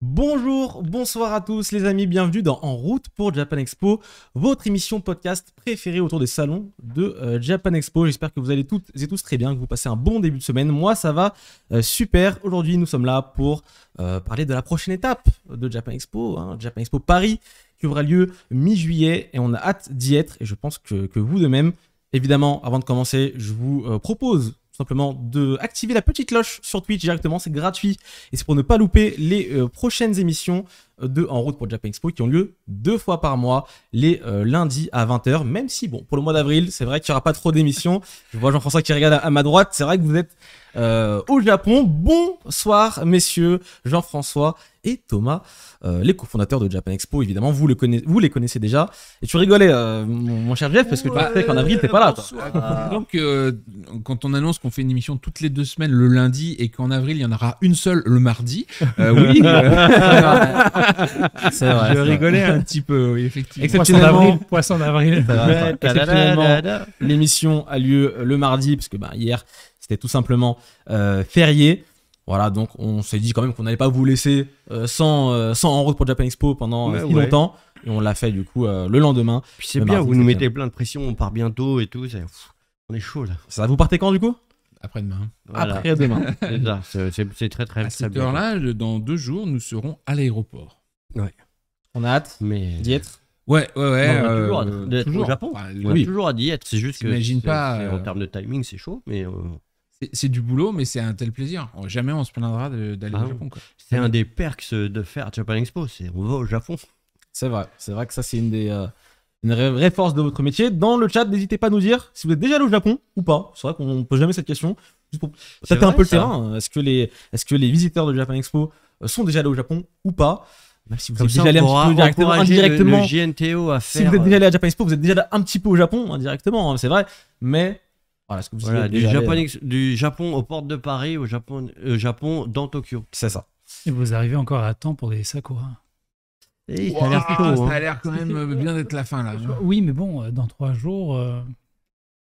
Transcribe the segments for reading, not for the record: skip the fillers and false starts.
Bonjour, bonsoir à tous les amis, bienvenue dans En route pour Japan Expo, votre émission podcast préférée autour des salons de Japan Expo. J'espère que vous allez toutes et tous très bien, que vous passez un bon début de semaine. Moi ça va super. Aujourd'hui nous sommes là pour parler de la prochaine étape de Japan Expo, Japan Expo Paris, qui aura lieu mi-juillet et on a hâte d'y être et je pense que vous de même. Évidemment, avant de commencer, je vous propose tout simplement d'activer la petite cloche sur Twitch directement, c'est gratuit et c'est pour ne pas louper les prochaines émissions de En route pour Japan Expo qui ont lieu 2 fois par mois, les lundis à 20h, même si bon, pour le mois d'avril, c'est vrai qu'il n'y aura pas trop d'émissions. Je vois Jean-François qui regarde à ma droite, c'est vrai que vous êtes au Japon. Bonsoir messieurs, Jean-François et Thomas, les cofondateurs de Japan Expo, évidemment, vous les connaissez déjà. Et tu rigolais, mon cher Jeff, parce que tu sais qu'en avril, t'es pas là. Toi. Donc, quand on annonce qu'on fait une émission toutes les 2 semaines le lundi et qu'en avril, il y en aura une seule le mardi, oui. C'est vrai. Je rigolais un petit peu, oui, effectivement. Exceptionnellement, Poisson d'avril. exceptionnellement, l'émission a lieu le mardi, parce que hier, c'était tout simplement férié. Voilà, donc on s'est dit quand même qu'on n'allait pas vous laisser sans En route pour Japan Expo pendant si longtemps. Et on l'a fait du coup le lendemain. Puis c'est bien, vous nous mettez plein de pression, on part bientôt et tout. On est chaud là. Ça vous partez quand du coup? Après-demain. Voilà. Après-demain. C'est très À cette heure-là, dans 2 jours, nous serons à l'aéroport. On a hâte d'y être. Ouais. On a toujours d'être au Japon. Enfin, On a toujours à d'y être. C'est juste que t'imagines pas, en termes de timing, c'est chaud, mais c'est du boulot, mais c'est un tel plaisir. Jamais on se plaindra d'aller au Japon, quoi. c'est un des perks de faire Japan Expo. On va au Japon. C'est vrai que ça c'est une vraie force de votre métier. Dans le chat, n'hésitez pas à nous dire si vous êtes déjà allé au Japon ou pas. C'est vrai qu'on ne pose jamais cette question. Juste pour tâter un peu le terrain. Est-ce que les visiteurs de Japan Expo sont déjà allés au Japon ou pas? Même si vous êtes déjà allé un petit peu directement, indirectement. Le JNTO à faire. Si vous êtes déjà allé à Japan Expo, vous êtes déjà allé un petit peu au Japon indirectement, c'est vrai. Mais voilà, est-ce que vous êtes déjà allé, du Japon aux portes de Paris, au Japon dans Tokyo. c'est ça. Et vous arrivez encore à temps pour des Sakura. Et ça a l'air chaud. Ça a l'air quand même bien d'être la fin, là. Oui, mais bon, dans 3 jours.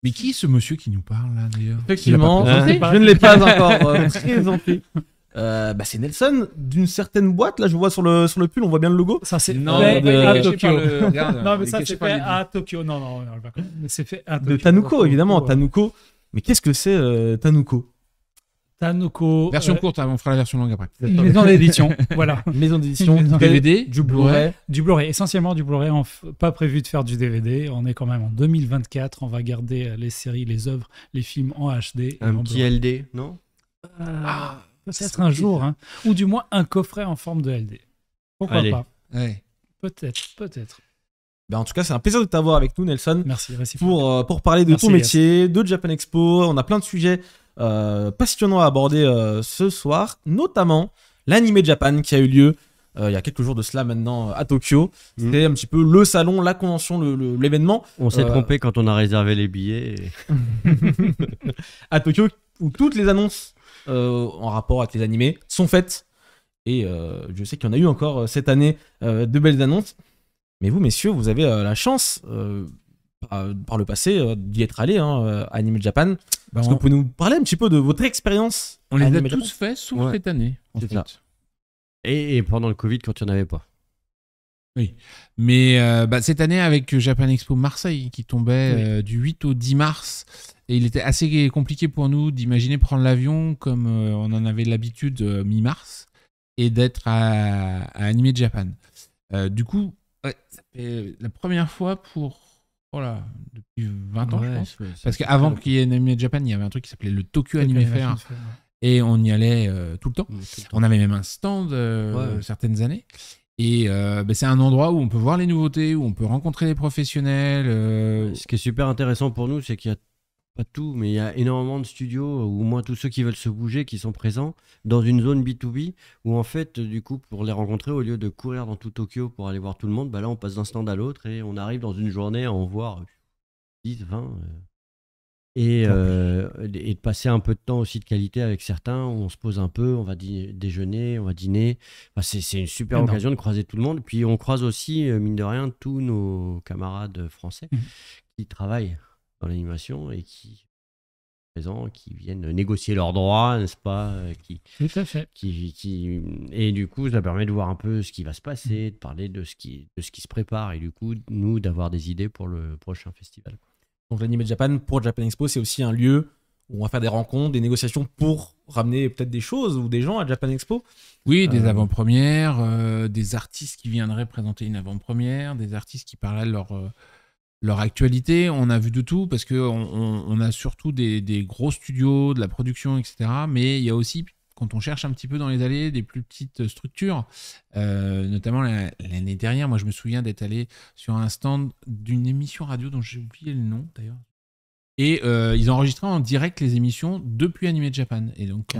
Mais qui est ce monsieur qui nous parle, là, d'ailleurs? Effectivement, je ne l'ai pas encore présenté. C'est Nelson d'une certaine boîte. Là, je vois sur le pull, on voit bien le logo. Ça, c'est Non, fait à caché Tokyo. par le- regarde, Non, mais il est ça, caché c'est par fait les- à Tokyo. Non, mais c'est fait à Tokyo. De Tanuko, évidemment. Ouais. Tanuko. Mais qu'est-ce que c'est Tanuko? Tanuko. Version courte, on fera la version longue après. Une maison d'édition. Voilà. Maison d'édition, Une maison DVD, du Blu-ray. Du Blu-ray, essentiellement du Blu-ray, pas prévu de faire du DVD. On est quand même en 2024, on va garder les séries, les œuvres, les films en HD. et Un en petit Blu-ray. LD, non? Peut-être un jour, hein. Ou du moins un coffret en forme de LD. Pourquoi Allez. pas? Ouais. Peut-être. En tout cas, c'est un plaisir de t'avoir avec nous, Nelson, Merci, réciproque. pour parler de Merci, ton Yass. métier, de Japan Expo. On a plein de sujets passionnants à aborder ce soir, notamment l'Anime Japan qui a eu lieu il y a quelques jours de cela maintenant à Tokyo. C'était un petit peu le salon, la convention, l'événement On s'est trompé quand on a réservé les billets. à Tokyo où toutes les annonces en rapport avec les animés sont faites. Et je sais qu'il y en a eu encore cette année de belles annonces. Mais vous, messieurs, vous avez la chance, par le passé, d'y être allé à Anime Japan. Est-ce que vous pouvez nous parler un petit peu de votre expérience On les a Anime Japan tous faits, sauf Ouais. cette année, en C'est fait. ça. Et pendant le Covid, quand il n'y en avait pas. Mais cette année, avec Japan Expo Marseille, qui tombait du 8 au 10 mars, et il était assez compliqué pour nous d'imaginer prendre l'avion comme on en avait l'habitude mi-mars, et d'être à Anime Japan. Du coup, ça fait la première fois depuis 20 ans, je pense. Parce qu'avant qu'il y ait Anime Japan, il y avait un truc qui s'appelait le Tokyo Anime Fair, et on y allait tout le temps. On avait même un stand certaines années. Et c'est un endroit où on peut voir les nouveautés, où on peut rencontrer les professionnels. Ce qui est super intéressant pour nous, c'est qu'il y a pas tout, mais il y a énormément de studios, ou au moins tous ceux qui veulent se bouger, qui sont présents dans une zone B2B, où en fait, du coup, pour les rencontrer, au lieu de courir dans tout Tokyo pour aller voir tout le monde, là, on passe d'un stand à l'autre et on arrive dans une journée à en voir 10, 20. Et de passer un peu de temps aussi de qualité avec certains, où on se pose un peu, on va déjeuner, on va dîner. C'est une super Énorme. occasion de croiser tout le monde. Puis on croise aussi, mine de rien, tous nos camarades français qui travaillent dans l'animation et qui présents, qui viennent négocier leurs droits, n'est-ce pas, Tout à fait. et du coup, ça permet de voir un peu ce qui va se passer, de parler de ce qui se prépare, et du coup, nous, d'avoir des idées pour le prochain festival. Donc l'Anime Japan pour Japan Expo, c'est aussi un lieu où on va faire des rencontres, des négociations pour ramener peut-être des choses ou des gens à Japan Expo. Oui, des avant-premières, des artistes qui viendraient présenter une avant-première, des artistes qui parlaient de leur actualité. On a vu de tout parce qu'on a surtout des gros studios, de la production, etc. Mais il y a aussi, quand on cherche un petit peu dans les allées, des plus petites structures. Notamment l'année dernière, moi je me souviens d'être allé sur un stand d'une émission radio dont j'ai oublié le nom d'ailleurs. Et ils enregistraient en direct les émissions depuis Anime Japan. Et donc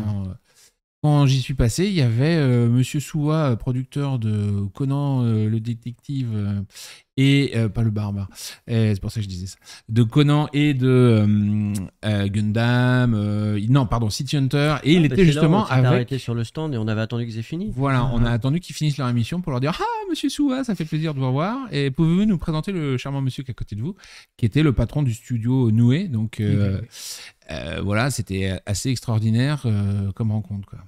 quand j'y suis passé, il y avait Monsieur Suwa, producteur de Conan le détective, et pas le barbare, c'est pour ça que je disais ça, de Conan et de Gundam, non pardon, City Hunter, et il était justement avec... arrêté sur le stand et on avait attendu qu'ils aient fini. Voilà, on a attendu qu'ils finissent leur émission pour leur dire « Ah, Monsieur Suwa, ça fait plaisir de vous revoir, et pouvez-vous nous présenter le charmant monsieur qui est à côté de vous, qui était le patron du studio Noué ?» Donc voilà, c'était assez extraordinaire comme rencontre, quoi.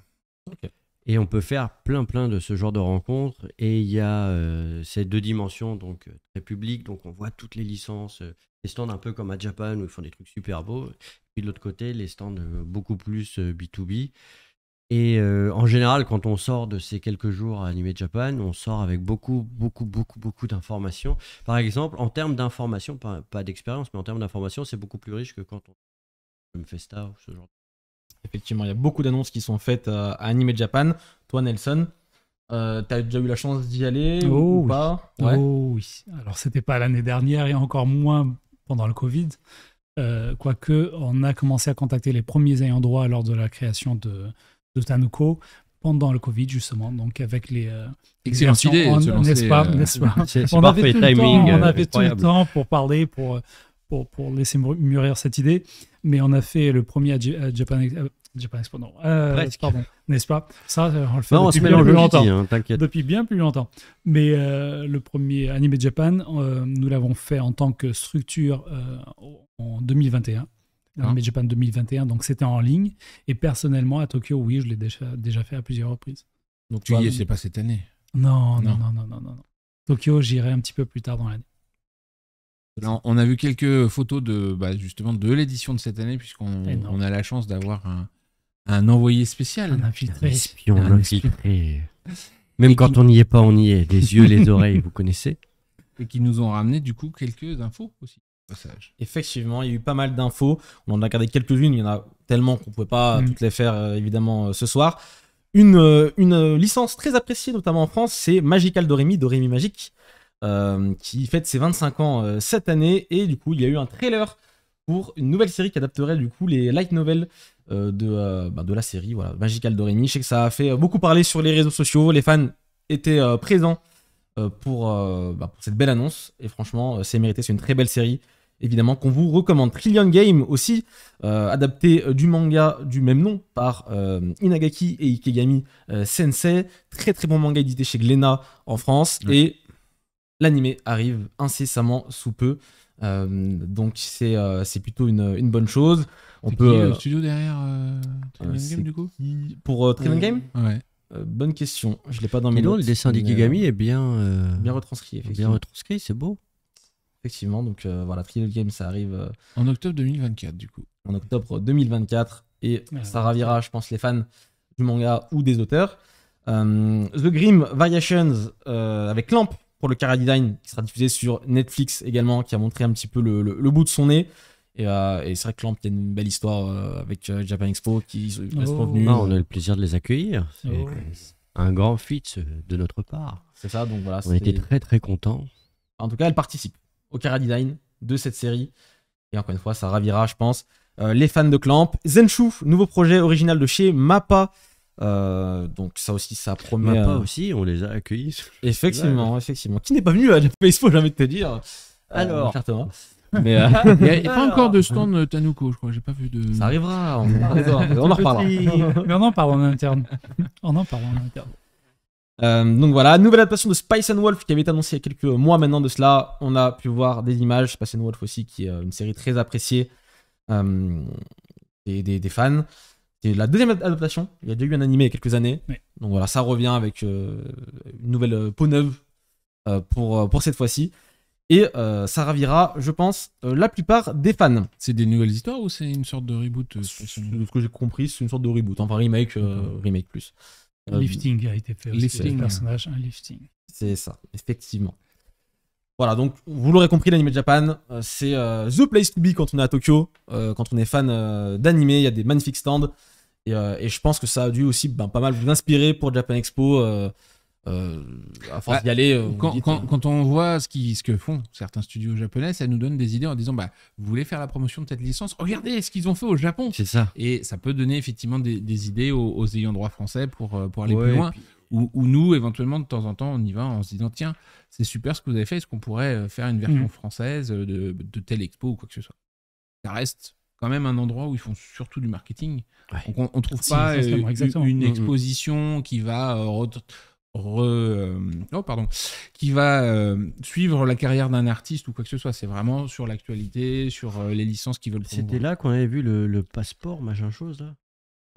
Okay. Et on peut faire plein de ce genre de rencontres. Et il y a ces deux dimensions, donc très publiques, donc on voit toutes les licences, les stands un peu comme à Japan où ils font des trucs super beaux. Puis de l'autre côté, les stands beaucoup plus B2B. Et en général, quand on sort de ces quelques jours à Anime Japan, on sort avec beaucoup d'informations. Par exemple, en termes d'informations, pas d'expérience, mais en termes d'informations, c'est beaucoup plus riche que quand on comme Festa ou ce genre. Effectivement, il y a beaucoup d'annonces qui sont faites à Anime Japan. Toi, Nelson, t'as déjà eu la chance d'y aller ou pas? Ouais. Oh oui. Alors, c'était pas l'année dernière et encore moins pendant le Covid. Quoique, on a commencé à contacter les premiers ayants droit lors de la création de Tanuko pendant le Covid, justement. Donc, avec les... Excellente idée, n'est-ce pas, c'est on parfait, timing. On avait tout le temps pour parler, pour laisser mûrir cette idée. Mais on a fait le premier à Japan Expo, non. Pardon, n'est-ce pas? Ça, on le fait depuis bien plus longtemps. T'inquiète. Depuis bien plus longtemps. Mais le premier Anime Japan, nous l'avons fait en tant que structure en 2021. Anime Japan 2021, donc c'était en ligne. Et personnellement, à Tokyo, oui, je l'ai déjà fait à plusieurs reprises. Donc tu y es, c'est pas cette année? Non. Tokyo, j'irai un petit peu plus tard dans l'année. Là, on a vu quelques photos justement de l'édition de cette année, puisqu'on a la chance d'avoir un envoyé spécial. Un infiltré. Un infiltré. Même quand on n'y est pas, on y est. Les yeux, les oreilles, vous connaissez. Et qui nous ont ramené du coup quelques infos aussi. Passage. Effectivement, il y a eu pas mal d'infos. On en a regardé quelques-unes. Il y en a tellement qu'on ne pouvait pas toutes les faire évidemment ce soir. Une licence très appréciée, notamment en France, c'est Magical Doremi, Doremi Magique. Qui fête ses 25 ans cette année, et du coup il y a eu un trailer pour une nouvelle série qui adapterait du coup les light novels de la série, voilà, Magical Doremi. Je sais que ça a fait beaucoup parler sur les réseaux sociaux, les fans étaient présents pour cette belle annonce, et franchement c'est mérité, c'est une très belle série évidemment qu'on vous recommande. Trillion Game aussi, adapté du manga du même nom par Inagaki et Ikegami Sensei, très très bon manga édité chez Glénat en France, et l'anime arrive incessamment sous peu, donc c'est plutôt une bonne chose. On peut. Le studio derrière Trillion Game du coup pour Trillion Game. Ouais. Bonne question, je l'ai pas dans mes notes. Le dessin d'Ikegami est bien retranscrit. Bien retranscrit, c'est beau. Effectivement, donc voilà, Trillion Game, ça arrive en octobre 2024 du coup. En octobre 2024, et ça ravira, je pense, les fans du manga ou des auteurs. The Grim Variations avec Clamp pour le Chara Design, qui sera diffusé sur Netflix également, qui a montré un petit peu le bout de son nez. Et c'est vrai que Clamp, il y a une belle histoire avec Japan Expo qui reste revenu. On a le plaisir de les accueillir. C'est un grand feat de notre part. C'est ça, donc voilà. On était très très contents. En tout cas, elle participe au Chara Design de cette série. Et encore une fois, ça ravira, je pense, les fans de Clamp. Zenshu, nouveau projet original de chez Mappa. Donc ça aussi, ça promet. Mappa aussi, on les a accueillis. Effectivement. Qui n'est pas venu à Japan Expo, j'ai envie de te dire. Alors, mais il n'y a pas encore de stand Tanuko, je crois. J'ai pas vu de. Ça arrivera. On en reparlera. Mais on en parle en interne. Donc voilà, nouvelle adaptation de Spice and Wolf qui avait été annoncée il y a quelques mois maintenant de cela. On a pu voir des images. Spice and Wolf aussi, qui est une série très appréciée. des fans. C'est la deuxième adaptation. Il y a déjà eu un animé il y a quelques années. Oui. Donc voilà, ça revient avec une nouvelle peau neuve pour cette fois-ci. Et ça ravira, je pense, la plupart des fans. C'est des nouvelles histoires ou c'est une sorte de reboot De ce que j'ai compris, c'est une sorte de reboot. Enfin, remake plus. Lifting a été fait aussi. Lifting. Le personnage, un lifting. C'est ça, effectivement. Voilà, donc vous l'aurez compris, l'Anime Japan, c'est the place to be quand on est à Tokyo, quand on est fan d'anime, il y a des magnifiques stands, et je pense que ça a dû aussi pas mal vous inspirer pour Japan Expo, à force d'y aller. Quand on voit ce que font certains studios japonais, ça nous donne des idées en disant vous voulez faire la promotion de cette licence, regardez ce qu'ils ont fait au Japon. C'est ça. Et ça peut donner effectivement des idées aux ayants droit français pour aller Ouais, plus loin. puis- Ou nous, éventuellement, de temps en temps, on y va en se disant tiens, c'est super ce que vous avez fait, est-ce qu'on pourrait faire une version française de telle expo ou quoi que ce soit. Ça reste quand même un endroit où ils font surtout du marketing. Ouais. Donc on trouve Si, pas exactement. une exposition qui va qui va suivre la carrière d'un artiste ou quoi que ce soit. C'est vraiment sur l'actualité, sur les licences qu'ils veulent promouvoir. C'était là qu'on avait vu le passeport, machin chose, là.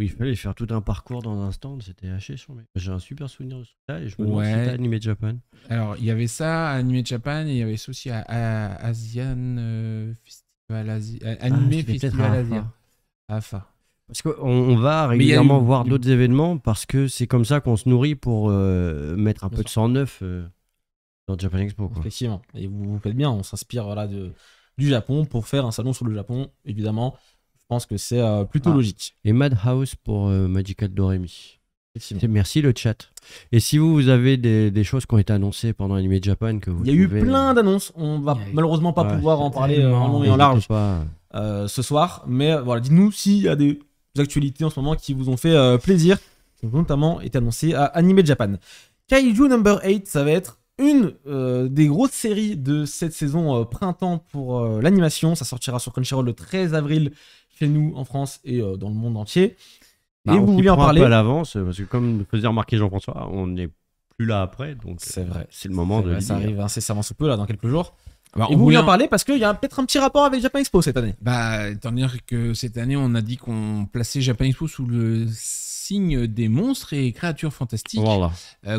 Où il fallait faire tout un parcours dans un stand, c'était haché sur mes. J'ai un super souvenir de ça et je me demande si c'était Anime Japan. Alors, il y avait ça à Anime Japan et il y avait ça aussi à Asian Festival Anime c'était peut-être Festival à Asia. AFA. Parce qu'on va Mais il y a régulièrement eu- voir d'autres événements parce que c'est comme ça qu'on se nourrit pour mettre un Bien peu de sang neuf dans Japan Expo, quoi. Effectivement, et vous faites bien, on s'inspire du Japon pour faire un salon sur le Japon, évidemment. Je pense que c'est plutôt logique. Et Madhouse pour Magical Doremi. Effectivement. Merci le chat. Et si vous avez des choses qui ont été annoncées pendant Anime Japan que vous Il y a eu pouvez- plein d'annonces, on va Il y a eu- malheureusement pas Ouais, pouvoir en c'est parler tellement- en long et en N'hésitez large pas. ce soir, mais voilà, dites-nous s'il y a des actualités en ce moment qui vous ont fait plaisir, qui ont notamment été annoncées à Anime Japan. Kaiju Number 8, ça va être une des grosses séries de cette saison printemps pour l'animation. Ça sortira sur Crunchyroll le 13 avril chez nous en France et dans le monde entier. Bah, et on vous s'y vouliez en prend un parler peu à l'avance parce que comme faisait remarquer Jean-François, on n'est plus là après, donc C'est vrai. c'est le moment de le ça dire. arrive incessamment sous peu là dans quelques jours. Alors, Et on vous voulez voulait en parler parce qu'il y a peut-être un petit rapport avec Japan Expo cette année. étant donné que cette année, on a dit qu'on plaçait Japan Expo sous le signe des monstres et créatures fantastiques. Voilà.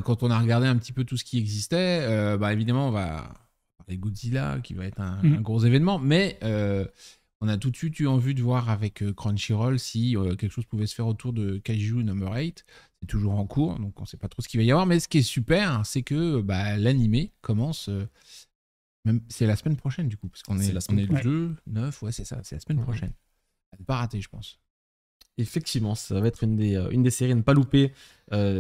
Quand on a regardé un petit peu tout ce qui existait, évidemment, on va parler de Godzilla, qui va être un gros événement, mais on a tout de suite eu envie de voir avec Crunchyroll si quelque chose pouvait se faire autour de Kaiju Number 8. C'est toujours en cours, donc on ne sait pas trop ce qu'il va y avoir, mais ce qui est super, c'est que l'animé commence... c'est la semaine prochaine, du coup, parce qu'on C'est est, la on semaine est prochaine. le 2, 9, ouais, c'est ça, c'est la semaine prochaine. À ne pas rater, je pense. Effectivement, ça va être une des séries à ne pas louper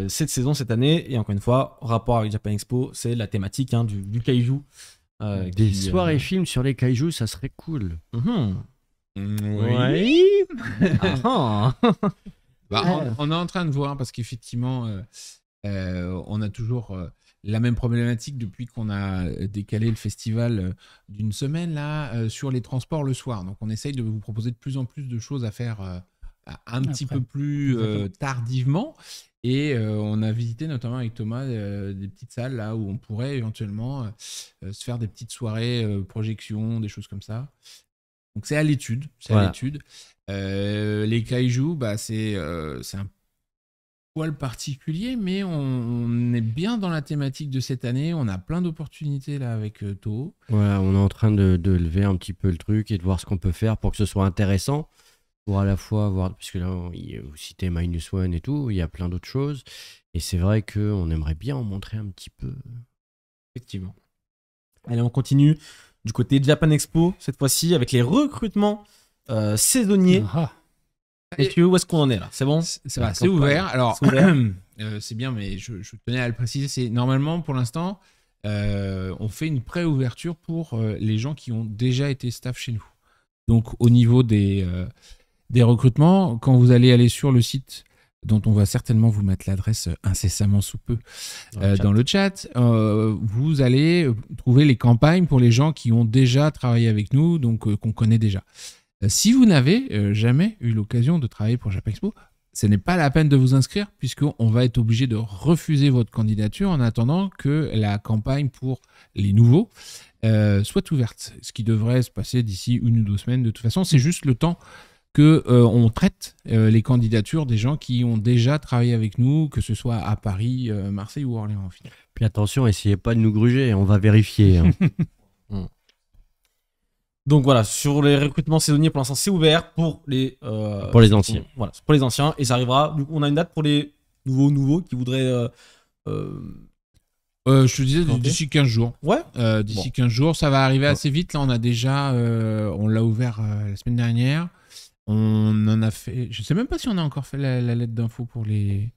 cette saison, cette année. Et encore une fois, en rapport avec Japan Expo, c'est la thématique du kaiju. Des soirées films sur les kaijus, ça serait cool. Ah, On est en train de voir, parce qu'effectivement, on a toujours la même problématique depuis qu'on a décalé le festival d'une semaine là, sur les transports le soir. Donc on essaye de vous proposer de plus en plus de choses à faire un petit peu plus tardivement. Et on a visité notamment avec Thomas des petites salles là où on pourrait éventuellement se faire des petites soirées projections, des choses comme ça. Donc c'est à l'étude, les kaiju, c'est un poil particulier, mais on est bien dans la thématique de cette année. On a plein d'opportunités là avec Toho. Voilà, on est en train de lever un petit peu le truc et de voir ce qu'on peut faire pour que ce soit intéressant. Pour à la fois voir, puisque là, vous citez Minus One et tout, il y a plein d'autres choses. Et c'est vrai qu'on aimerait bien en montrer un petit peu. effectivement. Allez, on continue du côté de Japan Expo, cette fois-ci, avec les recrutements saisonniers. Ah. Messieurs, où est-ce qu'on en est là? C'est bon? Ça va, c'est ouvert. Alors, C'est ouvert. c'est bien, mais je tenais à le préciser. C'est normalement, pour l'instant, on fait une pré-ouverture pour les gens qui ont déjà été staff chez nous. Donc, au niveau des recrutements, quand vous allez aller sur le site, dont on va certainement vous mettre l'adresse incessamment sous peu dans le chat, vous allez trouver les campagnes pour les gens qui ont déjà travaillé avec nous, donc qu'on connaît déjà. Si vous n'avez jamais eu l'occasion de travailler pour Japan Expo, ce n'est pas la peine de vous inscrire puisqu'on va être obligé de refuser votre candidature en attendant que la campagne pour les nouveaux soit ouverte. Ce qui devrait se passer d'ici 1 ou 2 semaines. De toute façon, c'est juste le temps que on traite les candidatures des gens qui ont déjà travaillé avec nous, que ce soit à Paris, Marseille ou Orléans. En fait. Puis attention, essayez pas de nous gruger, on va vérifier. Hein. Donc voilà, sur les recrutements saisonniers, pour l'instant, c'est ouvert pour les anciens. Voilà, pour les anciens. Et ça arrivera. Donc, on a une date pour les nouveaux qui voudraient. Je te disais d'ici 15 jours. Ouais. D'ici 15 jours, ça va arriver assez vite. Là, on a déjà, on l'a ouvert la semaine dernière. On en a fait. Je sais même pas si on a encore fait la lettre d'info pour les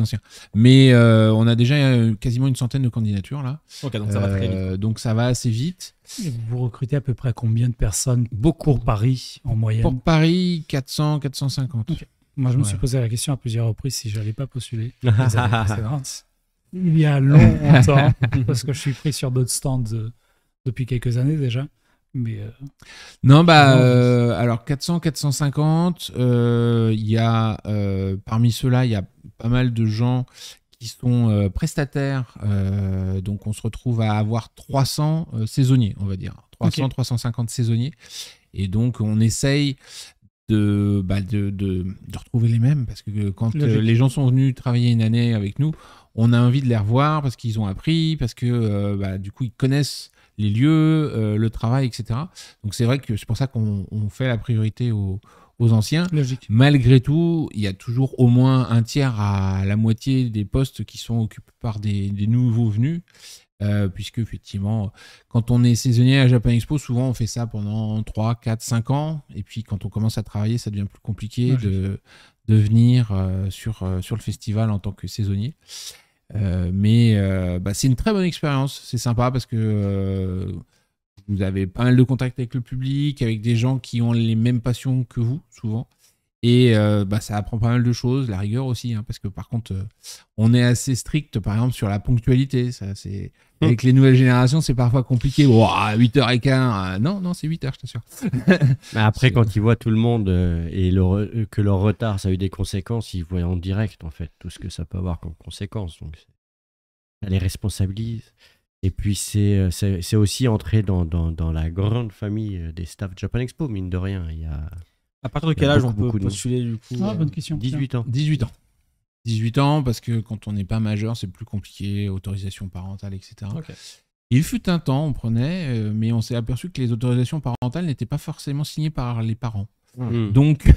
anciens. Mais on a déjà quasiment une centaine de candidatures là. Ok, donc ça va très vite. Donc ça va assez vite. Et vous recrutez à peu près combien de personnes pour Paris en moyenne? Pour Paris, 400, 450. Okay. Moi, je me suis posé la question à plusieurs reprises si je n'allais pas postuler les années précédentes. Il y a longtemps, parce que je suis pris sur d'autres stands depuis quelques années déjà. Mais non, alors 400, 450, il y a, parmi ceux-là, il y a pas mal de gens qui sont prestataires. Donc, on se retrouve à avoir 300 saisonniers, on va dire. 300, 350 saisonniers. Et donc, on essaye de retrouver les mêmes parce que quand les gens sont venus travailler une année avec nous, on a envie de les revoir parce qu'ils ont appris, parce que du coup ils connaissent les lieux, le travail, etc. Donc c'est vrai que c'est pour ça qu'on fait la priorité aux anciens. Logique. Malgré tout, il y a toujours au moins un tiers à la moitié des postes qui sont occupés par des nouveaux venus. Puisque effectivement, quand on est saisonnier à Japan Expo, souvent on fait ça pendant 3, 4, 5 ans. Et puis quand on commence à travailler, ça devient plus compliqué de venir sur le festival en tant que saisonnier. Mais c'est une très bonne expérience. C'est sympa parce que vous avez pas mal de contacts avec le public, avec des gens qui ont les mêmes passions que vous, souvent. Et ça apprend pas mal de choses, la rigueur aussi, hein, parce que par contre, on est assez strict, par exemple, sur la ponctualité. Ça, c'est... Avec les nouvelles générations, c'est parfois compliqué. Oh, 8h15, non, c'est 8h, je t'assure. Mais après, quand ils voient tout le monde et que leur retard, ça a eu des conséquences, ils voient en direct, en fait, tout ce que ça peut avoir comme conséquences. Donc, ça les responsabilise. Et puis, c'est aussi entrer dans la grande famille des staff Japan Expo, mine de rien. Il y a... À partir de quel âge on peut postuler du coup? Bonne question. 18 ans. 18 ans, parce que quand on n'est pas majeur, c'est plus compliqué, autorisation parentale, etc. Okay. Il fut un temps, on prenait, mais on s'est aperçu que les autorisations parentales n'étaient pas forcément signées par les parents. Donc,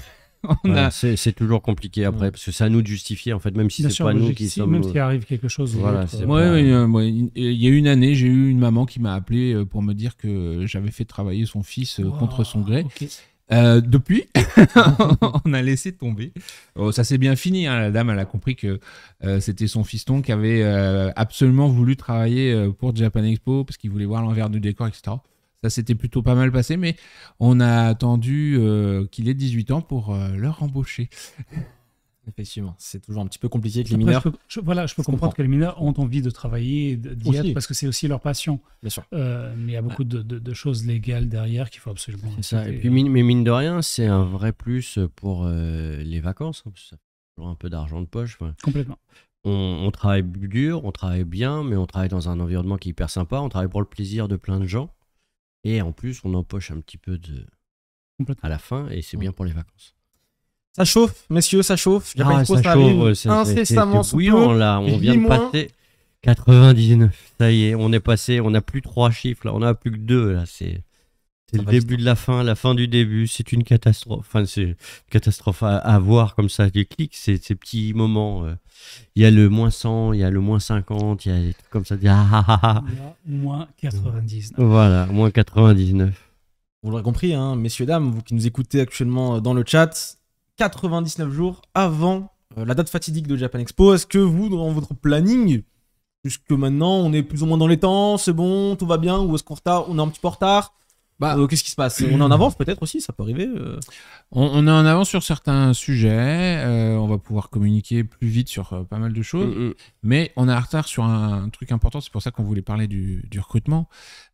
c'est toujours compliqué après, parce que c'est à nous de justifier, en fait, même si c'est pas nous qui sommes... Même s'il arrive quelque chose. Voilà, il y a une année, j'ai eu une maman qui m'a appelé pour me dire que j'avais fait travailler son fils contre son gré. Okay. Depuis, on a laissé tomber. Ça s'est bien fini. Hein. La dame, elle a compris que c'était son fiston qui avait absolument voulu travailler pour Japan Expo parce qu'il voulait voir l'envers du décor, etc. Ça s'était plutôt pas mal passé, mais on a attendu qu'il ait 18 ans pour le rembaucher. Effectivement, c'est toujours un petit peu compliqué avec les mineurs. Je peux comprendre que les mineurs ont envie de travailler, d'y être, parce que c'est aussi leur passion. Bien sûr. Mais il y a beaucoup de choses légales derrière qu'il faut absolument... C'est ça. Et puis, mais mine de rien, c'est un vrai plus pour les vacances. Hein, parce que ça fait toujours un peu d'argent de poche. Enfin, complètement. On travaille dur, on travaille bien, mais on travaille dans un environnement qui est hyper sympa. On travaille pour le plaisir de plein de gens. Et en plus, on empoche un petit peu à la fin, et c'est bien pour les vacances. Ça chauffe, messieurs, ça chauffe. Ça arrive incessamment sous bouillant, là. On vient de passer 99. Ça y est, on n'a plus 3 chiffres, là. On n'a plus que 2, là. C'est le début de la fin du début. C'est une catastrophe. Enfin, c'est une catastrophe à voir comme ça. Tu cliques, ces petits moments. Il y a le moins 100, il y a le moins 50, il y a des trucs comme ça. Il y a moins 99. Voilà, moins 99. Vous l'aurez compris, hein, messieurs, dames, vous qui nous écoutez actuellement dans le chat, 99 jours avant la date fatidique de Japan Expo. Est-ce que vous, dans votre planning, jusque maintenant, on est plus ou moins dans les temps, c'est bon, tout va bien, ou est-ce qu'on est un petit peu en retard? Qu'est-ce qui se passe? On est en avance peut-être aussi, ça peut arriver. On est en avance sur certains sujets, on va pouvoir communiquer plus vite sur pas mal de choses, mais on est en retard sur un truc important, c'est pour ça qu'on voulait parler du recrutement.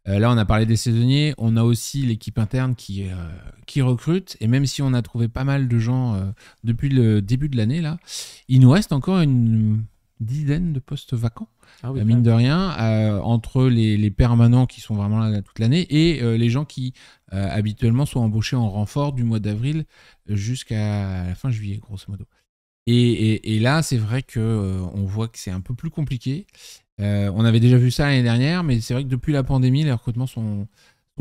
Là, on a parlé des saisonniers, on a aussi l'équipe interne qui recrute, et même si on a trouvé pas mal de gens depuis le début de l'année, là, il nous reste encore une dizaine de postes vacants, Ah oui, mine de rien, entre les permanents qui sont vraiment là toute l'année et les gens qui habituellement sont embauchés en renfort du mois d'avril jusqu'à la fin juillet, grosso modo. Et là, c'est vrai que on voit que c'est un peu plus compliqué. On avait déjà vu ça l'année dernière, mais c'est vrai que depuis la pandémie, les recrutements sont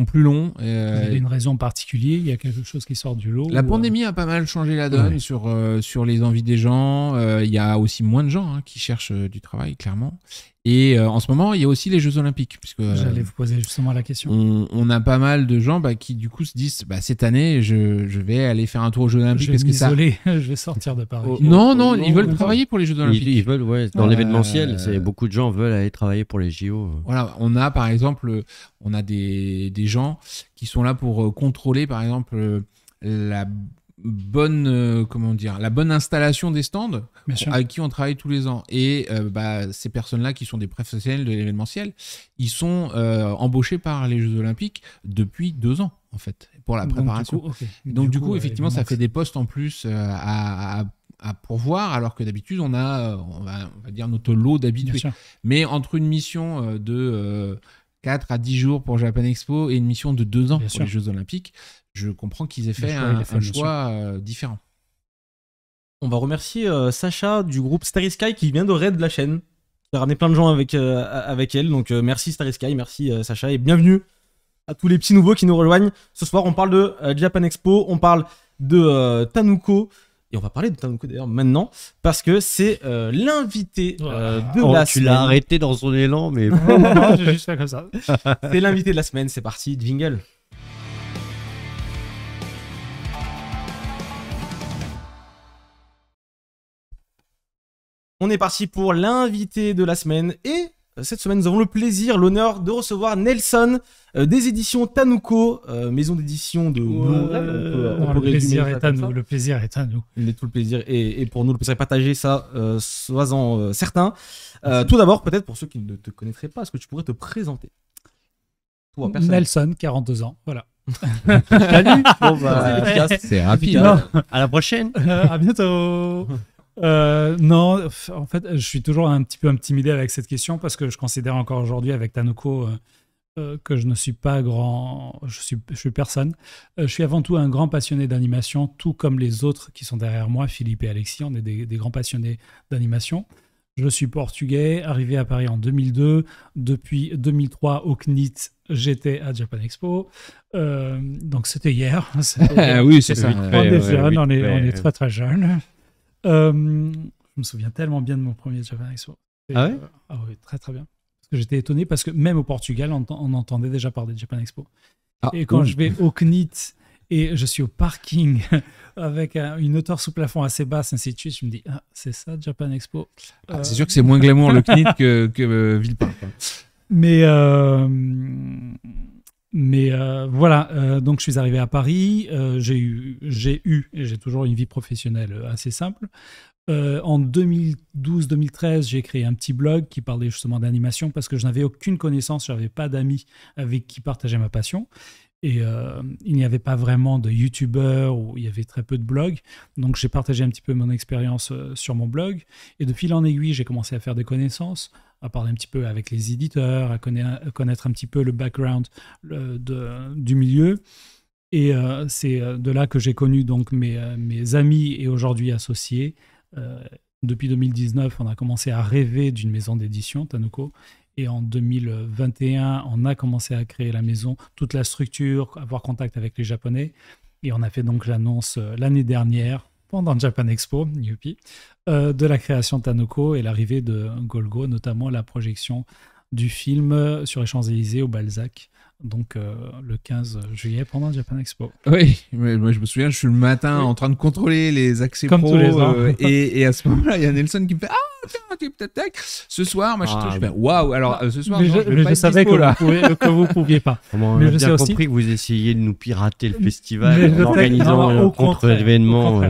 plus longs. Il y a une raison particulière, il y a quelque chose qui sort du lot. La pandémie a pas mal changé la donne sur les envies des gens. Il y a aussi moins de gens qui cherchent du travail, clairement. Et en ce moment, il y a aussi les Jeux Olympiques. Puisque, j'allais vous poser justement la question. On a pas mal de gens qui, du coup, se disent cette année, je vais aller faire un tour aux Jeux Olympiques. Je vais m'isoler, je vais sortir de Paris. Non, ils veulent travailler pour les Jeux Olympiques. Ils veulent, dans l'événementiel, beaucoup de gens veulent aller travailler pour les JO. Voilà, on a par exemple des gens qui sont là pour contrôler, par exemple, la bonne installation des stands avec qui on travaille tous les ans. Et ces personnes-là qui sont des professionnels de l'événementiel, ils sont embauchés par les Jeux Olympiques depuis 2 ans, en fait, pour la préparation. Donc du coup, effectivement, ça fait des postes en plus à pourvoir, alors que d'habitude, on va dire notre lot d'habitués. Mais entre une mission de 4 à 10 jours pour Japan Expo et une mission de 2 ans pour les Jeux Olympiques, je comprends qu'ils aient fait un choix différent. On va remercier Sacha du groupe Starry Sky qui vient de raid la chaîne, qui a ramené plein de gens avec elle. Donc merci Starry Sky, merci Sacha et bienvenue à tous les petits nouveaux qui nous rejoignent. Ce soir, on parle de Japan Expo, on parle de Tanuko. Et on va parler de Tanuko d'ailleurs maintenant, parce que c'est l'invité de la semaine. Tu l'as arrêté dans son élan, mais... non, j'ai juste fait comme ça. C'est l'invité de la semaine, c'est parti, jingle. On est parti pour l'invité de la semaine et cette semaine nous avons le plaisir, l'honneur de recevoir Nelson des éditions Tanuko, maison d'édition de le plaisir est à nous, le plaisir est à nous. Il est tout le plaisir et pour nous le plaisir est partagé, ça sois-en certain. Tout d'abord, peut-être pour ceux qui ne te connaîtraient pas, est-ce que tu pourrais te présenter? Toi, Nelson, 42 ans, voilà. Salut. C'est rapide. À la prochaine. À bientôt. Non, en fait, je suis toujours un petit peu intimidé avec cette question parce que je considère encore aujourd'hui avec Tanuko que je ne suis pas grand, je suis personne. Je suis avant tout un grand passionné d'animation, tout comme les autres qui sont derrière moi, Philippe et Alexis, on est des grands passionnés d'animation. Je suis portugais, arrivé à Paris en 2002. Depuis 2003, au CNIT, j'étais à Japan Expo. Donc c'était hier. Oui, c'est ça. On est jeunes, on est très très jeunes. Je me souviens tellement bien de mon premier Japan Expo. Ah ouais oui, très très bien. Parce que j'étais étonné parce que même au Portugal, on entendait déjà parler de Japan Expo. Et quand je vais au CNIT et je suis au parking avec une hauteur sous plafond assez basse, ainsi de suite, je me dis, c'est ça Japan Expo. C'est sûr que c'est moins glamour le CNIT que Villepin. Mais voilà, donc je suis arrivé à Paris, j'ai eu et j'ai toujours une vie professionnelle assez simple. En 2012-2013, j'ai créé un petit blog qui parlait justement d'animation parce que je n'avais aucune connaissance, je n'avais pas d'amis avec qui partager ma passion. Et il n'y avait pas vraiment de youtubeurs ou il y avait très peu de blogs. Donc j'ai partagé un petit peu mon expérience sur mon blog. Et de fil en aiguille, j'ai commencé à faire des connaissances, à parler un petit peu avec les éditeurs, à connaître un petit peu le background du milieu. Et c'est de là que j'ai connu donc mes amis et aujourd'hui associés. Depuis 2019, on a commencé à rêver d'une maison d'édition, Tanuko. Et en 2021, on a commencé à créer la maison, toute la structure, avoir contact avec les Japonais. Et on a fait donc l'annonce l'année dernière, pendant Japan Expo, youpi, de la création de Tanuko et l'arrivée de Golgo, notamment la projection du film sur les Champs-Élysées au Balzac. Donc le 15 juillet pendant Japan Expo. Oui, mais moi je me souviens, je suis le matin en train de contrôler les accès comme pro tous les ans. Et à ce moment-là, il y a Nelson qui me fait tiens, tu peut-être ce soir, machin. Je fais waouh. Alors ce soir, mais je savais que vous pouviez pas. On a bien compris que vous essayiez de nous pirater le festival en organisant un contre-événement.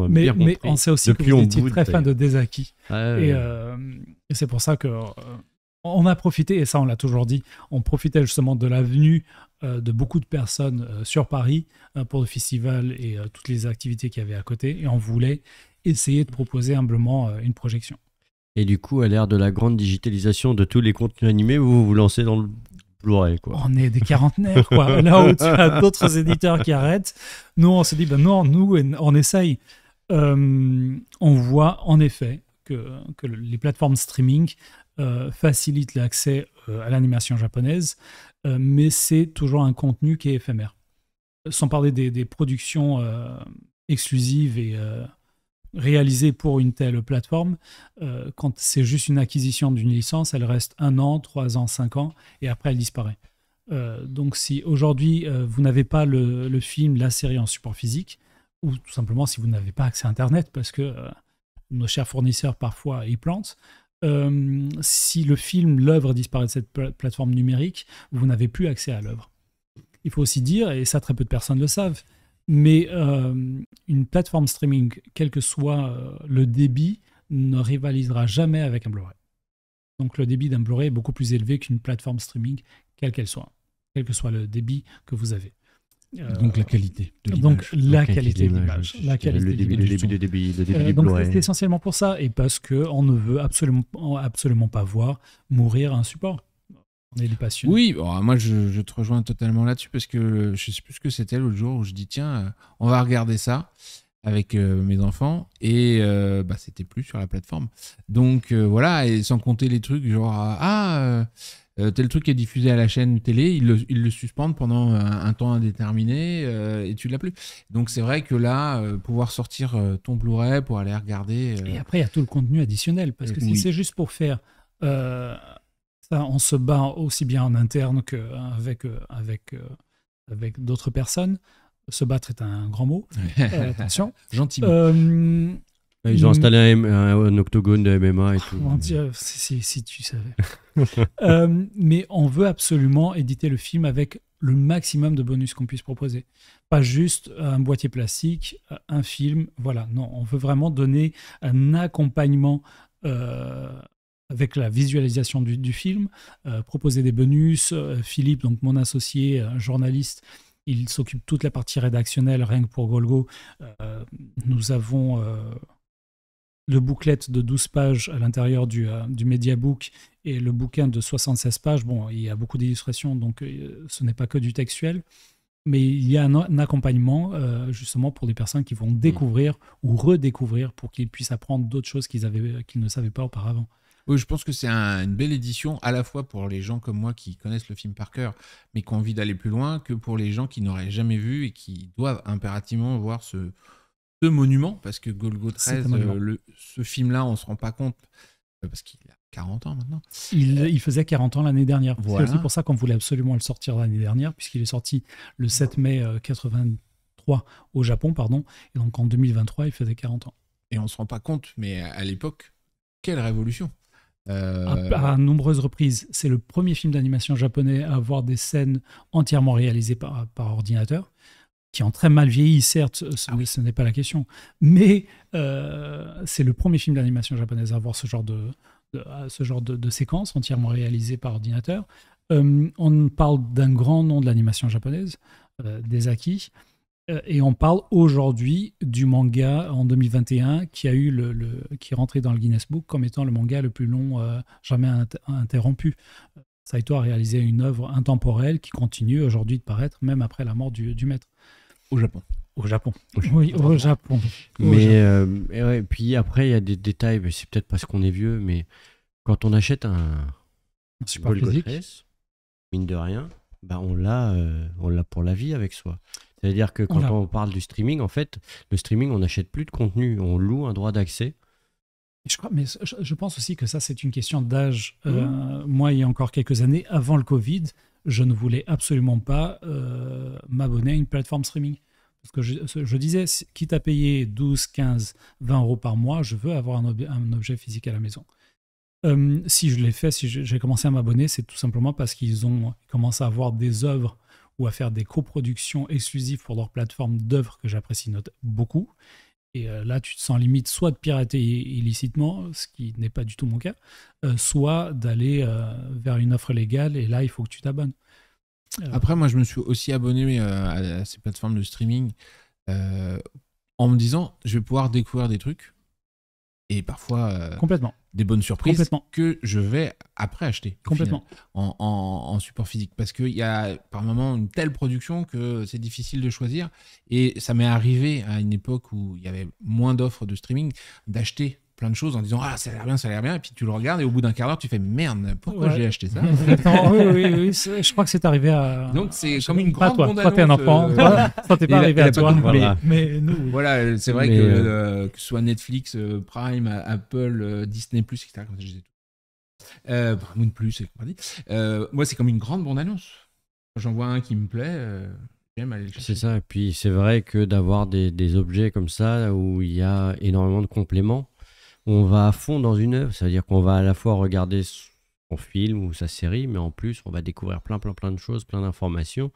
Mais on sait aussi que vous étiez très fan de Desaki. Et c'est pour ça que on a profité, et ça on l'a toujours dit, on profitait justement de la venue de beaucoup de personnes sur Paris pour le festival et toutes les activités qu'il y avait à côté, et on voulait essayer de proposer humblement une projection. Et du coup, à l'ère de la grande digitalisation de tous les contenus animés, vous vous lancez dans le Blu-ray, quoi. On est des quarantenaires, quoi. Là où tu as d'autres éditeurs qui arrêtent, nous, on se dit, ben non, nous, on essaye. On voit en effet que les plateformes streaming facilitent l'accès à l'animation japonaise, mais c'est toujours un contenu qui est éphémère. Sans parler des productions exclusives et réalisées pour une telle plateforme, quand c'est juste une acquisition d'une licence, elle reste 1 an, 3 ans, 5 ans, et après elle disparaît. Donc si aujourd'hui vous n'avez pas le film, la série en support physique, ou tout simplement si vous n'avez pas accès à Internet, parce que nos chers fournisseurs parfois y plantent, si le film, l'œuvre disparaît de cette plateforme numérique, vous n'avez plus accès à l'œuvre. Il faut aussi dire, et ça très peu de personnes le savent, mais une plateforme streaming, quel que soit le débit, ne rivalisera jamais avec un Blu-ray. Donc le débit d'un Blu-ray est beaucoup plus élevé qu'une plateforme streaming, quelle qu'elle soit, quel que soit le débit que vous avez. Donc la qualité de l'image. Donc la qualité de l'image. La qualité Le débit du donc Blu-ray. c'est essentiellement pour ça, et parce qu'on ne veut absolument pas voir mourir un support. On est des passionnés. Oui, bon, moi je te rejoins totalement là-dessus parce que je sais plus ce que c'était l'autre jour où je dis tiens, on va regarder ça avec mes enfants et c'était plus sur la plateforme. Donc voilà, et sans compter les trucs genre tel truc est diffusé à la chaîne télé, ils le suspendent pendant un temps indéterminé et tu l'as plus. Donc c'est vrai que là, pouvoir sortir ton Blu-ray pour aller regarder. Et après, il y a tout le contenu additionnel, parce que si c'est juste pour faire ça, on se bat aussi bien en interne qu'avec avec d'autres personnes. Se battre est un grand mot. Attention. Gentiment. Ils ont installé un octogone de MMA et tout. Mon Dieu, si tu savais. Mais on veut absolument éditer le film avec le maximum de bonus qu'on puisse proposer. Pas juste un boîtier plastique, un film, voilà. Non, on veut vraiment donner un accompagnement avec la visualisation du film, proposer des bonus. Philippe, donc mon associé, un journaliste, il s'occupe de toute la partie rédactionnelle, rien que pour Golgo. Nous avons le booklet de 12 pages à l'intérieur du Mediabook et le bouquin de 76 pages. Bon, il y a beaucoup d'illustrations, donc ce n'est pas que du textuel. Mais il y a un accompagnement justement pour des personnes qui vont découvrir ou redécouvrir pour qu'ils puissent apprendre d'autres choses qu'ils ne savaient pas auparavant. Oui, je pense que c'est une belle édition, à la fois pour les gens comme moi qui connaissent le film par cœur, mais qui ont envie d'aller plus loin, que pour les gens qui n'auraient jamais vu et qui doivent impérativement voir ce monument, parce que Golgo 13, ce film-là, on ne se rend pas compte, parce qu'il a 40 ans maintenant. Il faisait 40 ans l'année dernière. Voilà. C'est aussi pour ça qu'on voulait absolument le sortir l'année dernière, puisqu'il est sorti le 7 mai 83 au Japon, pardon, et donc en 2023, il faisait 40 ans. Et on ne se rend pas compte, mais à l'époque, quelle révolution! À nombreuses reprises, c'est le premier film d'animation japonais à avoir des scènes entièrement réalisées par ordinateur, qui ont très mal vieilli, certes, ce n'est pas la question, mais c'est le premier film d'animation japonaise à avoir ce genre de séquence entièrement réalisée par ordinateur. On parle d'un grand nom de l'animation japonaise, des Aki. Et on parle aujourd'hui du manga en 2021 qui est rentré dans le Guinness Book comme étant le manga le plus long jamais interrompu. Saito a réalisé une œuvre intemporelle qui continue aujourd'hui de paraître même après la mort du maître. Au Japon. Oui, au Japon. Et puis après, il y a des détails, mais c'est peut-être parce qu'on est vieux, mais quand on achète un support physique, mine de rien, on l'a pour la vie avec soi. C'est-à-dire que quand on parle du streaming, en fait, le streaming, on n'achète plus de contenu, on loue un droit d'accès. Je pense aussi que ça, c'est une question d'âge. Moi, il y a encore quelques années, avant le Covid, je ne voulais absolument pas m'abonner à une plateforme streaming. Parce que je disais, quitte à payer 12, 15, 20 euros par mois, je veux avoir un objet physique à la maison. Si je l'ai fait, si j'ai commencé à m'abonner, c'est tout simplement parce qu'ils ont commencé à avoir des œuvres ou à faire des coproductions exclusives pour leur plateforme d'œuvres que j'apprécie beaucoup. Et là, tu te sens limite soit de pirater illicitement, ce qui n'est pas du tout mon cas, soit d'aller vers une offre légale, et là, il faut que tu t'abonnes. Après, moi, je me suis aussi abonné à ces plateformes de streaming en me disant, je vais pouvoir découvrir des trucs et parfois Complètement. des bonnes surprises Complètement. que je vais après acheter au Complètement. final, en support physique. Parce qu'il y a par moment une telle production que c'est difficile de choisir. Et ça m'est arrivé à une époque où il y avait moins d'offres de streaming, d'acheter plein de choses en disant ah ça a l'air bien, ça a l'air bien, et puis tu le regardes et au bout d'un quart d'heure tu fais merde, pourquoi Ouais. j'ai acheté ça? Exactement. Oui. Je crois que c'est arrivé à. Donc c'est Je comme sais une pas, grande toi. Toi, t'es un bande-annonce, enfant. Toi, ça t'est il pas a- arrivé il a à pas toi. compris. Voilà. Mais nous. oui. Voilà, c'est vrai Mais, que ce soit Netflix, Prime, Apple, Disney+, etc. Comme ça, je les ai tous. Paramount+, et compagnie. Moi, c'est comme une grande bande-annonce. Quand j'en vois un qui me plaît, j'aime aller le chercher. C'est ça, et puis c'est vrai que d'avoir des objets comme ça où il y a énormément de compléments, on va à fond dans une œuvre, ça veut dire qu'on va à la fois regarder son film ou sa série, mais en plus on va découvrir plein de choses, plein d'informations.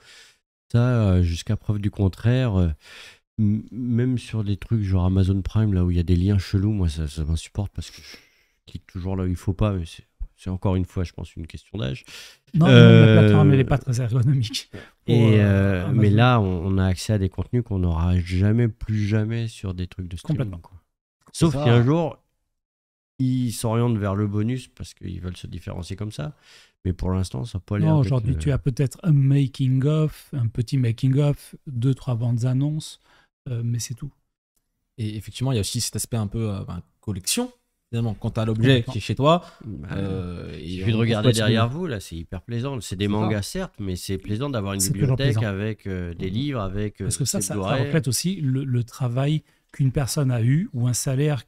Ça, jusqu'à preuve du contraire, même sur des trucs genre Amazon Prime, là où il y a des liens chelous, moi ça m'insupporte parce que je clique toujours là où il faut pas, mais c'est encore une fois, je pense, une question d'âge. Non, la plateforme, elle n'est pas très ergonomique. Et Amazon. mais là, on a accès à des contenus qu'on n'aura plus jamais sur des trucs de streaming. Complètement. Quoi. Sauf ça. si un jour, ils s'orientent vers le bonus parce qu'ils veulent se différencier comme ça. Mais pour l'instant, ça peut aller Non, avec aujourd'hui, le- tu as peut-être un making-of, un petit making-of, 2-3 bandes annonces, mais c'est tout. Et effectivement, il y a aussi cet aspect un peu collection. Finalement, quand tu as l'objet Complètement. qui est chez toi, Bah, il il suffit de regarder derrière vous, là, c'est hyper plaisant. C'est des C'est mangas, certes, mais c'est plaisant d'avoir une C'est toujours bibliothèque plaisant. avec des livres, avec Parce que ça des Blu-ray. reflète aussi le travail qu'une personne a eu ou un salaire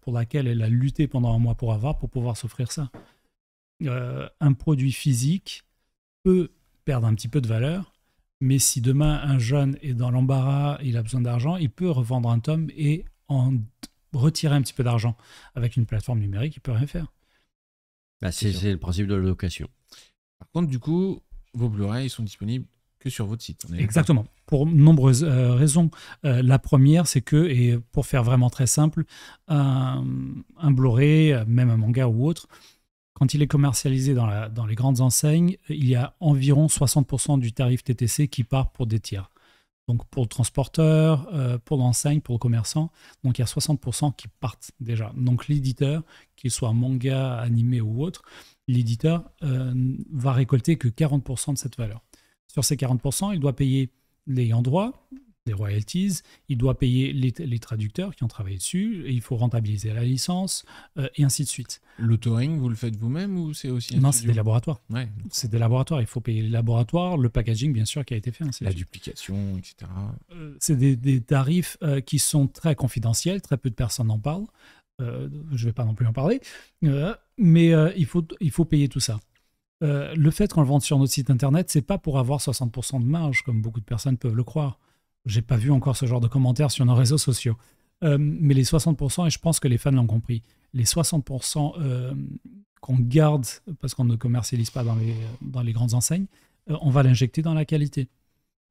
pour laquelle elle a lutté pendant un mois pour avoir, pour pouvoir s'offrir ça. Un produit physique peut perdre un petit peu de valeur, mais si demain un jeune est dans l'embarras, il a besoin d'argent, il peut revendre un tome et en retirer un petit peu d'argent. Avec une plateforme numérique, il peut rien faire. Bah, c'est le principe de la location. Par contre, du coup, vos Blu-ray sont disponibles que sur votre site. On est d'accord. Exactement. Pour nombreuses raisons. La première, c'est que, et pour faire vraiment très simple, un Blu-ray, même un manga ou autre, quand il est commercialisé dans les grandes enseignes, il y a environ 60% du tarif TTC qui part pour des tiers. Donc pour le transporteur, pour l'enseigne, pour le commerçant, donc il y a 60% qui partent déjà. Donc l'éditeur, qu'il soit manga, animé ou autre, l'éditeur va récolter que 40% de cette valeur. Sur ces 40%, il doit payer l'ayant droit, les royalties, il doit payer les traducteurs qui ont travaillé dessus, et il faut rentabiliser la licence, et ainsi de suite. L'authoring, vous le faites vous-même ou c'est aussi un Non, c'est studio? des laboratoires. Ouais, C'est des laboratoires, il faut payer les laboratoires, le packaging, bien sûr, qui a été fait. Ainsi de la suite. duplication, etc. C'est des tarifs qui sont très confidentiels, très peu de personnes en parlent. Je ne vais pas non plus en parler, mais il faut payer tout ça. Le fait qu'on le vende sur notre site internet, c'est pas pour avoir 60% de marge, comme beaucoup de personnes peuvent le croire. J'ai pas vu encore ce genre de commentaires sur nos réseaux sociaux. Mais les 60%, et je pense que les fans l'ont compris, les 60% qu'on garde parce qu'on ne commercialise pas dans les grandes enseignes, on va l'injecter dans la qualité.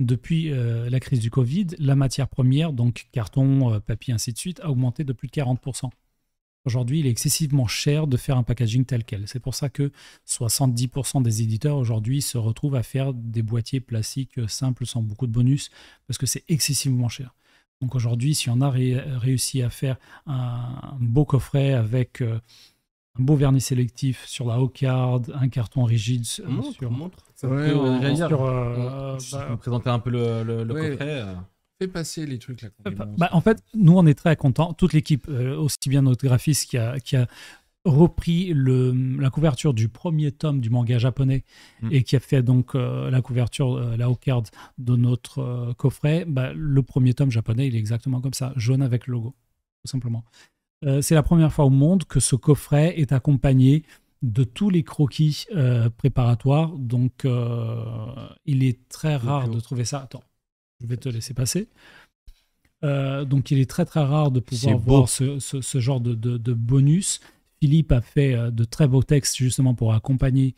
Depuis la crise du Covid, la matière première, donc carton, papier, ainsi de suite, a augmenté de plus de 40%. Aujourd'hui, il est excessivement cher de faire un packaging tel quel. C'est pour ça que 70% des éditeurs aujourd'hui se retrouvent à faire des boîtiers plastiques simples sans beaucoup de bonus parce que c'est excessivement cher. Donc aujourd'hui, si on a réussi à faire un beau coffret avec un beau vernis sélectif sur la Hawkard, un carton rigide sur... Ouais, j'allais dire, sur, vous présenter un peu le Ouais. coffret. Fais passer les trucs là. qu'on démontre. en fait, nous, on est très contents. Toute l'équipe, aussi bien notre graphiste qui a repris la couverture du premier tome du manga japonais et qui a fait donc la couverture, la Hawkard de notre coffret, le premier tome japonais, il est exactement comme ça, jaune avec le logo, tout simplement. C'est la première fois au monde que ce coffret est accompagné de tous les croquis préparatoires. Donc, il est très rare de trouver ça. Attends, je vais te laisser passer. Donc, il est très, très rare de pouvoir voir ce genre de bonus. Philippe a fait de très beaux textes justement pour accompagner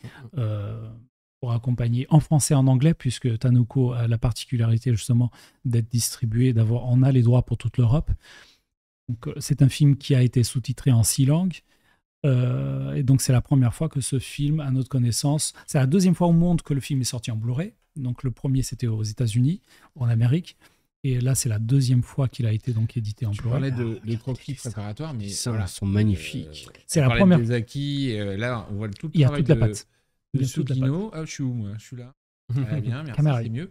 en français et en anglais, puisque Tanuko a la particularité justement d'être distribué, on a les droits pour toute l'Europe. Donc, c'est un film qui a été sous-titré en 6 langues. Et donc, c'est la première fois que ce film, à notre connaissance, c'est la deuxième fois au monde que le film est sorti en Blu-ray. Donc, le premier, c'était aux États-Unis, ou en Amérique. Et là, c'est la deuxième fois qu'il a été donc édité en Je Blu-ray. parlais de croquis préparatoires, mais Ça, voilà. ils sont magnifiques. C'est On la parlait première. des acquis, là, on voit tout le Il y a travail toute la de, pâte. Il de y a toute la pâte. Sugino. Ah, je suis où, moi? Je suis là. Ah, bien, merci, Caméra. c'est mieux.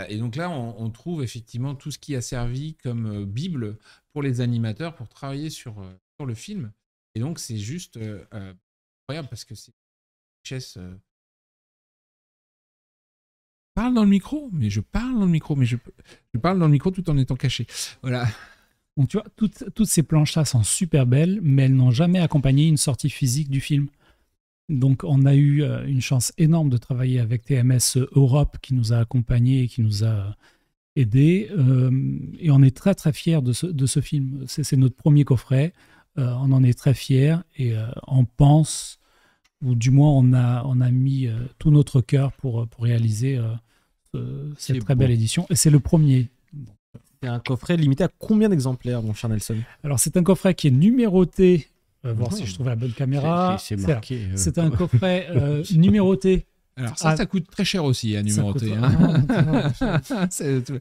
Et donc là, on trouve effectivement tout ce qui a servi comme bible pour les animateurs pour travailler sur le film. Et donc, c'est juste incroyable parce que c'est une richesse. Je parle dans le micro, mais je parle dans le micro, mais je parle dans le micro tout en étant caché. Voilà. Donc tu vois, toutes ces planches-là sont super belles, mais elles n'ont jamais accompagné une sortie physique du film. Donc on a eu une chance énorme de travailler avec TMS Europe qui nous a accompagnés et qui nous a aidés. Et on est très très fiers de ce film. C'est notre premier coffret. On en est très fiers et on pense, ou du moins on a mis tout notre cœur pour réaliser cette très belle édition. Et c'est le premier. C'est un coffret limité à combien d'exemplaires, mon cher Nelson? Alors, c'est un coffret qui est numéroté. Voir si je trouve la bonne caméra. C'est marqué. C'est un coffret numéroté. Alors ça coûte très cher aussi à numéroter. Ça Hein.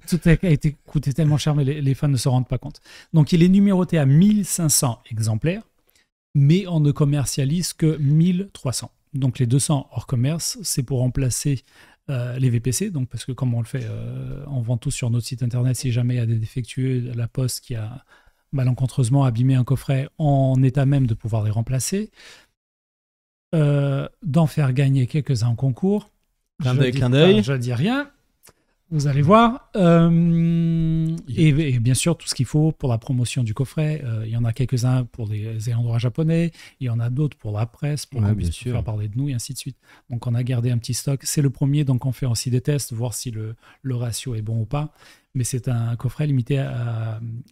Tout a été coûté tellement cher, mais les fans ne se rendent pas compte. Donc, il est numéroté à 1500 exemplaires, mais on ne commercialise que 1300. Donc, les 200 hors commerce, c'est pour remplacer les VPC, donc parce que comme on le fait, on vend tout sur notre site internet. Si jamais il y a des défectueux, la Poste qui a malencontreusement abîmé un coffret, on est à même de pouvoir les remplacer. D'en faire gagner quelques-uns en concours. Clin d'œil. Je dis rien. Vous allez voir. Et bien sûr, tout ce qu'il faut pour la promotion du coffret. Il y en a quelques-uns pour les ayants droit japonais. Il y en a d'autres pour la presse, pour qu'on puisse faire parler de nous, et ainsi de suite. Donc, on a gardé un petit stock. C'est le premier, donc on fait aussi des tests, voir si le ratio est bon ou pas. Mais c'est un coffret limité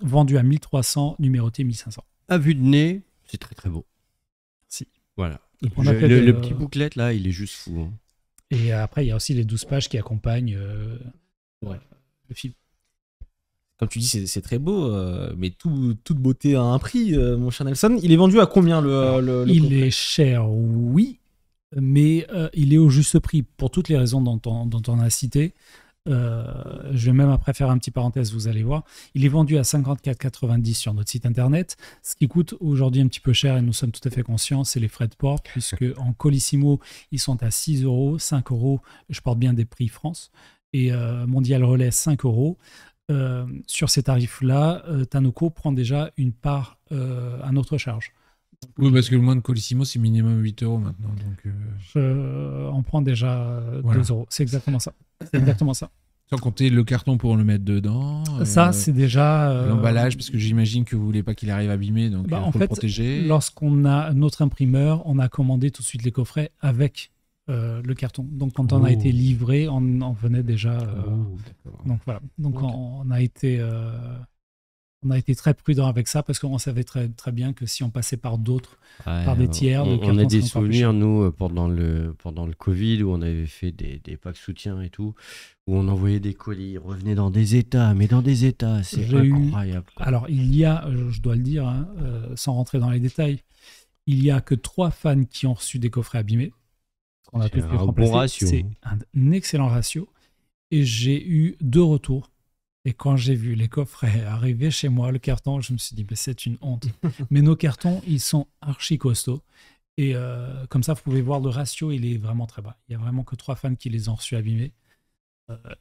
vendu à 1300, numéroté 1500. À vue de nez, c'est très très beau. Si. Voilà. Le petit booklet, là, il est juste fou. Hein. Et après, il y a aussi les 12 pages qui accompagnent le film. Comme tu dis, c'est très beau, mais toute beauté a un prix, mon cher Nelson. Il est vendu à combien le Il est cher, oui, mais il est au juste prix pour toutes les raisons dont on a cité. Je vais même après faire un petit parenthèse, vous allez voir. Il est vendu à 54,90 sur notre site internet. Ce qui coûte aujourd'hui un petit peu cher, et nous sommes tout à fait conscients, c'est les frais de port, puisque en Colissimo, ils sont à 6 €, 5 €. Je porte bien des prix France. Et Mondial Relais, 5 €. Sur ces tarifs-là, Tanuco prend déjà une part à notre charge. Oui, parce que le moins de Colissimo, c'est minimum 8 € maintenant. Donc, on prend déjà 2 €. C'est exactement ça. C'est exactement ça. Sans compter le carton pour le mettre dedans. Ça, c'est déjà... l'emballage, parce que j'imagine que vous voulez pas qu'il arrive abîmé, donc en faut fait, le protéger. Lorsqu'on a notre imprimeur, on a commandé tout de suite les coffrets avec le carton. Donc, quand on a été livré, on venait déjà... donc, voilà. Donc, on a été... on a été très prudent avec ça parce qu'on savait très, très bien que si on passait par d'autres, par des tiers... On a des souvenirs, nous, pendant le Covid, où on avait fait des packs soutien et tout, où on envoyait des colis, ils revenaient dans des états, c'est incroyable. Alors, il y a, je dois le dire, hein, sans rentrer dans les détails, il n'y a que 3 fans qui ont reçu des coffrets abîmés. On a C'est un bon ratio. C'est un excellent ratio. Et j'ai eu 2 retours. Et quand j'ai vu les coffrets arriver chez moi, le carton, je me suis dit, mais c'est une honte. Mais nos cartons, ils sont archi costauds. Et comme ça, vous pouvez voir le ratio, il est vraiment très bas. Il n'y a vraiment que 3 fans qui les ont reçus abîmés.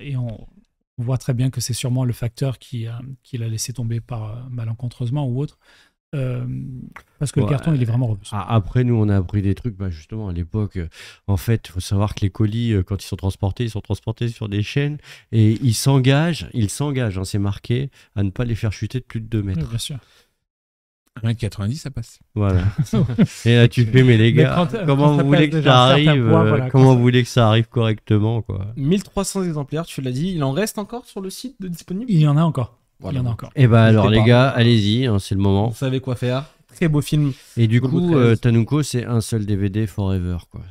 Et on voit très bien que c'est sûrement le facteur qui l'a laissé tomber par malencontreusement ou autre. Parce que le carton, il est vraiment robuste. Après, nous, on a appris des trucs, justement, à l'époque. En fait, il faut savoir que les colis, quand ils sont transportés sur des chaînes et ils s'engagent, hein, c'est marqué, à ne pas les faire chuter de plus de 2 mètres. Oui, bien sûr. 1,90 m, ça passe. Voilà. Et là, tu fais, mais les gars, comment vous voulez que ça arrive Comment vous voulez que ça arrive correctement, quoi. 1300 exemplaires, tu l'as dit. Il en reste encore sur le site de disponible? Il y en a encore. Voilà. Il y en a encore. Et alors, les gars, allez-y, hein, c'est le moment. Vous savez quoi faire. Très beau film. Et du coup, Tanuco, c'est un seul DVD forever, quoi.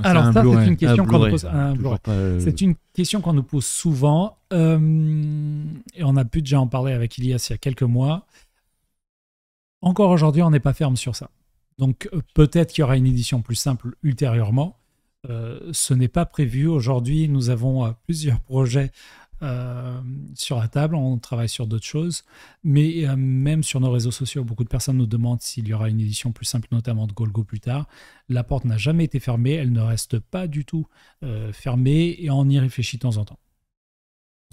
Alors ça, c'est une question qu'on nous pose. C'est une question qu'on nous pose souvent. Et on a pu déjà en parler avec Ilias il y a quelques mois. Encore aujourd'hui, on n'est pas ferme sur ça. Donc peut-être qu'il y aura une édition plus simple ultérieurement. Ce n'est pas prévu. Aujourd'hui, nous avons plusieurs projets sur la table, on travaille sur d'autres choses, mais même sur nos réseaux sociaux, beaucoup de personnes nous demandent s'il y aura une édition plus simple, notamment de Golgo plus tard. La porte n'a jamais été fermée, elle ne reste pas du tout fermée, et on y réfléchit de temps en temps.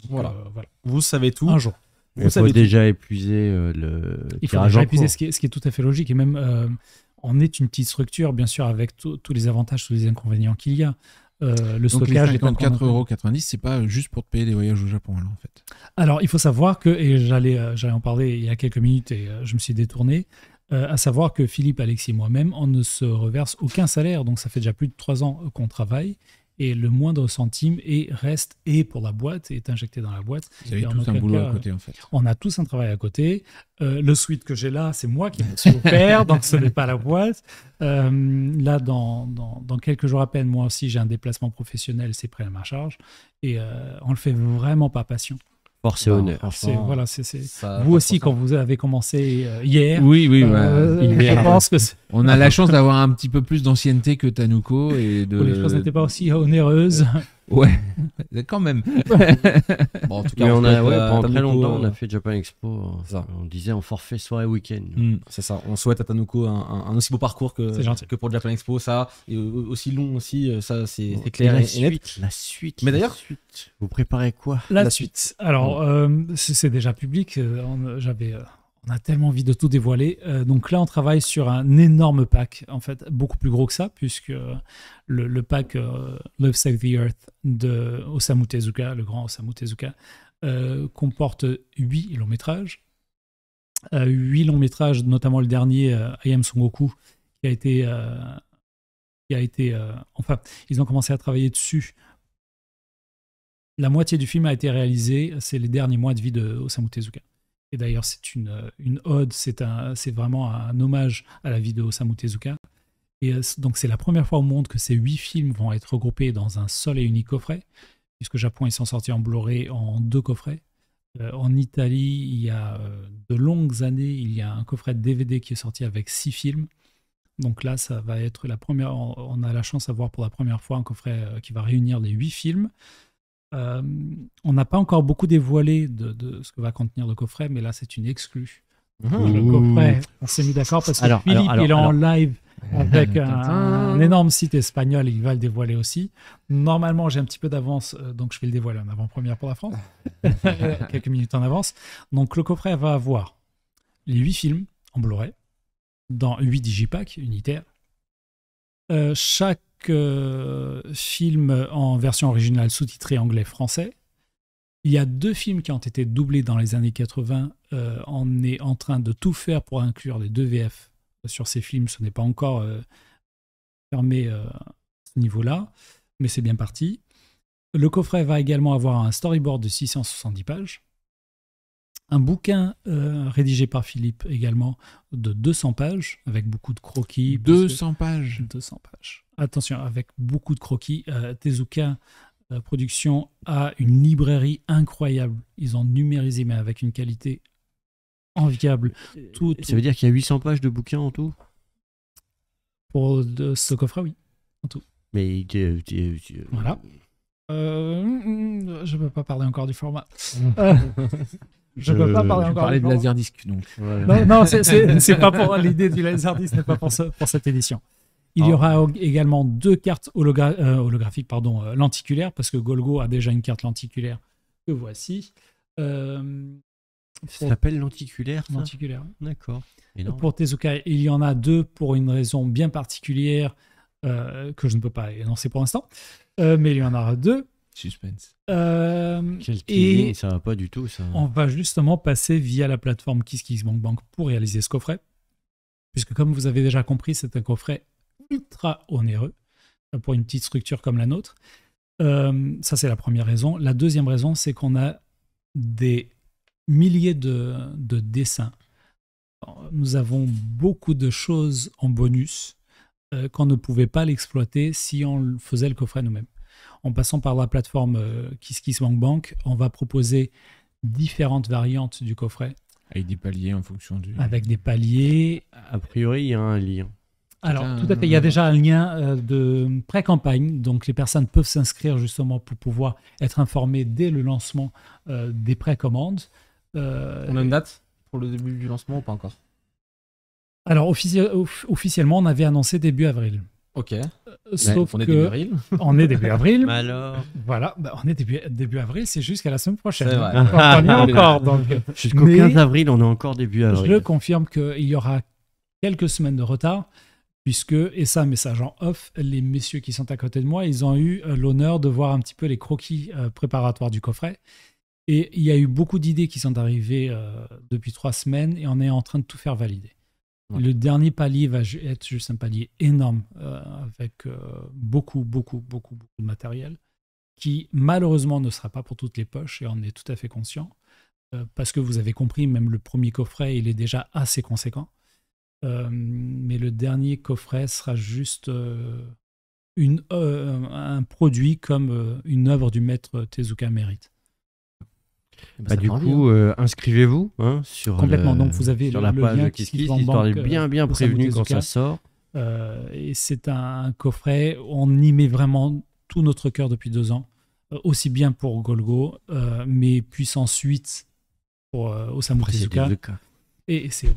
Donc, Voilà. voilà. Vous savez tout. Un jour. Vous Il faut savez tout. déjà épuiser le Il faut tirage déjà en épuiser cours. ce qui est tout à fait logique, et même on est une petite structure, bien sûr, avec tous les avantages, tous les inconvénients qu'il y a. Le Donc stockage les est un 54,90 €, c'est pas juste pour te payer des voyages au Japon, alors, en fait. Alors, il faut savoir que, et j'allais en parler il y a quelques minutes et je me suis détourné, à savoir que Philippe, Alexis et moi-même, on ne se reverse aucun salaire. Donc, ça fait déjà plus de 3 ans qu'on travaille et le moindre centime reste pour la boîte, est injecté dans la boîte. Vous avez Et en tous un aucun boulot cas, à côté, en fait. On a tous un travail à côté. Le suite que j'ai là, c'est moi qui me suis offert, donc ce n'est pas la boîte. Là, dans quelques jours à peine, moi aussi, j'ai un déplacement professionnel, c'est pris à ma charge. Et on le fait vraiment par passion. Force et honneur. Voilà, Ça, vous aussi, quand vous avez commencé hier, Oui, oui. je pense que On a la chance d'avoir un petit peu plus d'ancienneté que Tanuko et de. les choses n'étaient pas aussi onéreuses. Ouais, quand même. Bon, en tout cas, Mais on souhaite pendant à très Tanuko, longtemps, on a fait Japan Expo. ça. On disait en forfait soirée week-end. C'est ça. On souhaite à Tanuko un aussi beau parcours C'est gentil. que pour Japan Expo, ça, et aussi long aussi, ça c'est Et clair la et net. suite, la suite. Mais la d'ailleurs- suite. Vous préparez quoi? La suite. Alors, c'est déjà public. On a tellement envie de tout dévoiler. Donc là, on travaille sur un énorme pack, en fait, beaucoup plus gros que ça, puisque le pack Love Save the Earth de Osamu Tezuka, le grand Osamu Tezuka, comporte 8 longs métrages. 8 longs métrages, notamment le dernier, I Am Son Goku, qui a été... enfin, ils ont commencé à travailler dessus. La moitié du film a été réalisée, c'est les derniers mois de vie de Osamu Tezuka. Et d'ailleurs, c'est une ode, c'est vraiment un hommage à la vie de Osamu Tezuka. Et donc, c'est la première fois au monde que ces 8 films vont être regroupés dans un seul et unique coffret, puisque Japon, ils sont sortis en Blu-ray en 2 coffrets. En Italie, il y a de longues années, il y a un coffret de DVD qui est sorti avec 6 films. Donc là, ça va être la première. On a la chance d'avoir pour la première fois un coffret qui va réunir les 8 films. On n'a pas encore beaucoup dévoilé de ce que va contenir le coffret, mais là, c'est une exclue. Le coffret, on s'est mis d'accord parce que Philippe, il est en live avec un énorme site espagnol et il va le dévoiler aussi. Normalement, j'ai un petit peu d'avance, donc je vais le dévoiler en avant-première pour la France, quelques minutes en avance. Donc, le coffret va avoir les 8 films en Blu-ray dans 8 digipacks unitaires. Chaque film en version originale sous-titrée anglais-français. Il y a 2 films qui ont été doublés dans les années 80. On est en train de tout faire pour inclure les 2 VF sur ces films. Ce n'est pas encore fermé à ce niveau-là, mais c'est bien parti. Le coffret va également avoir un storyboard de 670 pages. Un bouquin rédigé par Philippe également de 200 pages, avec beaucoup de croquis. 200 pages. 200 pages. Attention, avec beaucoup de croquis. Tezuka Production a une librairie incroyable. Ils ont numérisé, mais avec une qualité enviable. Ça veut dire qu'il y a 800 pages de bouquins en tout? Pour ce coffret, oui. En tout. Mais Voilà. Je ne peux pas parler encore du format. Je peux pas parler encore. Parler de Laserdisc, donc. Non, c'est pas pour l'idée du Laserdisc, n'est pas pour cette édition. Il y aura également 2 cartes holographiques, lenticulaires, parce que Golgo a déjà une carte lenticulaire que voici. Ça s'appelle lenticulaire, ça? Lenticulaire. D'accord. Pour Tezuka, il y en a 2 pour une raison bien particulière que je ne peux pas énoncer pour l'instant, mais il y en aura 2. Suspense. Quel teasing, ça va pas du tout, ça. On va justement passer via la plateforme KissKissBankBank pour réaliser ce coffret, puisque comme vous avez déjà compris, c'est un coffret ultra onéreux pour une petite structure comme la nôtre. Ça, c'est la première raison. La deuxième raison, c'est qu'on a des milliers de dessins. Nous avons beaucoup de choses en bonus qu'on ne pouvait pas l'exploiter si on faisait le coffret nous-mêmes. En passant par la plateforme KissKissBankBank, on va proposer différentes variantes du coffret. Avec des paliers en fonction du... Avec des paliers. A priori, il y a un lien. Alors, tout à fait. Il y a déjà un lien de pré-campagne. Donc, les personnes peuvent s'inscrire justement pour pouvoir être informées dès le lancement des précommandes. On a une date pour le début du lancement ou pas encore? Alors, officiellement, on avait annoncé début avril. Ok. Sauf on est que début avril. on est début avril. Mais alors, Voilà, on est début avril, c'est jusqu'à la semaine prochaine. C'est vrai. On y est encore. Donc, jusqu'au Mais 15 avril, on est encore début avril. je confirme qu'il y aura quelques semaines de retard, puisque, et ça, message en off, les messieurs qui sont à côté de moi, ils ont eu l'honneur de voir un petit peu les croquis préparatoires du coffret. Et il y a eu beaucoup d'idées qui sont arrivées depuis 3 semaines et on est en train de tout faire valider. Ouais. Le dernier palier va être juste un palier énorme avec beaucoup de matériel qui malheureusement ne sera pas pour toutes les poches et on est tout à fait conscient parce que vous avez compris, même le premier coffret il est déjà assez conséquent. Mais le dernier coffret sera juste un produit comme une œuvre du maître Tezuka mérite. Ça Du fait envie, coup, inscrivez-vous sur, Complètement. Donc vous avez sur le la page lien de qui KissKiss, va en histoire banque, d'être bien Osamu prévenu quand Tezuka. ça sort. Et c'est un coffret, on y met vraiment tout notre cœur depuis 2 ans, aussi bien pour Golgo, mais puissance 8 pour Osamu Après, c'est Tezuka. Tezuka. Et c'est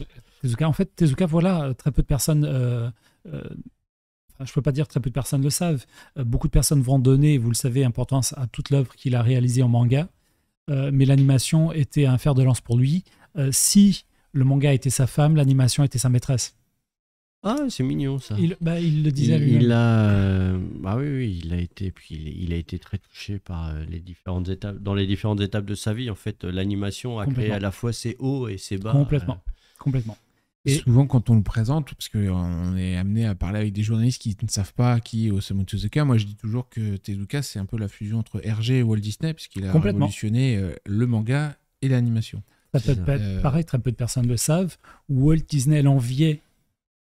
Tezuka. En fait, Tezuka, voilà, très peu de personnes. Je peux pas dire très peu de personnes le savent. Beaucoup de personnes vont donner, vous le savez, importance à toute l'œuvre qu'il a réalisée en manga. Mais l'animation était un fer de lance pour lui. Si le manga était sa femme, l'animation était sa maîtresse. Ah, c'est mignon ça. Il le disait lui-même. Oui, il a été très touché par les différentes étapes, dans les différentes étapes de sa vie. En fait, l'animation a créé Complètement. à la fois ses hauts et ses bas. Complètement. Et- Souvent, quand on le présente, parce qu'on est amené à parler avec des journalistes qui ne savent pas qui est Osamu Tezuka, moi je dis toujours que Tezuka, c'est un peu la fusion entre Hergé et Walt Disney, puisqu'il a Complètement. révolutionné le manga et l'animation. Ça peut C'est être pareil, très peu de personnes le savent. Walt Disney l'enviait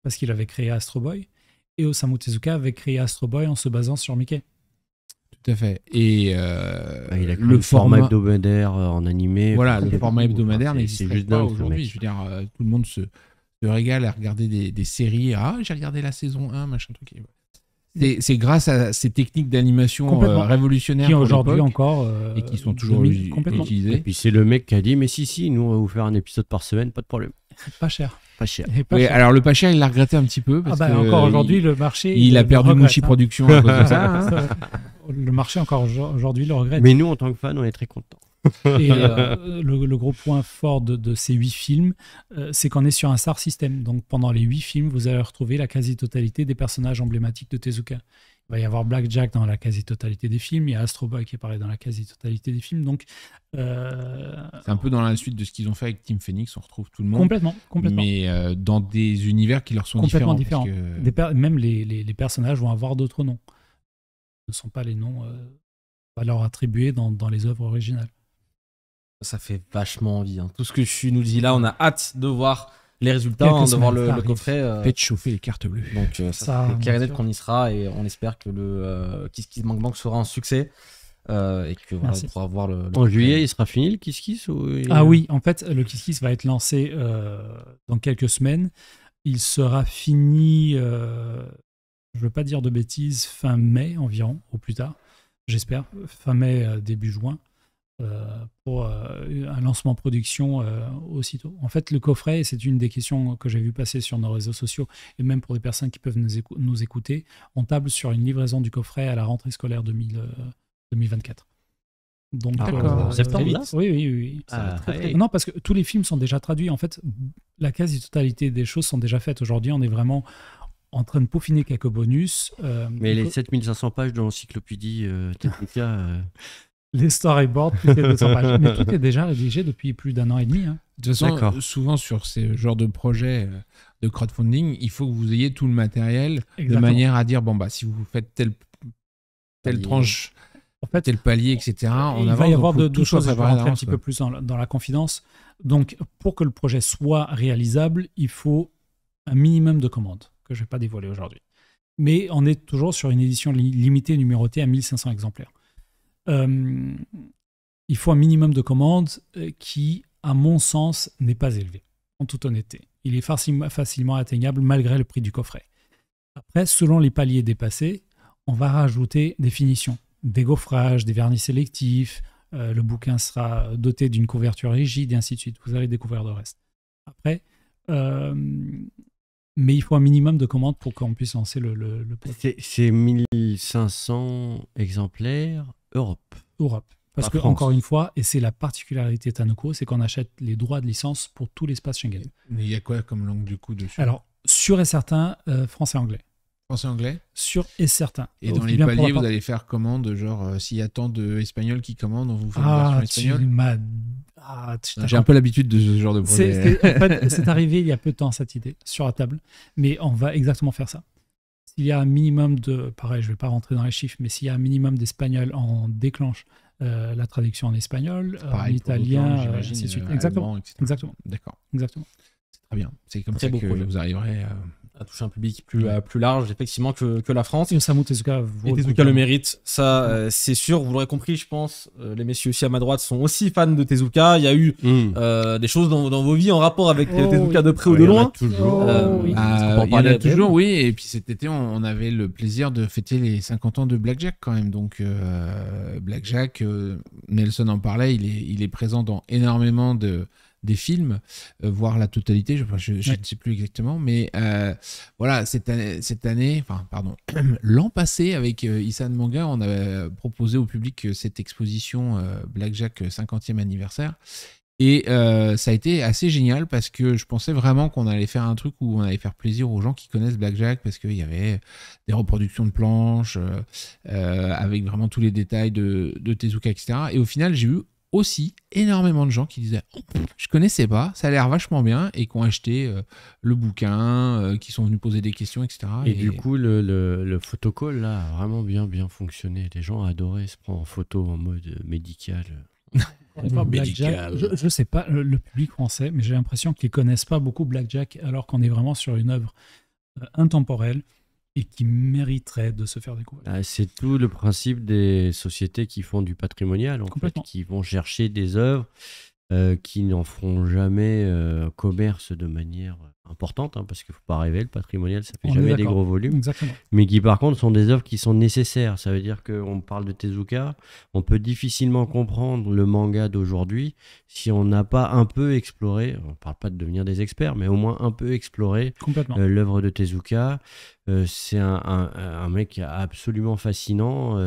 parce qu'il avait créé Astro Boy. Et Osamu Tezuka avait créé Astro Boy en se basant sur Mickey. Tout à fait. Et Il a créé le le format format hebdomadaire en animé. Voilà, Enfin, le c'est format beaucoup. hebdomadaire Enfin, c'est n'existe juste pas dingue, ce aujourd'hui. mec. Je veux dire, tout le monde se régale à regarder des séries. Ah, j'ai regardé la saison 1, machin truc. C'est grâce à ces techniques d'animation Complètement. révolutionnaires Qui pour aujourd'hui l'époque, encore. et qui sont toujours complètement. Et utilisées. puis c'est le mec qui a dit mais si, nous on va vous faire un épisode par semaine, pas de problème. Pas cher. Pas cher. Et pas Oui, cher. alors le pas cher, il l'a regretté un petit peu. Parce que encore aujourd'hui, le marché. il a le perdu regrette, Mushi hein. Production à cause de ça. hein. Le marché, encore aujourd'hui, le regrette. Mais nous en tant que fans, on est très contents. Et le gros point fort de ces 8 films, c'est qu'on est sur un star system. Donc pendant les 8 films, vous allez retrouver la quasi-totalité des personnages emblématiques de Tezuka. Il va y avoir Blackjack dans la quasi-totalité des films, il y a Astro Boy qui apparaît dans la quasi-totalité des films. Donc C'est un peu dans la suite de ce qu'ils ont fait avec Team Phoenix, on retrouve tout le monde. complètement. Mais dans des univers qui leur sont Complètement différents. différents. parce que- Même les personnages vont avoir d'autres noms. Ce ne sont pas les noms à leur attribuer dans les œuvres originales. Ça fait vachement envie. Tout ce que tu nous dis là, on a hâte de voir les résultats, Quelques de voir semaines, ça le arrive. coffret. Faites chauffer les cartes bleues. Donc Ça, ça c'est clair et bien net sûr. qu'on y sera et on espère que le KissKiss Bank Bank sera un succès et que voilà, Merci. on pourra voir le En coffret. juillet, il sera fini le KissKiss ou... Ah oui, en fait, le KissKiss va être lancé dans quelques semaines. Il sera fini, je ne veux pas dire de bêtises, fin mai environ, au plus tard, j'espère, fin mai, début juin, pour un lancement production aussitôt. En fait, le coffret, et c'est une des questions que j'ai vu passer sur nos réseaux sociaux, et même pour des personnes qui peuvent nous écouter, on table sur une livraison du coffret à la rentrée scolaire 2024. Donc, D'accord. En septembre, très là vite. Oui. Ça va très, très vite. Non, parce que tous les films sont déjà traduits. En fait, la quasi-totalité des choses sont déjà faites. Aujourd'hui, on est vraiment en train de peaufiner quelques bonus. Mais les 7500 pages de l'encyclopédie Tezuka... Les storyboards, toutes les 200 pages. Mais tout est déjà rédigé depuis plus d'1 an et demi. Hein. De toute façon, D'accord. souvent sur ces genres de projets de crowdfunding, il faut que vous ayez tout le matériel Exactement. de manière à dire bon bah si vous faites telle Palier. tranche, En fait, tel palier, etc. En il avance, va y avoir donc faut deux tout soit choses. Je vais préparé à rentrer un l'avance, petit quoi. peu plus dans la confidence. Donc, pour que le projet soit réalisable, il faut un minimum de commandes que je ne vais pas dévoiler aujourd'hui. Mais on est toujours sur une édition limitée numérotée à 1500 exemplaires. Il faut un minimum de commandes qui, à mon sens, n'est pas élevé, en toute honnêteté. Il est facilement atteignable malgré le prix du coffret. Après, selon les paliers dépassés, on va rajouter des finitions, des gaufrages, des vernis sélectifs. Le bouquin sera doté d'une couverture rigide et ainsi de suite. Vous allez découvrir le reste. Après, mais il faut un minimum de commandes pour qu'on puisse lancer le projet. C'est 1500 exemplaires Europe. Parce Pas que, France. encore une fois, et c'est la particularité de Tanuko, c'est qu'on achète les droits de licence pour tout l'espace Schengen. Mais il y a quoi comme langue du coup dessus? Alors, sûr et certain, français-anglais. Français-anglais. Sûr et certain. Et dans les paliers, vous allez faire commande, genre s'il y a tant d'Espagnols qui commandent, on vous fait une version espagnole. J'ai un peu l'habitude de ce genre de projet. En fait, c'est arrivé il y a peu de temps cette idée sur la table, mais on va exactement faire ça. S'il y a un minimum de, pareil, je ne vais pas rentrer dans les chiffres, mais s'il y a un minimum d'espagnols, on déclenche la traduction en espagnol, en italien, ainsi de suite. Exactement. Exactement. D'accord. Exactement. C'est très bien. C'est comme Très ça beau que projet. vous arriverez à toucher un public plus large, effectivement, que la France. Et Osamu Tezuka, Et Tezuka le mérite, ça c'est sûr, vous l'aurez compris, je pense. Les messieurs aussi à ma droite sont aussi fans de Tezuka. Il y a eu des choses dans vos vies en rapport avec Tezuka de près ou de loin. Toujours. Oui. il y en a toujours, oui. Et puis cet été, on avait le plaisir de fêter les 50 ans de Blackjack quand même. Donc Blackjack, Nelson en parlait, il est présent dans énormément des films, voire la totalité, je ne sais plus exactement, mais voilà, cette année, l'an passé, avec Issei Manga, on a proposé au public cette exposition Blackjack 50e anniversaire. Et ça a été assez génial parce que je pensais vraiment qu'on allait faire un truc où on allait faire plaisir aux gens qui connaissent Blackjack parce qu'il y avait des reproductions de planches avec vraiment tous les détails de Tezuka, etc. Et au final, j'ai eu aussi énormément de gens qui disaient je connaissais pas, ça a l'air vachement bien, et qui ont acheté le bouquin, qui sont venus poser des questions, etc. Et du coup, le photocall là a vraiment bien fonctionné. Les gens adoraient se prendre en photo en mode médical. Blackjack, je sais pas le public français, mais j'ai l'impression qu'ils connaissent pas beaucoup Blackjack, alors qu'on est vraiment sur une œuvre intemporelle et qui mériterait de se faire découvrir. C'est tout le principe des sociétés qui font du patrimonial, en fait, qui vont chercher des œuvres qui n'en feront jamais commerce de manière importante, parce qu'il ne faut pas rêver, le patrimonial, ça fait jamais des gros volumes. Exactement. Mais qui par contre sont des œuvres qui sont nécessaires. Ça veut dire qu'on parle de Tezuka, on peut difficilement comprendre le manga d'aujourd'hui si on n'a pas un peu exploré, on ne parle pas de devenir des experts, mais au moins un peu exploré l'œuvre de Tezuka. C'est un mec absolument fascinant.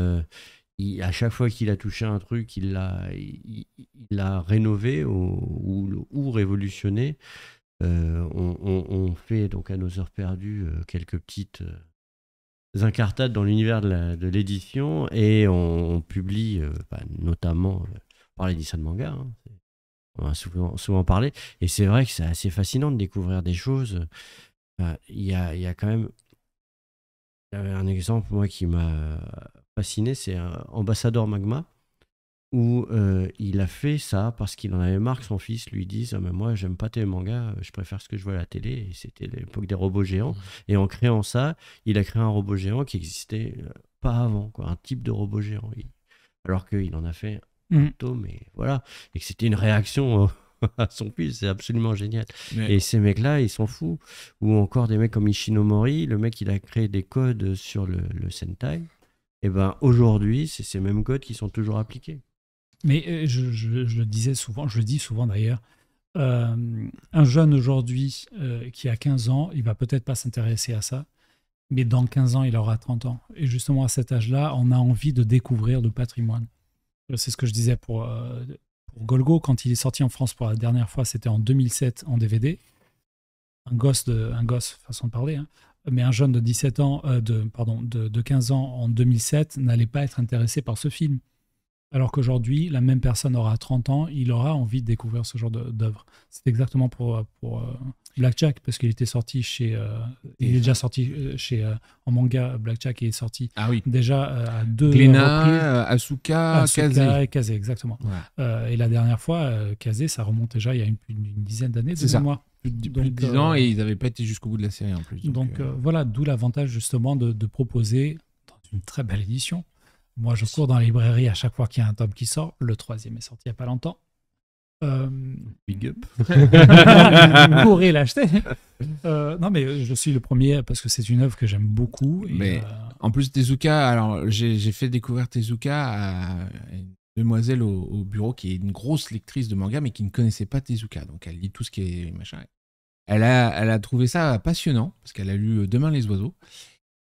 À chaque fois qu'il a touché un truc, il l'a rénové ou révolutionné. On fait donc à nos heures perdues quelques petites incartades dans l'univers de l'édition, et on publie notamment par l'édition de manga. On a souvent parlé, et c'est vrai que c'est assez fascinant de découvrir des choses. Il y a quand même un exemple moi qui m'a fasciné, c'est Ambassador Magma, où il a fait ça parce qu'il en avait marre que son fils lui dise mais moi j'aime pas tes mangas, je préfère ce que je vois à la télé, et c'était l'époque des robots géants. Et en créant ça, il a créé un robot géant qui existait pas avant, un type de robot géant, alors qu'il en a fait un tome, mais voilà, et que c'était une réaction à son fils. C'est absolument génial. Et ces mecs-là, ils sont fous. Ou encore des mecs comme Ishinomori, le mec il a créé des codes sur le Sentai. Et aujourd'hui, c'est ces mêmes codes qui sont toujours appliqués. Mais je le disais souvent, je le dis souvent d'ailleurs, un jeune aujourd'hui qui a 15 ans, il va peut-être pas s'intéresser à ça, mais dans 15 ans, il aura 30 ans. Et justement, à cet âge-là, on a envie de découvrir le patrimoine. C'est ce que je disais pour Golgo, quand il est sorti en France pour la dernière fois, c'était en 2007 en DVD. Un gosse, façon de parler, mais un jeune de 17 ans, de 15 ans en 2007 n'allait pas être intéressé par ce film. Alors qu'aujourd'hui, la même personne aura 30 ans, il aura envie de découvrir ce genre d'œuvre. C'est exactement pour Blackjack, parce qu'il était sorti il est déjà sorti en manga. Blackjack est sorti déjà à 2 Glénat, Asuka et Kaze, exactement. Ouais. Et la dernière fois, Kaze, ça remonte déjà il y a une dizaine d'années, de mémoire. Plus de 10 ans, et ils n'avaient pas été jusqu'au bout de la série en plus. Donc voilà, d'où l'avantage justement de proposer dans une très belle édition. Moi, je cours dans la librairie à chaque fois qu'il y a un tome qui sort. Le 3e est sorti il n'y a pas longtemps. Big up. Courez l'acheter. Non, mais je suis le premier parce que c'est une œuvre que j'aime beaucoup. Et, Mais en plus, Tezuka, alors j'ai fait découvrir Tezuka à une demoiselle au bureau qui est une grosse lectrice de manga, mais qui ne connaissait pas Tezuka. Donc elle lit tout ce qui est machin. Elle a trouvé ça passionnant parce qu'elle a lu Demain les oiseaux.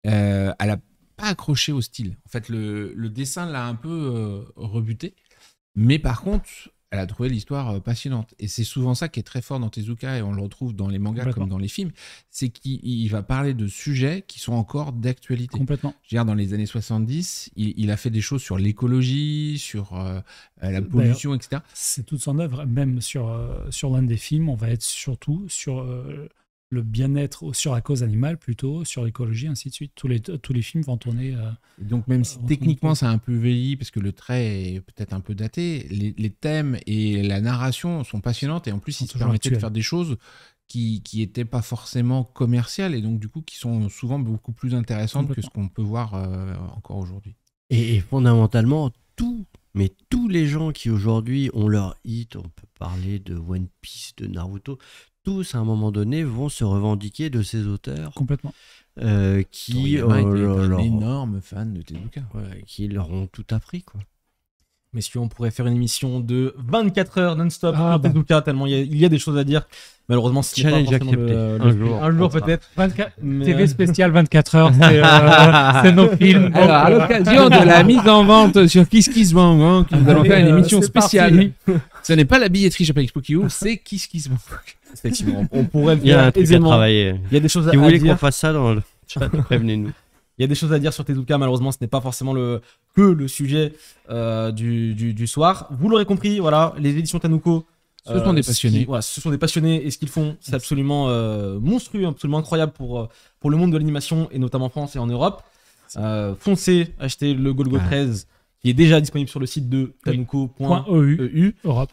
Elle a pas accroché au style. En fait, le dessin l'a un peu rebuté. Mais par contre, elle a trouvé l'histoire passionnante. Et c'est souvent ça qui est très fort dans Tezuka, et on le retrouve dans les mangas comme dans les films, c'est qu'il va parler de sujets qui sont encore d'actualité. Complètement. Je veux dire, dans les années 70, il a fait des choses sur l'écologie, sur la pollution, etc. C'est toute son œuvre. Même sur l'un des films, on va être surtout sur le bien-être, sur la cause animale plutôt, sur l'écologie, ainsi de suite. Tous les films vont tourner... Donc même si techniquement ça a un peu vieilli, parce que le trait est peut-être un peu daté, les thèmes et la narration sont passionnantes, et en plus ils se permettaient de faire des choses qui n'étaient pas forcément commerciales, et donc du coup qui sont souvent beaucoup plus intéressantes que ce qu'on peut voir encore aujourd'hui. Et fondamentalement, tous les gens qui aujourd'hui ont leur hit, on peut parler de One Piece, de Naruto, tous à un moment donné vont se revendiquer de ces auteurs. Complètement. Qui est un énorme fan de Tezuka. Ouais, qui leur ont tout appris, quoi. Messieurs, on pourrait faire une émission de 24 heures non-stop sur Tezuka, tellement il y a des choses à dire. Malheureusement, c'est pas forcément un jour peut-être. TV spécial 24 heures, c'est nos films. Alors, à l'occasion de la mise en vente sur KissKissBankBank, nous allons faire une émission spéciale. Ce n'est pas la billetterie Japan Expo qui ouvre, c'est KissKissBankBank. Effectivement, on pourrait Il y a un truc à travailler. Il y a des choses à dire. Si vous voulez dire. qu'on fasse ça dans le chat, prévenez-nous. Il y a des choses à dire sur Tezuka, malheureusement ce n'est pas forcément que le sujet du soir. Vous l'aurez compris, voilà, les éditions Tanuko. Ce sont des passionnés. Ce sont des passionnés, et ce qu'ils font, c'est absolument monstrueux, absolument incroyable pour le monde de l'animation, et notamment en France et en Europe. Foncez, achetez le Golgo 13, qui est déjà disponible sur le site de tanuko.eu. Europe.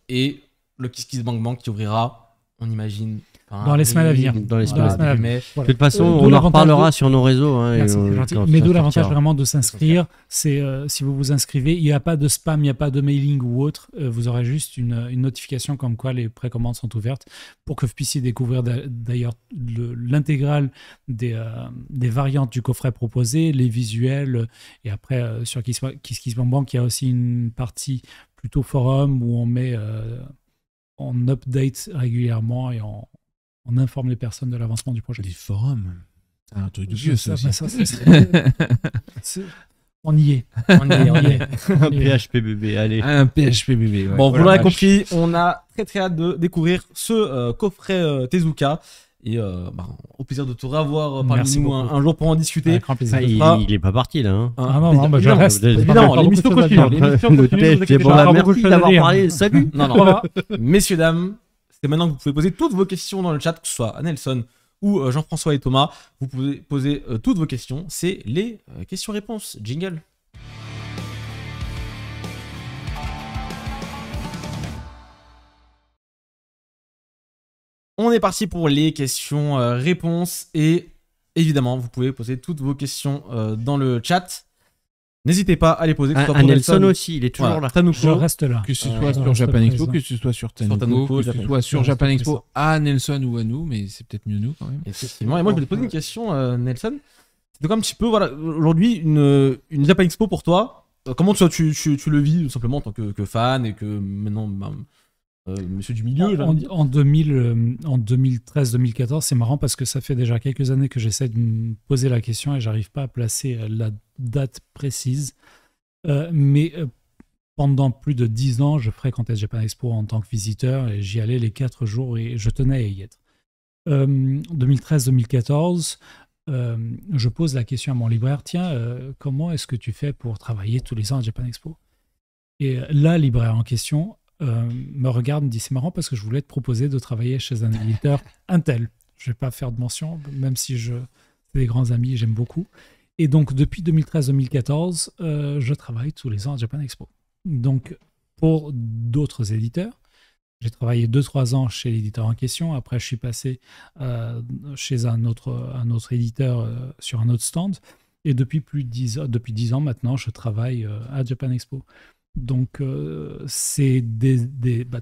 Et le KissKissBankBank qui ouvrira, on imagine... Dans les semaines à venir. Dans les semaines à venir. Voilà. De toute façon, on en reparlera sur nos réseaux. Hein, merci, c'est gentil. Mais d'où l'avantage vraiment de s'inscrire, c'est si vous vous inscrivez, il n'y a pas de spam, il n'y a pas de mailing ou autre. Vous aurez juste une notification comme quoi les précommandes sont ouvertes pour que vous puissiez découvrir d'ailleurs l'intégrale des variantes du coffret proposé, les visuels. Et après, sur KissKissBankBank, il y a aussi une partie plutôt forum où on met en update régulièrement et on informe les personnes de l'avancement du projet. Des forums. C'est un truc de vieux, ça aussi. On y est. On y est. Un PHP bébé, allez. Un PHP bébé, ouais. Bon, vous l'aurez compris, on a très hâte de découvrir ce coffret Tezuka. Et au plaisir de te revoir parmi nous un jour pour en discuter. Avec grand plaisir. Il est pas parti là. Hein. Non, je reste. Évidemment, l'émission continue. C'est bon, merci d'avoir parlé. Salut. Non. Messieurs, dames, c'est maintenant que vous pouvez poser toutes vos questions dans le chat, que ce soit à Nelson ou Jean-François et Thomas. Vous pouvez poser toutes vos questions. C'est les questions-réponses. Jingle. On est parti pour les questions-réponses. Et évidemment, vous pouvez poser toutes vos questions dans le chat. N'hésitez pas à les poser. À Nelson aussi, il est toujours là. Je reste là. Que ce soit sur Japan Expo, que ce soit sur Tanuko, que ce soit sur Japan Expo à Nelson ou à nous, mais c'est peut-être mieux nous quand même. Effectivement. Et moi, je voulais te poser une question, Nelson. C'est comme un petit peu, voilà, aujourd'hui, une Japan Expo pour toi. Comment tu le vis, tout simplement, en tant que fan et que maintenant, monsieur du milieu. En 2013-2014, c'est marrant parce que ça fait déjà quelques années que j'essaie de me poser la question et j'arrive pas à placer la date précise. Mais pendant plus de 10 ans, je fréquentais Japan Expo en tant que visiteur et j'y allais les 4 jours et je tenais à y être. 2013-2014, je pose la question à mon libraire, tiens, comment est-ce que tu fais pour travailler tous les ans à Japan Expo? Et la libraire en question me regarde, me dit, c'est marrant parce que je voulais te proposer de travailler chez un éditeur Intel. Je ne vais pas faire de mention, même si c'est des grands amis, j'aime beaucoup. Et donc, depuis 2013-2014, je travaille tous les ans à Japan Expo. Donc, pour d'autres éditeurs, j'ai travaillé 2-3 ans chez l'éditeur en question. Après, je suis passé chez un autre éditeur sur un autre stand. Et depuis 10 ans maintenant, je travaille à Japan Expo. Donc, c'est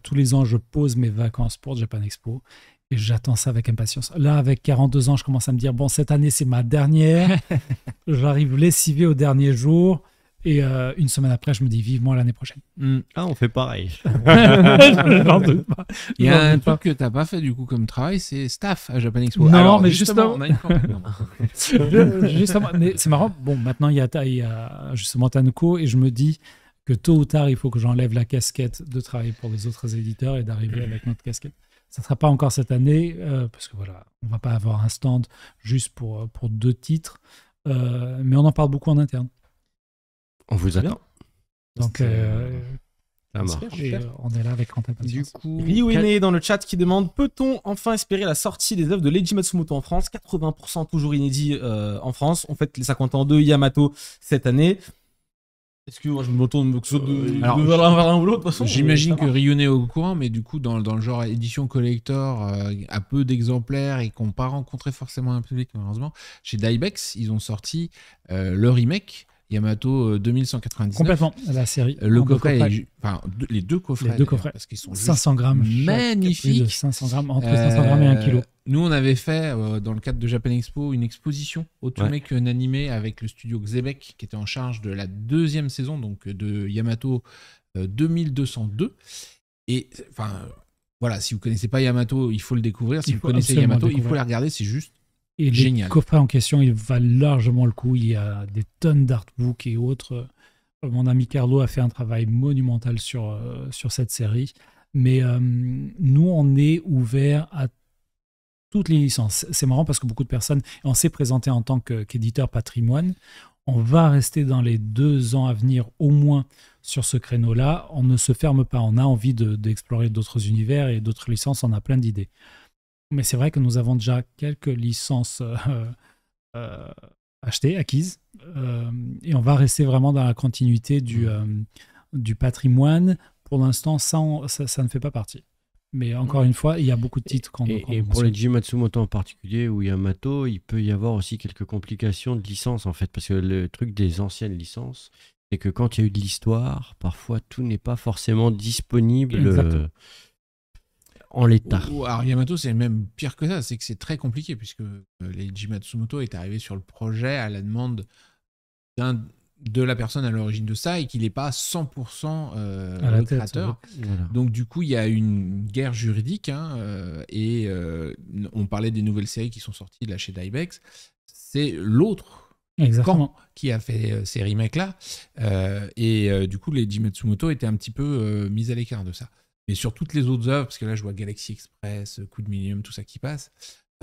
tous les ans, je pose mes vacances pour Japan Expo et j'attends ça avec impatience. Là, avec 42 ans, je commence à me dire, bon, cette année, c'est ma dernière. J'arrive lessivé au dernier jour et une semaine après, je me dis vivement l'année prochaine. Ah, on fait pareil. J'en doute pas. Il y a J'en un doute pas. truc que t'as pas fait du coup comme travail, c'est staff à Japan Expo. Non, Alors, mais justement, justement- on a une non. Justement, mais c'est marrant. Bon, maintenant, il y a justement Tanuko et je me dis que tôt ou tard, il faut que j'enlève la casquette de travailler pour les autres éditeurs et d'arriver avec notre casquette. Ça ne sera pas encore cette année, parce que voilà, on ne va pas avoir un stand juste pour 2 titres, mais on en parle beaucoup en interne. On vous attend. Donc, Ça marche. on est là avec grand impatience. Du coup, Ryuene dans le chat qui demande: peut-on enfin espérer la sortie des œuvres de Leiji Matsumoto en France? 80% toujours inédit en France. On fête les 50 ans de Yamato cette année. Est-ce que moi je me retourne Alors, de l'un ou l'autre de toute façon? J'imagine que ça va. Ryune est au courant, mais du coup, dans le genre édition collector, à peu d'exemplaires et qui n'ont pas rencontré forcément un public, malheureusement, chez Dybex, ils ont sorti le remake Yamato 2199. Complètement, la série. Le En deux coffret, coffrets. les deux coffrets. Les deux d'ailleurs, coffrets. parce qu'ils sont juste 500 grammes. chaque, magnifiques. plus de 500 grammes, entre 500 grammes et 1 kilo. Nous, on avait fait, dans le cadre de Japan Expo, une exposition Automake Nanime avec le studio Xebec, qui était en charge de la 2e saison, donc de Yamato 2202. Et, enfin, voilà, si vous connaissez pas Yamato, il faut le découvrir. Si Il vous faut connaissez absolument Yamato, il découvrir. faut la regarder, c'est juste Et les génial. coffrets en question, ils valent largement le coup. Il y a des tonnes d'artbooks et autres. Mon ami Carlo a fait un travail monumental sur cette série. Mais nous, on est ouvert à toutes les licences. C'est marrant parce que beaucoup de personnes, on s'est présenté en tant qu'éditeur patrimoine. On va rester dans les 2 ans à venir au moins sur ce créneau-là. On ne se ferme pas. On a envie d'explorer d'autres univers et d'autres licences. On a plein d'idées. Mais c'est vrai que nous avons déjà quelques licences achetées, acquises. Et on va rester vraiment dans la continuité du patrimoine. Pour l'instant, ça ne fait pas partie. Mais encore une fois, il y a beaucoup de titres qu'on Et pour les Matsumoto en particulier ou Yamato, il peut y avoir aussi quelques complications de licence en fait, parce que le truc des anciennes licences, c'est que quand il y a eu de l'histoire, parfois tout n'est pas forcément disponible en l'état. Alors Yamato, c'est même pire que ça, c'est que c'est très compliqué puisque Leiji Matsumoto est arrivé sur le projet à la demande de la personne à l'origine de ça et qu'il n'est pas 100% le créateur. Voilà. Donc du coup, il y a une guerre juridique et on parlait des nouvelles séries qui sont sorties là chez Dybex. C'est l'autre camp qui a fait ces remakes-là et du coup, Leiji Matsumoto était un petit peu mis à l'écart de ça. Mais sur toutes les autres œuvres, parce que là, je vois Galaxy Express, Coup de Millennium, tout ça qui passe.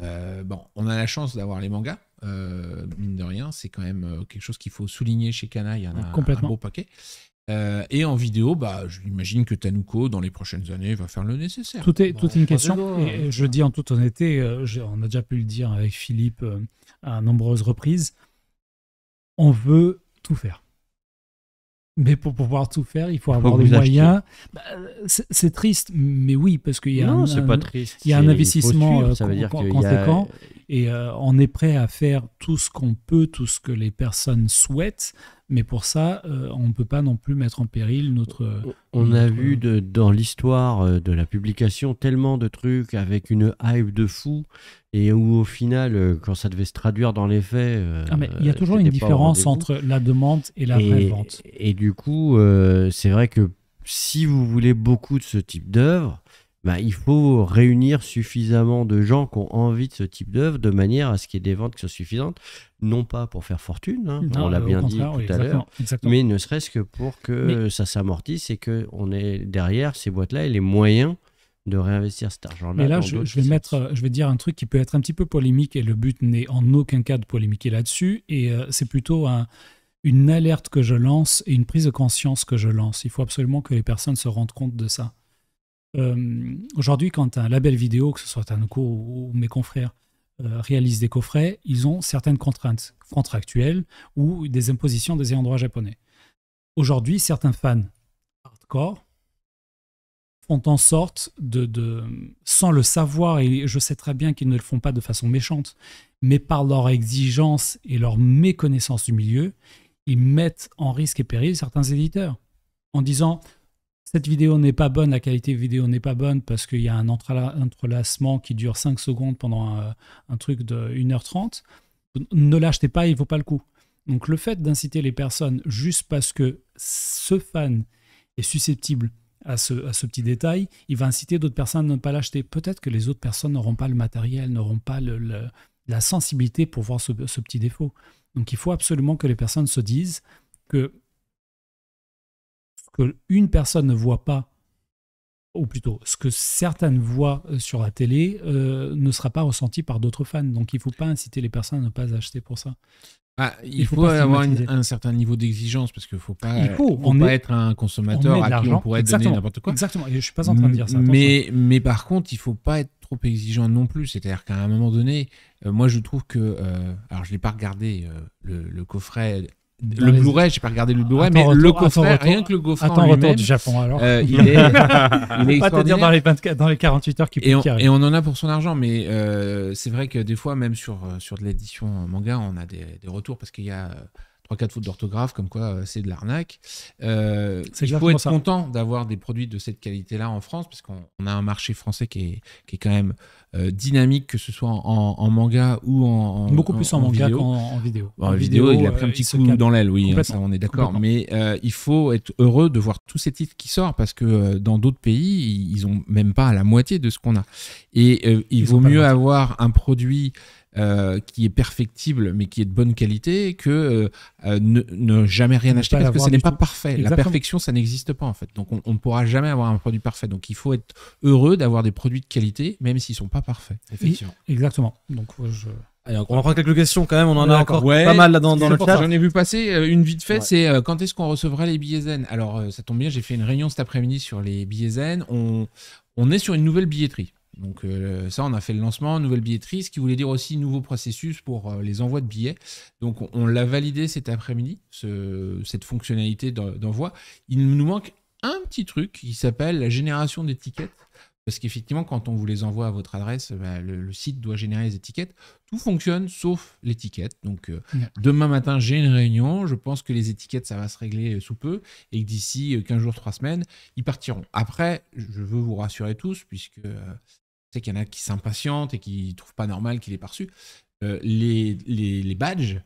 On a la chance d'avoir les mangas, mine de rien, c'est quand même quelque chose qu'il faut souligner chez Kana, il y en a un beau paquet. Et en vidéo, j'imagine que Tanuko, dans les prochaines années, va faire le nécessaire. Tout est une question, et je dis en toute honnêteté, on a déjà pu le dire avec Philippe à nombreuses reprises, on veut tout faire. Mais pour pouvoir tout faire, il faut avoir les moyens. C'est triste, mais oui, parce qu'il y a un investissement conséquent. Et on est prêt à faire tout ce qu'on peut, tout ce que les personnes souhaitent. Mais pour ça, on ne peut pas non plus mettre en péril notre... On a vu dans l'histoire de la publication tellement de trucs avec une hype de fou et où au final, quand ça devait se traduire dans les faits... mais il y a toujours une différence entre la demande et la vraie vente. Et du coup, c'est vrai que si vous voulez beaucoup de ce type d'œuvre, il faut réunir suffisamment de gens qui ont envie de ce type d'œuvre de manière à ce qu'il y ait des ventes qui soient suffisantes, non pas pour faire fortune, on l'a bien dit tout à l'heure, mais ne serait-ce que pour que ça s'amortisse et qu'on ait derrière ces boîtes-là et les moyens de réinvestir cet argent-là. Mais là, je vais dire un truc qui peut être un petit peu polémique et le but n'est en aucun cas de polémiquer là-dessus et c'est plutôt une alerte que je lance et une prise de conscience que je lance. Il faut absolument que les personnes se rendent compte de ça. Aujourd'hui, quand un label vidéo, que ce soit Tanuko ou mes confrères, réalisent des coffrets, ils ont certaines contraintes contractuelles ou des impositions des ayants droit japonais. Aujourd'hui, certains fans hardcore font en sorte sans le savoir, et je sais très bien qu'ils ne le font pas de façon méchante, mais par leur exigence et leur méconnaissance du milieu, ils mettent en risque et péril certains éditeurs. en disant cette vidéo n'est pas bonne, la qualité vidéo n'est pas bonne parce qu'il y a un entrelacement qui dure 5 secondes pendant un truc de 1h30, ne l'achetez pas, il ne vaut pas le coup. Donc le fait d'inciter les personnes juste parce que ce fan est susceptible à ce petit détail, il va inciter d'autres personnes à ne pas l'acheter. Peut-être que les autres personnes n'auront pas le matériel, n'auront pas la sensibilité pour voir ce petit défaut. Donc il faut absolument que les personnes se disent que ce qu'une personne ne voit pas, ou plutôt ce que certaines voient sur la télé, ne sera pas ressenti par d'autres fans. Donc il ne faut pas inciter les personnes à ne pas acheter pour ça. Il faut avoir un certain niveau d'exigence parce qu'il ne faut pas, être un consommateur à qui on pourrait donner n'importe quoi. Exactement, et je ne suis pas en train de dire ça. Mais par contre, il ne faut pas être trop exigeant non plus. C'est-à-dire qu'à un moment donné, moi je trouve que... alors je n'ai pas regardé le coffret... Le Blu-ray, j'ai pas regardé le Blu-ray, mais le coffret, rien que le coffret en lui-même, retour du Japon alors. Il est pas te dire dans les 48 heures qui et on en a pour son argent, mais c'est vrai que des fois, même sur de l'édition manga, on a des retours parce qu'il y a 3-4 fautes d'orthographe, comme quoi c'est de l'arnaque. Il faut être content d'avoir des produits de cette qualité-là en France, parce qu'on a un marché français qui est quand même dynamique, que ce soit en manga ou en beaucoup plus en manga vidéo. qu'en vidéo. En vidéo, il a pris un petit coup dans l'aile, oui, ça on est d'accord. Mais il faut être heureux de voir tous ces titres qui sortent, parce que dans d'autres pays, ils ont même pas la moitié de ce qu'on a. Et il vaut mieux avoir un produit qui est perfectible mais qui est de bonne qualité que ne jamais rien acheter parce que ce n'est pas parfait. Exactement. La perfection, ça n'existe pas en fait. Donc on ne pourra jamais avoir un produit parfait. Donc il faut être heureux d'avoir des produits de qualité même s'ils ne sont pas parfaits. Effectivement. Exactement. Donc Allez, on va prendre quelques questions quand même, on en a encore pas mal là dans le chat. J'en ai vu passer une vite fait, c'est quand est-ce qu'on recevra les billets zen. Alors ça tombe bien, j'ai fait une réunion cet après-midi sur les billets zen. On est sur une nouvelle billetterie. Donc ça, on a fait le lancement, nouvelle billetterie, ce qui voulait dire aussi nouveau processus pour les envois de billets. Donc on l'a validé cet après-midi, cette fonctionnalité d'envoi. Il nous manque un petit truc qui s'appelle la génération d'étiquettes. Parce qu'effectivement, quand on vous les envoie à votre adresse, le site doit générer les étiquettes. Tout fonctionne sauf l'étiquette. Donc demain matin, j'ai une réunion. Je pense que les étiquettes, ça va se régler sous peu. Et que d'ici 15 jours, 3 semaines, ils partiront. Après, je veux vous rassurer tous, puisque je sais qu'il y en a qui s'impatientent et qui ne trouvent pas normal qu'il ait pas reçu. Les badges,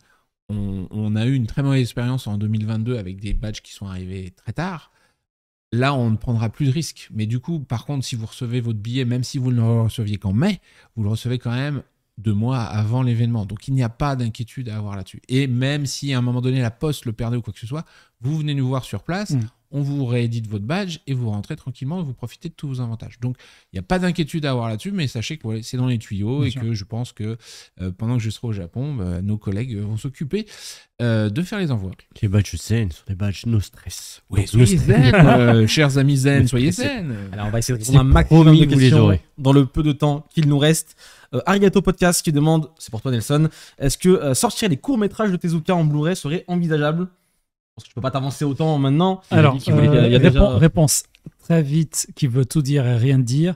on a eu une très mauvaise expérience en 2022 avec des badges qui sont arrivés très tard. Là, on ne prendra plus de risques. Mais du coup, par contre, si vous recevez votre billet, même si vous ne le receviez qu'en mai, vous le recevez quand même 2 mois avant l'événement. Donc, il n'y a pas d'inquiétude à avoir là-dessus. Et même si à un moment donné, la poste le perdait ou quoi que ce soit, vous venez nous voir sur place, on vous réédite votre badge et vous rentrez tranquillement et vous profitez de tous vos avantages. Donc, il n'y a pas d'inquiétude à avoir là-dessus, mais sachez que c'est dans les tuyaux. Bien et sûr. Que je pense que pendant que je serai au Japon, nos collègues vont s'occuper de faire les envois. Les badges zen sont des badges no stress. Oui, soyez zen, chers amis zen, soyez zen. Alors, on va essayer de répondre un maximum de questions dans le peu de temps qu'il nous reste. Arigato Podcast qui demande, c'est pour toi Nelson, est-ce que sortir les courts-métrages de Tezuka en Blu-ray serait envisageable? Parce que je peux pas t'avancer autant maintenant. Alors, il y a déjà... réponse très vite qui veut tout dire et rien dire.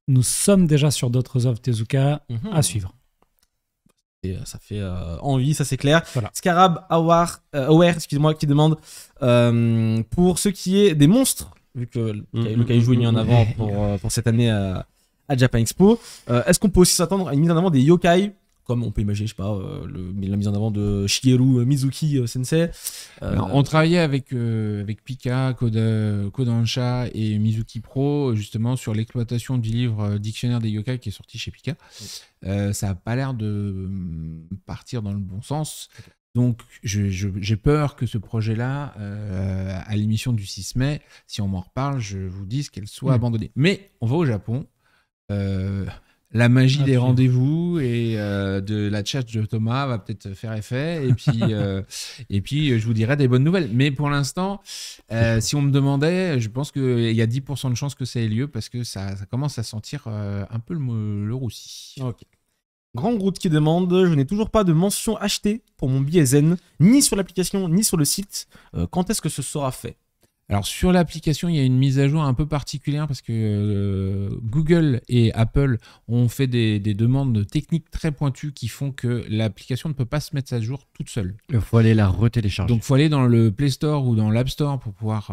Nous sommes déjà sur d'autres œuvres Tezuka à suivre. Et ça fait envie, ça c'est clair. Voilà. Scarab Aware, excuse-moi, qui demande pour ce qui est des monstres, vu que le Kaiju est mis en avant pour cette année à Japan Expo, est-ce qu'on peut aussi s'attendre à une mise en avant des yokai, comme on peut imaginer, je sais pas, la mise en avant de Shigeru Mizuki Sensei. On travaillait avec Pika, Kodansha et Mizuki Pro, justement, sur l'exploitation du livre Dictionnaire des yokai qui est sorti chez Pika. Ça n'a pas l'air de partir dans le bon sens. Donc, j'ai peur que ce projet-là, à l'émission du 6 mai, si on m'en reparle, je vous dise qu'elle soit abandonnée. Mais on va au Japon. La magie des rendez-vous et de la tchatch de Thomas va peut-être faire effet. Et puis, je vous dirai des bonnes nouvelles. Mais pour l'instant, si on me demandait, je pense qu'il y a 10% de chances que ça ait lieu parce que ça commence à sentir un peu le roussi. Ok. Grand Groot qui demande, je n'ai toujours pas de mention achetée pour mon billet Zen, ni sur l'application, ni sur le site. Quand est-ce que ce sera fait? Alors sur l'application, il y a une mise à jour un peu particulière parce que Google et Apple ont fait des demandes techniques très pointues qui font que l'application ne peut pas se mettre à jour toute seule. Il faut aller la retélécharger. Donc il faut aller dans le Play Store ou dans l'App Store pour pouvoir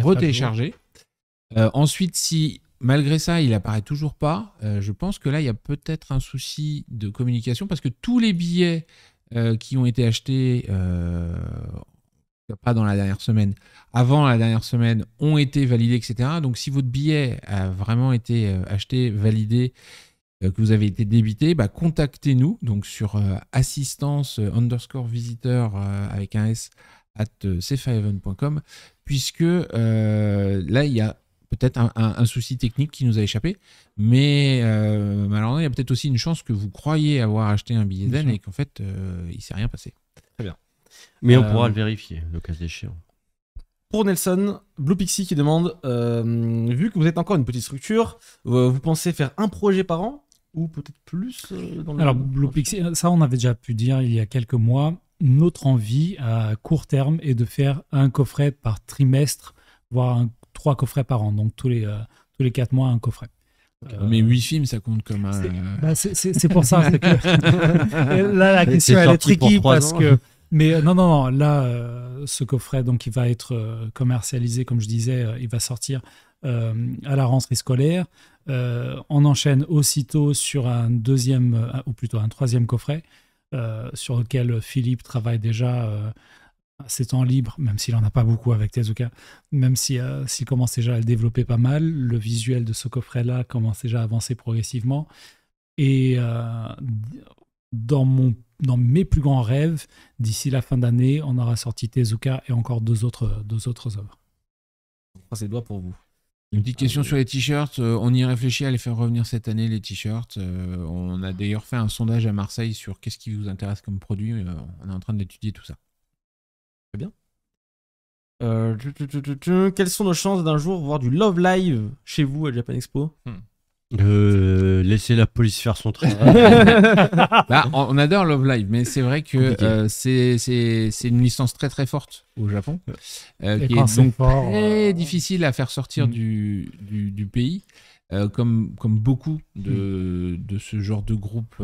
retélécharger. Ensuite, si malgré ça, il apparaît toujours pas, je pense que là, il y a peut-être un souci de communication parce que tous les billets qui ont été achetés, pas dans la dernière semaine, avant la dernière semaine, ont été validés, etc. Donc, si votre billet a vraiment été acheté, validé, que vous avez été débité, contactez-nous donc sur assistance_visiteur avec un S @c5even.com puisque là, il y a peut-être un souci technique qui nous a échappé, mais malheureusement, il y a peut-être aussi une chance que vous croyez avoir acheté un billet zen et qu'en fait, il ne s'est rien passé. Très bien. Mais on pourra le vérifier, le cas échéant. Pour Nelson, Blue Pixie qui demande, vu que vous êtes encore une petite structure, vous pensez faire un projet par an ou peut-être plus Alors, Blue Pixie, ça on avait déjà pu dire il y a quelques mois, notre envie à court terme est de faire un coffret par trimestre, voire 3 coffrets par an, donc tous les 4 mois un coffret. Mais 8 films, ça compte comme un... C'est pour ça. C'est que... là, la question elle est tricky parce que... Mais non, là, ce coffret, donc, il va être commercialisé, comme je disais, il va sortir à la rentrée scolaire. On enchaîne aussitôt sur un deuxième, ou plutôt un troisième coffret, sur lequel Philippe travaille déjà à ses temps libres, même s'il n'en a pas beaucoup avec Tezuka, même s'il commence déjà à le développer pas mal. Le visuel de ce coffret-là commence déjà à avancer progressivement. Et dans mes plus grands rêves, d'ici la fin d'année, on aura sorti Tezuka et encore deux autres œuvres. On croise les doigts pour vous. Une petite question sur les t-shirts. On y réfléchit à les faire revenir cette année, les t-shirts. On a d'ailleurs fait un sondage à Marseille sur qu'est-ce qui vous intéresse comme produit. On est en train d'étudier tout ça. Très bien. Quelles sont nos chances d'un jour voir du Love Live chez vous à Japan Expo? Laisser la police faire son travail. On adore Love Live, mais c'est vrai que c'est une licence très très forte au Japon, qui est donc très difficile à faire sortir du pays, comme beaucoup de ce genre de groupe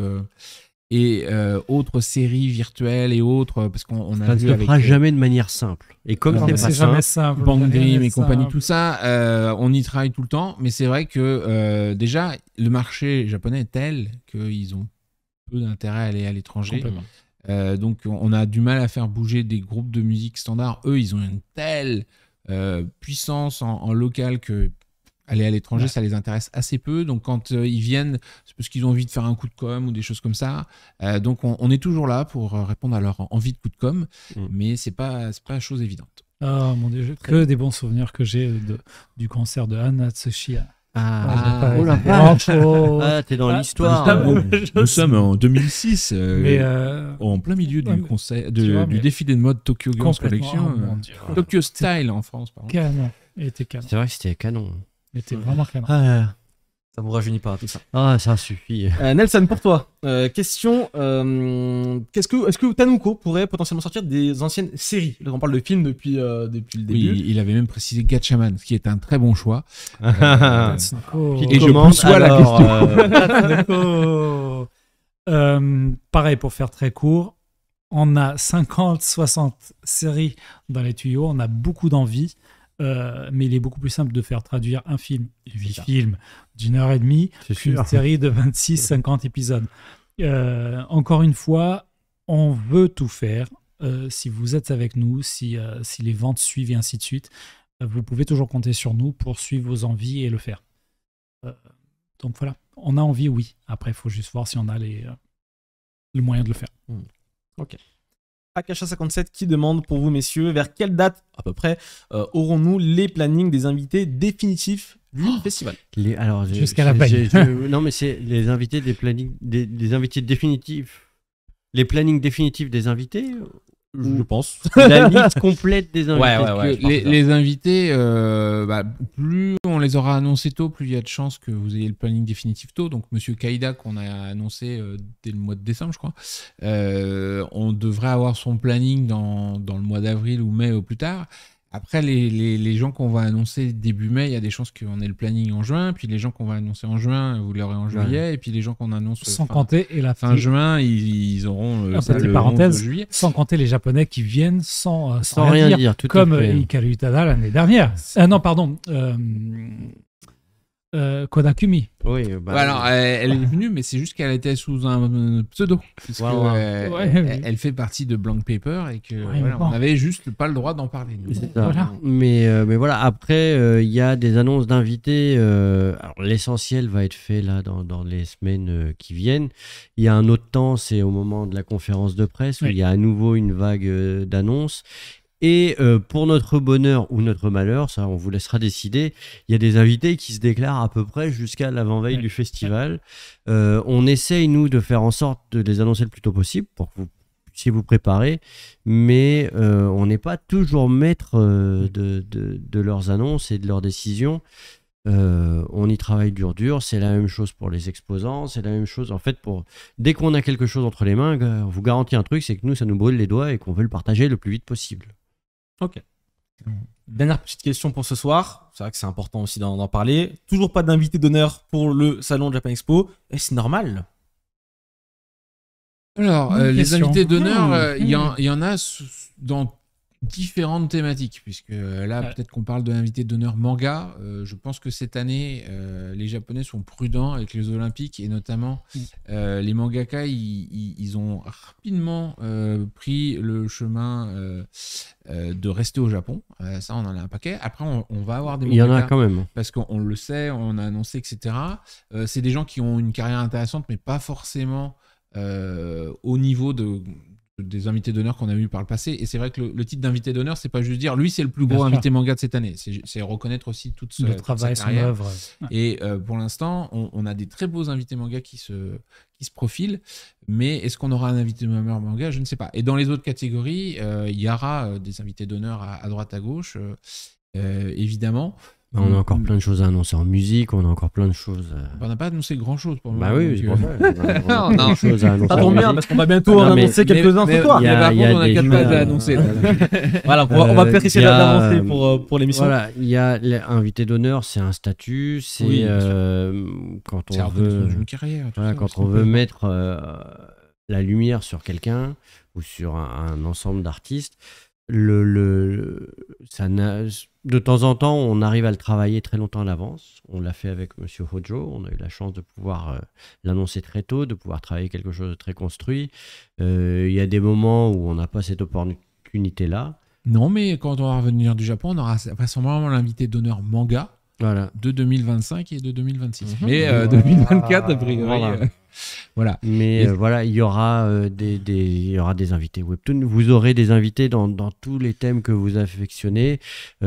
et autres séries virtuelles et autres, parce qu'on a ça ne se fera jamais de manière simple. Et comme c'est pas simple, Bang Dream et compagnie, tout ça, on y travaille tout le temps, mais c'est vrai que déjà, le marché japonais est tel qu'ils ont peu d'intérêt à aller à l'étranger. Donc on a du mal à faire bouger des groupes de musique standards. Eux, ils ont une telle puissance en local que aller à l'étranger, ça les intéresse assez peu. Donc, quand ils viennent, c'est parce qu'ils ont envie de faire un coup de com' ou des choses comme ça. Donc, on est toujours là pour répondre à leur envie de coup de com', mais c'est pas chose évidente. Oh mon Dieu, que des bons souvenirs que j'ai du concert de Anna Tsuchiya. Oh la vache. T'es dans l'histoire. Nous sommes en 2006, en plein milieu du concert, du défilé de mode Tokyo Girls Collection. Tokyo Style en France, par exemple. Canon. Était canon. C'est vrai que c'était canon. Était vraiment canon. Ça vous rajeunit pas tout ça. Ça suffit. Nelson, pour toi, question est-ce que Tanuko pourrait potentiellement sortir des anciennes séries? Là, on parle de films depuis le début. Oui, il avait même précisé Gatchaman, ce qui est un très bon choix. Et je pense la question. Pareil, pour faire très court, on a 50-60 séries dans les tuyaux, on a beaucoup d'envie. Mais il est beaucoup plus simple de faire traduire un film, 8 films d'une heure et demie, qu'une série de 26-50 épisodes. Encore une fois, on veut tout faire. Si vous êtes avec nous, si les ventes suivent et ainsi de suite, vous pouvez toujours compter sur nous pour suivre vos envies et le faire. Donc voilà, on a envie, oui. Après, il faut juste voir si on a le moyen de le faire. Ok. Akasha57 qui demande pour vous, messieurs, vers quelle date à peu près aurons-nous les plannings des invités définitifs du festival? Jusqu'à la veille. Non, mais c'est les invités des plannings, des invités définitifs. Les plannings définitifs des invités, je pense. La liste complète des invités. Les invités, plus on les aura annoncés tôt, plus il y a de chances que vous ayez le planning définitif tôt. Donc, Monsieur Kaïda, qu'on a annoncé dès le mois de décembre, je crois, on devrait avoir son planning dans le mois d'avril ou mai au plus tard. Après, les gens qu'on va annoncer début mai, il y a des chances qu'on ait le planning en juin. Puis les gens qu'on va annoncer en juin, vous l'aurez en juillet. Et puis les gens qu'on annonce Sans compter, et la fin juin, ils auront ça, petite le parenthèse, 11 juillet. sans compter les Japonais qui viennent sans rien dire, tout à comme fait. Hikaru Utada l'année dernière. Non, pardon. Kodakumi. Oui, Alors, elle est venue, mais c'est juste qu'elle était sous un pseudo. Puisque, elle fait partie de Blank Paper et que on n'avait juste pas le droit d'en parler. Voilà. Mais voilà, après, il y a des annonces d'invités. Alors, l'essentiel va être fait là dans les semaines qui viennent. Il y a un autre temps, c'est au moment de la conférence de presse où il y a à nouveau une vague d'annonces. Et pour notre bonheur ou notre malheur, ça on vous laissera décider, il y a des invités qui se déclarent à peu près jusqu'à l'avant-veille du festival. On essaye, nous, de faire en sorte de les annoncer le plus tôt possible pour que vous puissiez vous préparer, mais on n'est pas toujours maître de leurs annonces et de leurs décisions. On y travaille dur, c'est la même chose pour les exposants, c'est la même chose en fait dès qu'on a quelque chose entre les mains, on vous garantit un truc, c'est que nous ça nous brûle les doigts et qu'on veut le partager le plus vite possible. Ok. Dernière petite question pour ce soir. C'est vrai que c'est important aussi d'en parler. Toujours pas d'invité d'honneur pour le salon Japan Expo. Est-ce normal? Alors, les invités d'honneur, il y en a dans différentes thématiques, puisque là, peut-être qu'on parle de l'invité d'honneur manga. Je pense que cette année, les Japonais sont prudents avec les Olympiques, et notamment les mangaka, ils ont rapidement pris le chemin de rester au Japon. Ça, on en a un paquet. Après, on va avoir des mangaka. Il y en a quand même. Parce qu'on le sait, on a annoncé, etc. C'est des gens qui ont une carrière intéressante, mais pas forcément au niveau des invités d'honneur qu'on a eu par le passé. Et c'est vrai que le titre d'invité d'honneur, c'est pas juste dire lui c'est le plus gros invité manga de cette année, c'est reconnaître aussi toute le travail, son œuvre. Et pour l'instant on a des très beaux invités manga qui se profilent, mais est-ce qu'on aura un invité d'honneur manga? Je ne sais pas. Et dans les autres catégories, il y aura des invités d'honneur à droite à gauche, évidemment. On a encore plein de choses à annoncer en musique, on a encore plein de choses. On n'a pas annoncé grand chose pour le moment. Bah oui, c'est pour ça. On a plein de choses à annoncer. Ça tombe bien parce qu'on va bientôt en annoncer quelques-uns ce soir. Par contre, on a 4 pages à annoncer. Voilà, on va peut-être essayer d'avancer pour l'émission. Voilà, il y a l'invité d'honneur, c'est un statut, c'est quand on veut une carrière. Quand on veut mettre la lumière sur quelqu'un ou sur un ensemble d'artistes. De temps en temps, on arrive à le travailler très longtemps à l'avance. On l'a fait avec Monsieur Hojo. On a eu la chance de pouvoir l'annoncer très tôt, de pouvoir travailler quelque chose de très construit. Il y a des moments où on n'a pas cette opportunité-là. Non, mais quand on va revenir du Japon, on aura vraisemblablement l'invité d'honneur manga de 2025 et de 2026. Mais 2024, a priori... Voilà. Mais il y aura des invités Webtoon. Vous aurez des invités dans tous les thèmes que vous affectionnez.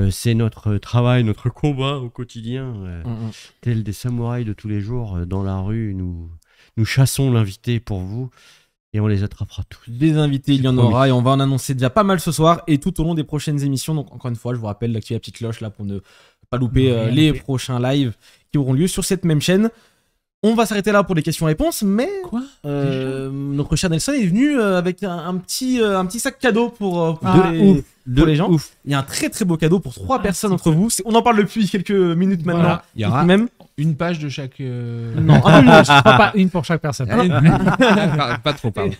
C'est notre travail, notre combat au quotidien. Tels des samouraïs de tous les jours dans la rue, nous chassons l'invité pour vous et on les attrapera tous. Des invités, il y en aura et on va en annoncer déjà pas mal ce soir et tout au long des prochaines émissions. Donc encore une fois, je vous rappelle d'activer la petite cloche là pour ne pas louper les prochains lives qui auront lieu sur cette même chaîne. On va s'arrêter là pour les questions-réponses, mais notre cher Nelson est venu avec un petit sac cadeau pour les gens. Il y a un très très beau cadeau pour 3 personnes entre vous. On en parle depuis quelques minutes maintenant. Voilà. Il y aura même une page de chaque... Non, pas une pour chaque personne. Pas trop, pardon.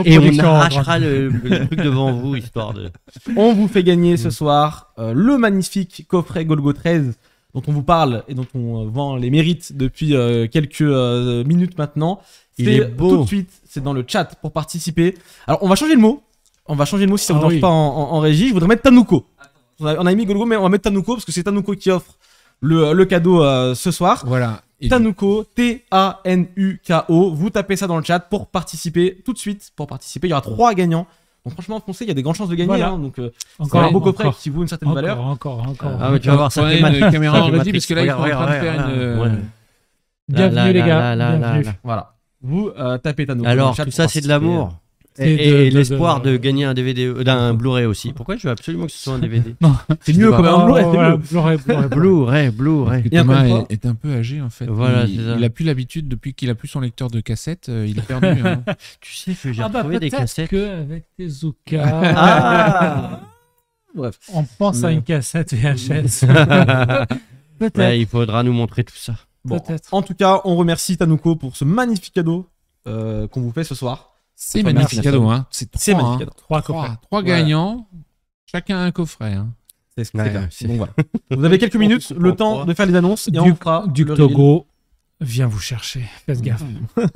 Et on arrachera le truc devant vous, histoire de... On vous fait gagner ce soir le magnifique coffret Golgo 13 dont on vous parle et dont on vend les mérites depuis quelques minutes maintenant. Il est beau. Tout de suite, c'est dans le chat pour participer. Alors, on va changer le mot. On va changer le mot si ça ne vous dérange pas en régie. Je voudrais mettre Tanuko. On a mis Golgo, mais on va mettre Tanuko parce que c'est Tanuko qui offre le cadeau ce soir. Voilà. Tanuko, T-A-N-U-K-O. Vous tapez ça dans le chat pour participer tout de suite. Pour participer, il y aura 3 gagnants. Donc franchement, foncez, il y a des grandes chances de gagner. Voilà. Donc encore un beau coffret qui vaut une certaine valeur. Encore. Ah mais tu vas voir, ça fait une caméra en régie parce que là, ils sont en train de faire une... Bienvenue les gars. Bienvenue. Voilà. Vous tapez Tanuko. Alors, tout ça, c'est de l'amour. Et l'espoir de gagner un DVD, d'un Blu-ray aussi. Pourquoi je veux absolument que ce soit un DVD? C'est mieux comme un Blu-ray. Blu-ray. Thomas est un peu âgé en fait. Voilà, il a plus l'habitude depuis qu'il a plus son lecteur de cassette. Il est perdu. Hein. Tu sais que j'ai retrouvé des cassettes. Que avec Tezuka. Bref. On pense à une cassette VHS. Peut-être. Ouais, il faudra nous montrer tout ça. Bon, Peut-être. en tout cas, on remercie Tanuko pour ce magnifique cadeau qu'on vous fait ce soir. C'est Merci, magnifique Nathan. cadeau, hein. C'est C'est trois, magnifique hein. cadeau. Trois Trois coffrets. gagnants, chacun un coffret. Hein. C'est Ouais, clair. c'est- Donc voilà. Vous avez quelques minutes, le temps de faire les annonces et on fera Duc le reveal. Togo vient vous chercher. Faites gaffe.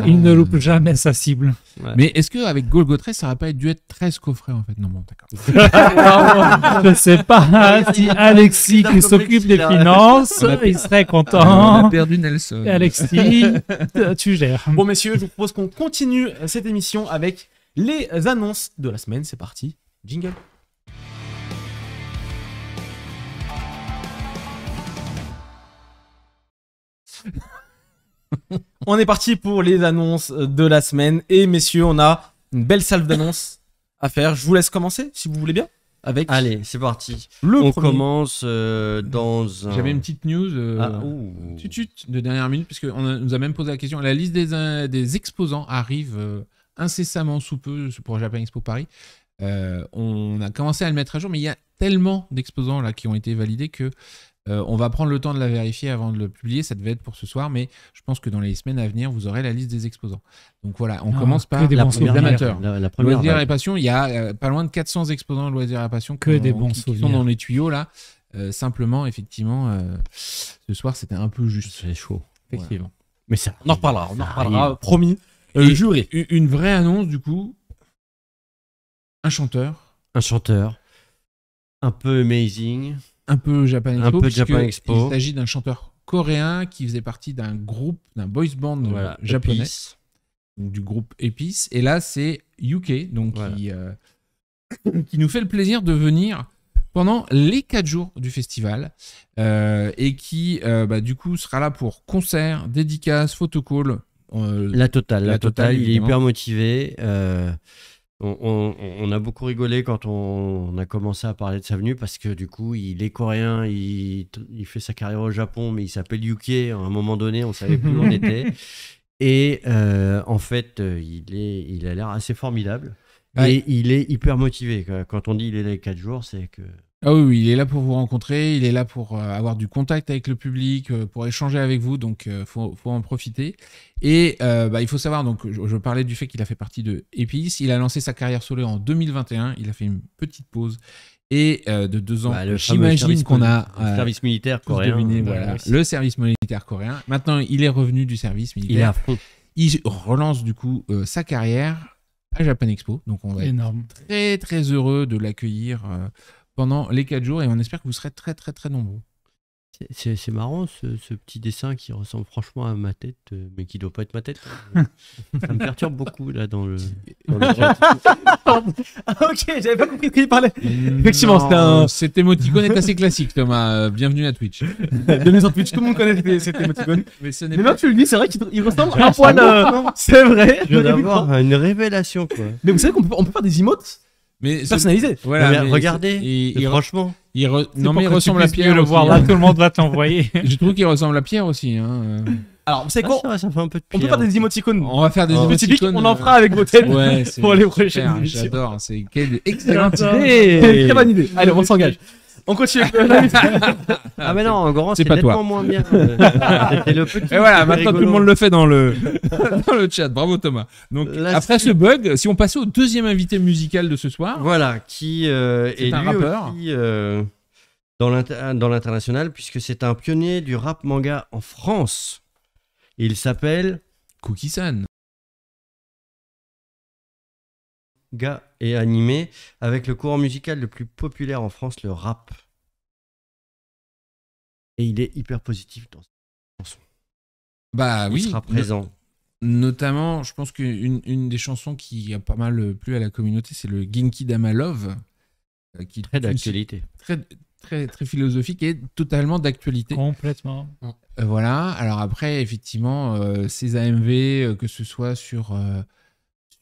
Il ne loupe jamais sa cible. Mais est-ce qu'avec Golgotré, ça aurait pas dû être 13 coffrets en fait? Non, bon, d'accord. Je sais pas si Alexis qui s'occupe des finances, il serait On content. a perdu Nelson. Alexis, tu gères. Bon messieurs, je vous propose qu'on continue cette émission avec les annonces de la semaine. C'est parti. Jingle. On est parti pour les annonces de la semaine. Et messieurs, on a une belle salve d'annonces à faire. Je vous laisse commencer, si vous voulez bien. Avec Allez, c'est parti. le On premier. commence dans un... J'avais une petite news de dernière minute, parce qu'on nous a même posé la question. La liste des exposants arrive incessamment sous peu pour Japan Expo Paris. On a commencé à le mettre à jour, mais il y a tellement d'exposants là qui ont été validés que on va prendre le temps de la vérifier avant de le publier. Ça devait être pour ce soir, mais je pense que dans les semaines à venir, vous aurez la liste des exposants. Donc voilà, on Ah, commence que par des la bons première souvenirs. amateurs. La première Loisirs vague. et passion, il y a pas loin de 400 exposants de loisirs et passion Que des bons qui sont souvenirs. dans les tuyaux là. Simplement, effectivement, ce soir c'était un peu juste. C'est chaud. Effectivement. Mais ça... On en reparlera, Ça promis. Et Juré. une vraie annonce du coup. Un chanteur, Un chanteur. Un peu amazing. un peu Japan Expo. Un peu puisque Japan Expo. Il s'agit d'un chanteur coréen qui faisait partie d'un groupe, d'un boys band Voilà. japonais. Épice. Donc, du groupe Épice. Et là, c'est UK, donc Voilà. qui nous fait le plaisir de venir pendant les 4 jours du festival et qui, du coup, sera là pour concerts, dédicaces, photocalls. La totale. La totale, Il est évidemment. hyper motivé. On a beaucoup rigolé quand on a commencé à parler de sa venue parce que du coup, il est coréen, il fait sa carrière au Japon, mais il s'appelle UK. À un moment donné, on savait plus où on était. Et en fait, il a l'air assez formidable. Ouais. Et il est hyper motivé. Quand on dit il est là les 4 jours, c'est que... Ah oui, il est là pour vous rencontrer, il est là pour avoir du contact avec le public, pour échanger avec vous, donc faut en profiter. Et il faut savoir, donc je parlais du fait qu'il a fait partie de Épice, il a lancé sa carrière solo en 2021, il a fait une petite pause, et de 2 ans, le fameux j'imagine service qu'on a service militaire tous coréen. deviné, Voilà. voilà, le service militaire coréen. Maintenant, il est revenu du service Il est militaire, à fond. il relance du coup sa carrière à Japan Expo, donc on va être Énorme. très très heureux de l'accueillir pendant les 4 jours et on espère que vous serez très très très nombreux. C'est marrant ce petit dessin qui ressemble franchement à ma tête, mais qui doit pas être ma tête. Ça me perturbe beaucoup là dans le chat. Ah, ok, j'avais pas compris de qui il parlait. Effectivement, c'était un- Cet émoticône est assez classique, Thomas. Bienvenue à Twitch. Bienvenue sur Twitch, tout le monde connaît cet émoticône. Mais ce n'est Mais pas... maintenant que tu le dis, c'est vrai qu'il ressemble un poil. C'est vrai. Je viens d'avoir une révélation quoi. Mais vous savez qu'on peut faire des emotes Mais ce- personnalisés. Voilà, Mais mais regardez, il franchement. Non mais il Pour que ressemble tu à puisses Pierre mieux le aussi, voir hein. là, tout le monde va t'envoyer. Je trouve qu'il ressemble à Pierre aussi. Hein. Alors, vous savez Ah, quoi c'est vrai, ça fait un peu de On peut pierre. faire des émoticônes On va faire des spécifiques, émoticônes. on en fera avec vos têtes Ouais, c'est pour les super, prochaines émissions. J'adore. C'est quelle excellente J'adore. idée. Très bonne idée. Allez, on s'engage. On continue avec Ah mais non, en grand, c'est c'est pas nettement toi. moins bien. C'était le petit. Et voilà, c'était maintenant tout le rigolo. monde le fait dans le, dans le chat. Bravo Thomas. Donc La après suite. ce bug, si on passait au deuxième invité musical de ce soir, Voilà, qui est un lui rappeur. aussi dans l'international, puisque c'est un pionnier du rap manga en France. Il s'appelle Cookie-san. Ga et animé avec le courant musical le plus populaire en France, le rap. Et il est hyper positif dans Bah il oui. sera présent. Notamment, je pense qu'une des chansons qui a pas mal plu à la communauté, c'est le Genki Dama Love, qui est Très d'actualité. très, très, très philosophique et totalement d'actualité. Complètement. Voilà. Alors après, effectivement, ces AMV, que ce soit sur Hunter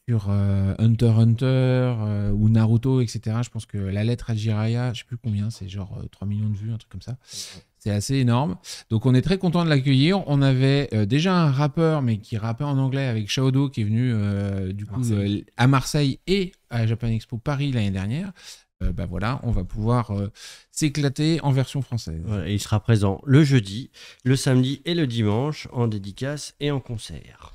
x Hunter ou Naruto, etc. Je pense que la lettre à Jiraiya, je sais plus combien, c'est genre 3 millions de vues, un truc comme ça. C'est assez énorme. Donc on est très content de l'accueillir. On avait déjà un rappeur, mais qui rappait en anglais avec Shaodo, qui est venu du coup à Marseille et à Japan Expo Paris l'année dernière. voilà, on va pouvoir s'éclater en version française. Voilà, et il sera présent le jeudi, le samedi et le dimanche en dédicace et en concert.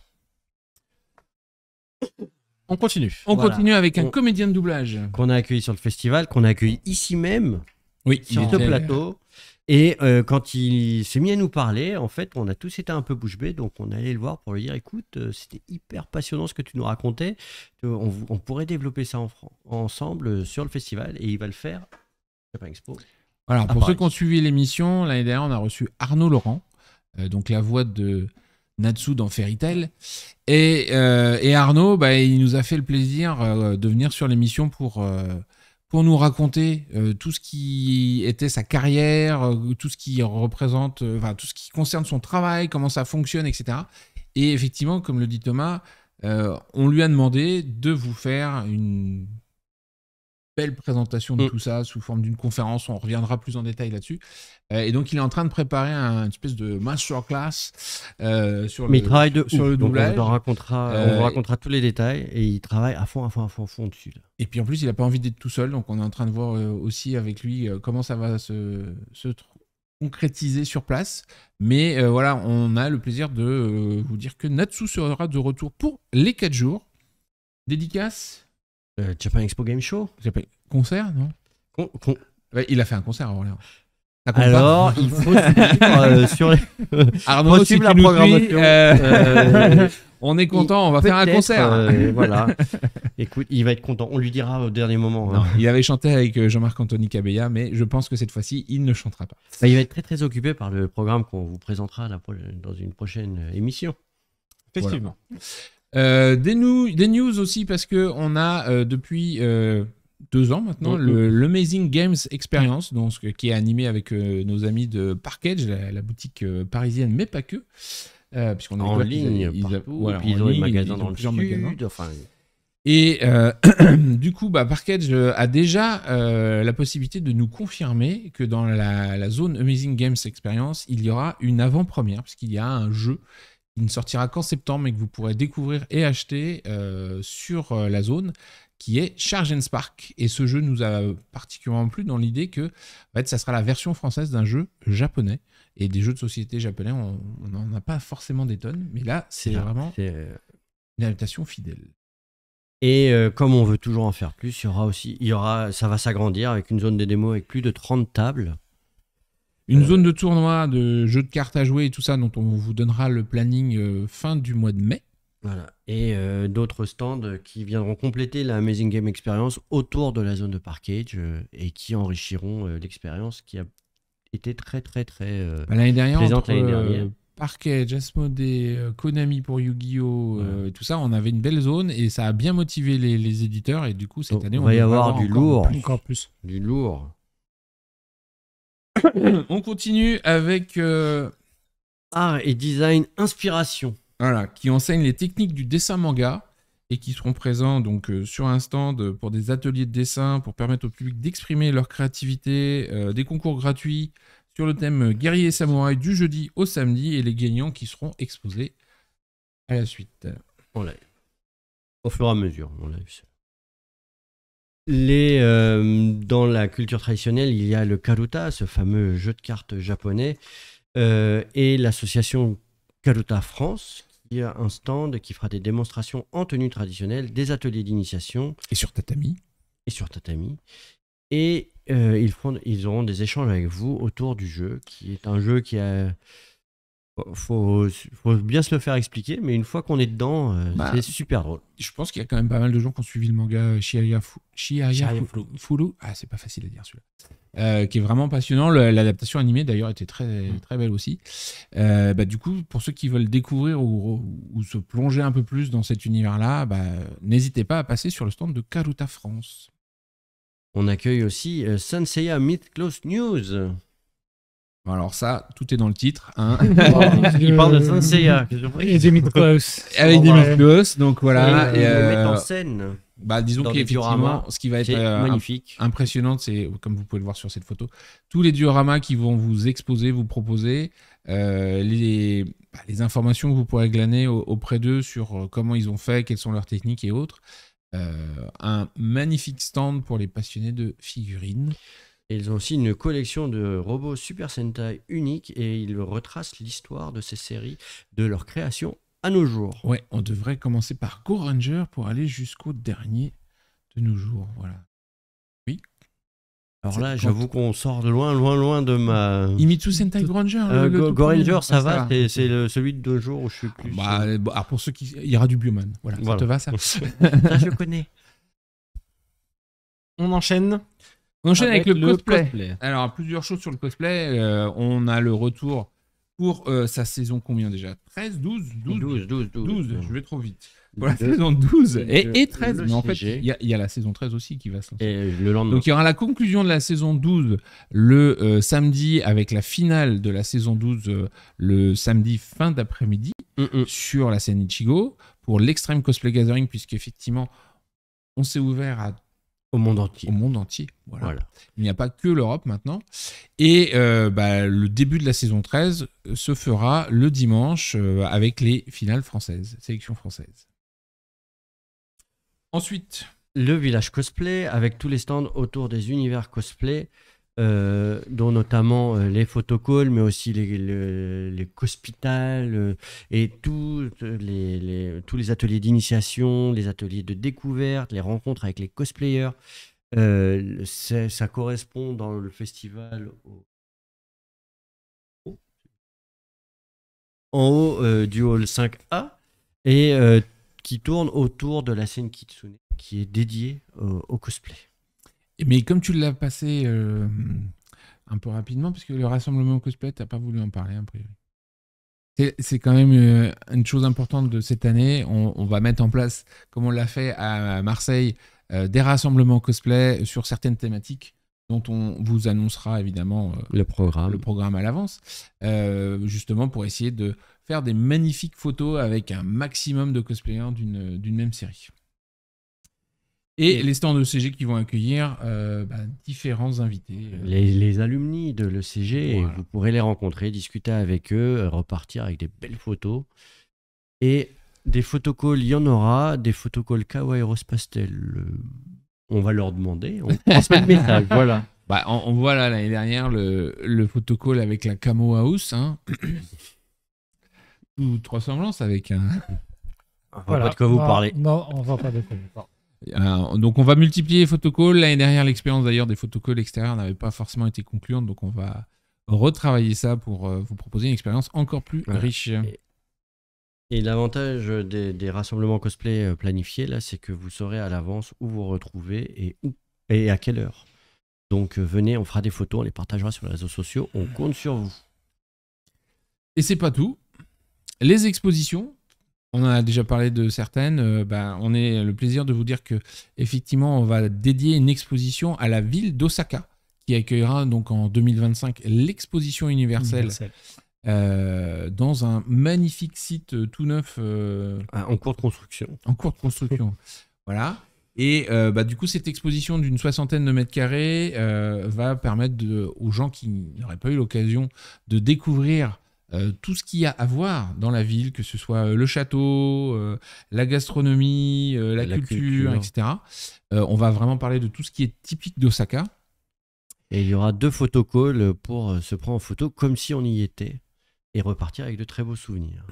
On continue. On Voilà. continue avec un comédien de doublage. Qu'on a accueilli sur le festival, qu'on a accueilli ici même, Oui, sur ce plateau. Et quand il s'est mis à nous parler, en fait, on a tous été un peu bouche bée, donc on allait le voir pour lui dire, écoute, c'était hyper passionnant ce que tu nous racontais, on pourrait développer ça ensemble sur le festival, et il va le faire Japan Expo. Voilà, pour Paris. ceux qui ont suivi l'émission, l'année dernière, on a reçu Arnaud Laurent, donc la voix de Natsu dans Fairy Tail. Et Arnaud, il nous a fait le plaisir de venir sur l'émission pour nous raconter tout ce qui était sa carrière, tout ce qui représente, tout ce qui concerne son travail, comment ça fonctionne, etc. Et effectivement, comme le dit Thomas, on lui a demandé de vous faire une belle présentation de tout ça sous forme d'une conférence. On reviendra plus en détail là-dessus. Et donc, il est en train de préparer une espèce de masterclass sur Mais il travaille de sur ouf, le donc doublage. on vous racontera tous les détails, et il travaille à fond dessus. Là. Et puis en plus, il n'a pas envie d'être tout seul, donc on est en train de voir aussi avec lui comment ça va se concrétiser sur place. Mais voilà, on a le plaisir de vous dire que Natsu sera de retour pour les 4 jours. Dédicace Japan Expo Game Show. concert, non Ouais, il a fait un concert avant là. Ça compte Alors, il faut suivre sur les... Arnaud, faut si suivre tu la nous programmation. suis, on est content, on va faire un concert. Voilà. Écoute, il va être content. On lui dira au dernier moment. Non, hein. il avait chanté avec Jean-Marc Anthony Cabella, mais je pense que cette fois-ci, il ne chantera pas. Il va être très très occupé par le programme qu'on vous présentera dans une prochaine émission. Effectivement. Des news aussi, parce qu'on a depuis 2 ans maintenant l'Amazing Games Experience, donc, qui est animé avec nos amis de Parkage, la boutique parisienne, mais pas que. Puisqu'on a En découvert ligne, qu'ils partout. voilà, Puis ils en ont des ligne, magasins ils dans ont le plusieurs sud. magasins. Enfin, Et du coup, Parkage a déjà la possibilité de nous confirmer que dans la zone Amazing Games Experience, il y aura une avant-première, puisqu'il y a un jeu qui ne sortira qu'en septembre et que vous pourrez découvrir et acheter sur la zone, qui est Charge and Spark. Et ce jeu nous a particulièrement plu dans l'idée que en fait, ça sera la version française d'un jeu japonais. Et des jeux de société japonais, on n'en a pas forcément des tonnes, mais là, c'est vraiment une adaptation fidèle. Et comme on veut toujours en faire plus, ça va s'agrandir avec une zone de démo avec plus de 30 tables. Une zone de tournoi, de jeux de cartes à jouer et tout ça, dont on vous donnera le planning fin du mois de mai. Voilà. Et d'autres stands qui viendront compléter la Amazing Game Experience autour de la zone de Parkage et qui enrichiront l'expérience qui a été très très très L'année dernière, plaisante entre l'année dernière. Parkage, Asmodee, Konami pour Yu-Gi-Oh! Et tout ça, on avait une belle zone et ça a bien motivé les éditeurs. Et du coup, cette année, on va y avoir du lourd. Encore plus. Du lourd. On continue avec Art et design inspiration. voilà, qui enseigne les techniques du dessin manga et qui seront présents donc sur un stand pour des ateliers de dessin pour permettre au public d'exprimer leur créativité, des concours gratuits sur le thème guerrier et samouraï du jeudi au samedi et les gagnants qui seront exposés à la suite. On l'a eu. Au fur et à mesure, on l'a eu. Dans la culture traditionnelle, il y a le Karuta, ce fameux jeu de cartes japonais, et l'association Karuta France, qui a un stand qui fera des démonstrations en tenue traditionnelle, des ateliers d'initiation. Et sur tatami. Et sur tatami. Et ils auront des échanges avec vous autour du jeu, qui est un jeu qui a... Faut bien se le faire expliquer, mais une fois qu'on est dedans, c'est super drôle. Je pense qu'il y a quand même pas mal de gens qui ont suivi le manga Shiaya Furu. Ah, c'est pas facile à dire celui-là. Qui est vraiment passionnant. L'adaptation animée d'ailleurs était très, très belle aussi. Du coup, pour ceux qui veulent découvrir ou se plonger un peu plus dans cet univers-là, n'hésitez pas à passer sur le stand de Karuta France. On accueille aussi Senseiya Myth Close News. Alors ça, tout est dans le titre. Hein. Il parle de Senseiya. Et des Mythos. Avec des Mythos, donc voilà. Et mettre en scène. Disons dans des qu'effectivement, dioramas, ce qui va être magnifique. impressionnant, c'est, comme vous pouvez le voir sur cette photo, tous les dioramas qui vont vous exposer, vous proposer, les informations que vous pourrez glaner auprès d'eux sur comment ils ont fait, quelles sont leurs techniques et autres. Un magnifique stand pour les passionnés de figurines. Et ils ont aussi une collection de robots Super Sentai unique et ils retracent l'histoire de ces séries, de leur création à nos jours. Ouais, on devrait commencer par Go Ranger pour aller jusqu'au dernier de nos jours. Voilà. Alors là, j'avoue qu'on sort loin de ma... Imitsu Sentai Go Ranger. Go Ranger, ça va, c'est celui de 2 jours où je suis plus... Alors pour ceux qui... Il y aura du Bioman. Voilà. Ça te va, ça? Ça, je connais. On enchaîne. On enchaîne avec le cosplay. Alors, plusieurs choses sur le cosplay. On a le retour pour sa saison combien déjà? 13, 12. Je vais trop vite. Pour la saison 12 et 13. Mais en fait, il y a la saison 13 aussi qui va se lancer. Et le lendemain. Donc, il y aura la conclusion de la saison 12 le samedi avec la finale de la saison 12 le samedi fin d'après-midi sur la scène Ichigo pour l'Extreme Cosplay Gathering, puisqu'effectivement, on s'est ouvert au monde entier. Voilà. Il n'y a pas que l'Europe maintenant. Et le début de la saison 13 se fera le dimanche avec les finales françaises, sélection française. Ensuite, le village cosplay avec tous les stands autour des univers cosplay, dont notamment les photocalls, mais aussi les cospitals et tous les ateliers d'initiation, les ateliers de découverte, les rencontres avec les cosplayers. Ça correspond dans le festival en haut du hall 5A et qui tourne autour de la scène Kitsune qui est dédiée au cosplay. Mais comme tu l'as passé un peu rapidement, parce que le rassemblement cosplay, tu n'as pas voulu en parler, a priori. C'est quand même une chose importante de cette année. On va mettre en place, comme on l'a fait à Marseille, des rassemblements cosplay sur certaines thématiques dont on vous annoncera évidemment le programme à l'avance, justement pour essayer de faire des magnifiques photos avec un maximum de cosplayers d'une même série. Et les stands de CG qui vont accueillir différents invités. Les alumni de l'ECG, voilà. Vous pourrez les rencontrer, discuter avec eux, repartir avec des belles photos. Et des photocalls, il y en aura. Des photocalls Kawaii Rose Pastel, on va leur demander. On transmet le message, voilà. On voit là, l'année dernière le photocall avec la Camo House. Hein. Toute ressemblance avec un... On ne voit pas de quoi vous parlez. Non, on ne voit pas de quoi vous parlez. Donc on va multiplier les photocalls. L'année dernière, l'expérience d'ailleurs des photocalls extérieurs n'avait pas forcément été concluante, donc on va retravailler ça pour vous proposer une expérience encore plus riche. Et l'avantage des rassemblements cosplay planifiés, là, c'est que vous saurez à l'avance où vous retrouvez et à quelle heure. Donc venez, on fera des photos, on les partagera sur les réseaux sociaux, on compte sur vous. Et c'est pas tout. Les expositions, on en a déjà parlé de certaines. On a le plaisir de vous dire que effectivement, on va dédier une exposition à la ville d'Osaka, qui accueillera donc en 2025 l'exposition universelle. Dans un magnifique site tout neuf. En cours de construction. Voilà. Et du coup, cette exposition d'une 60aine de mètres carrés va permettre aux gens qui n'auraient pas eu l'occasion de découvrir tout ce qu'il y a à voir dans la ville, que ce soit le château, la gastronomie, la culture, etc. On va vraiment parler de tout ce qui est typique d'Osaka. Et il y aura 2 photocalls pour se prendre en photo comme si on y était et repartir avec de très beaux souvenirs.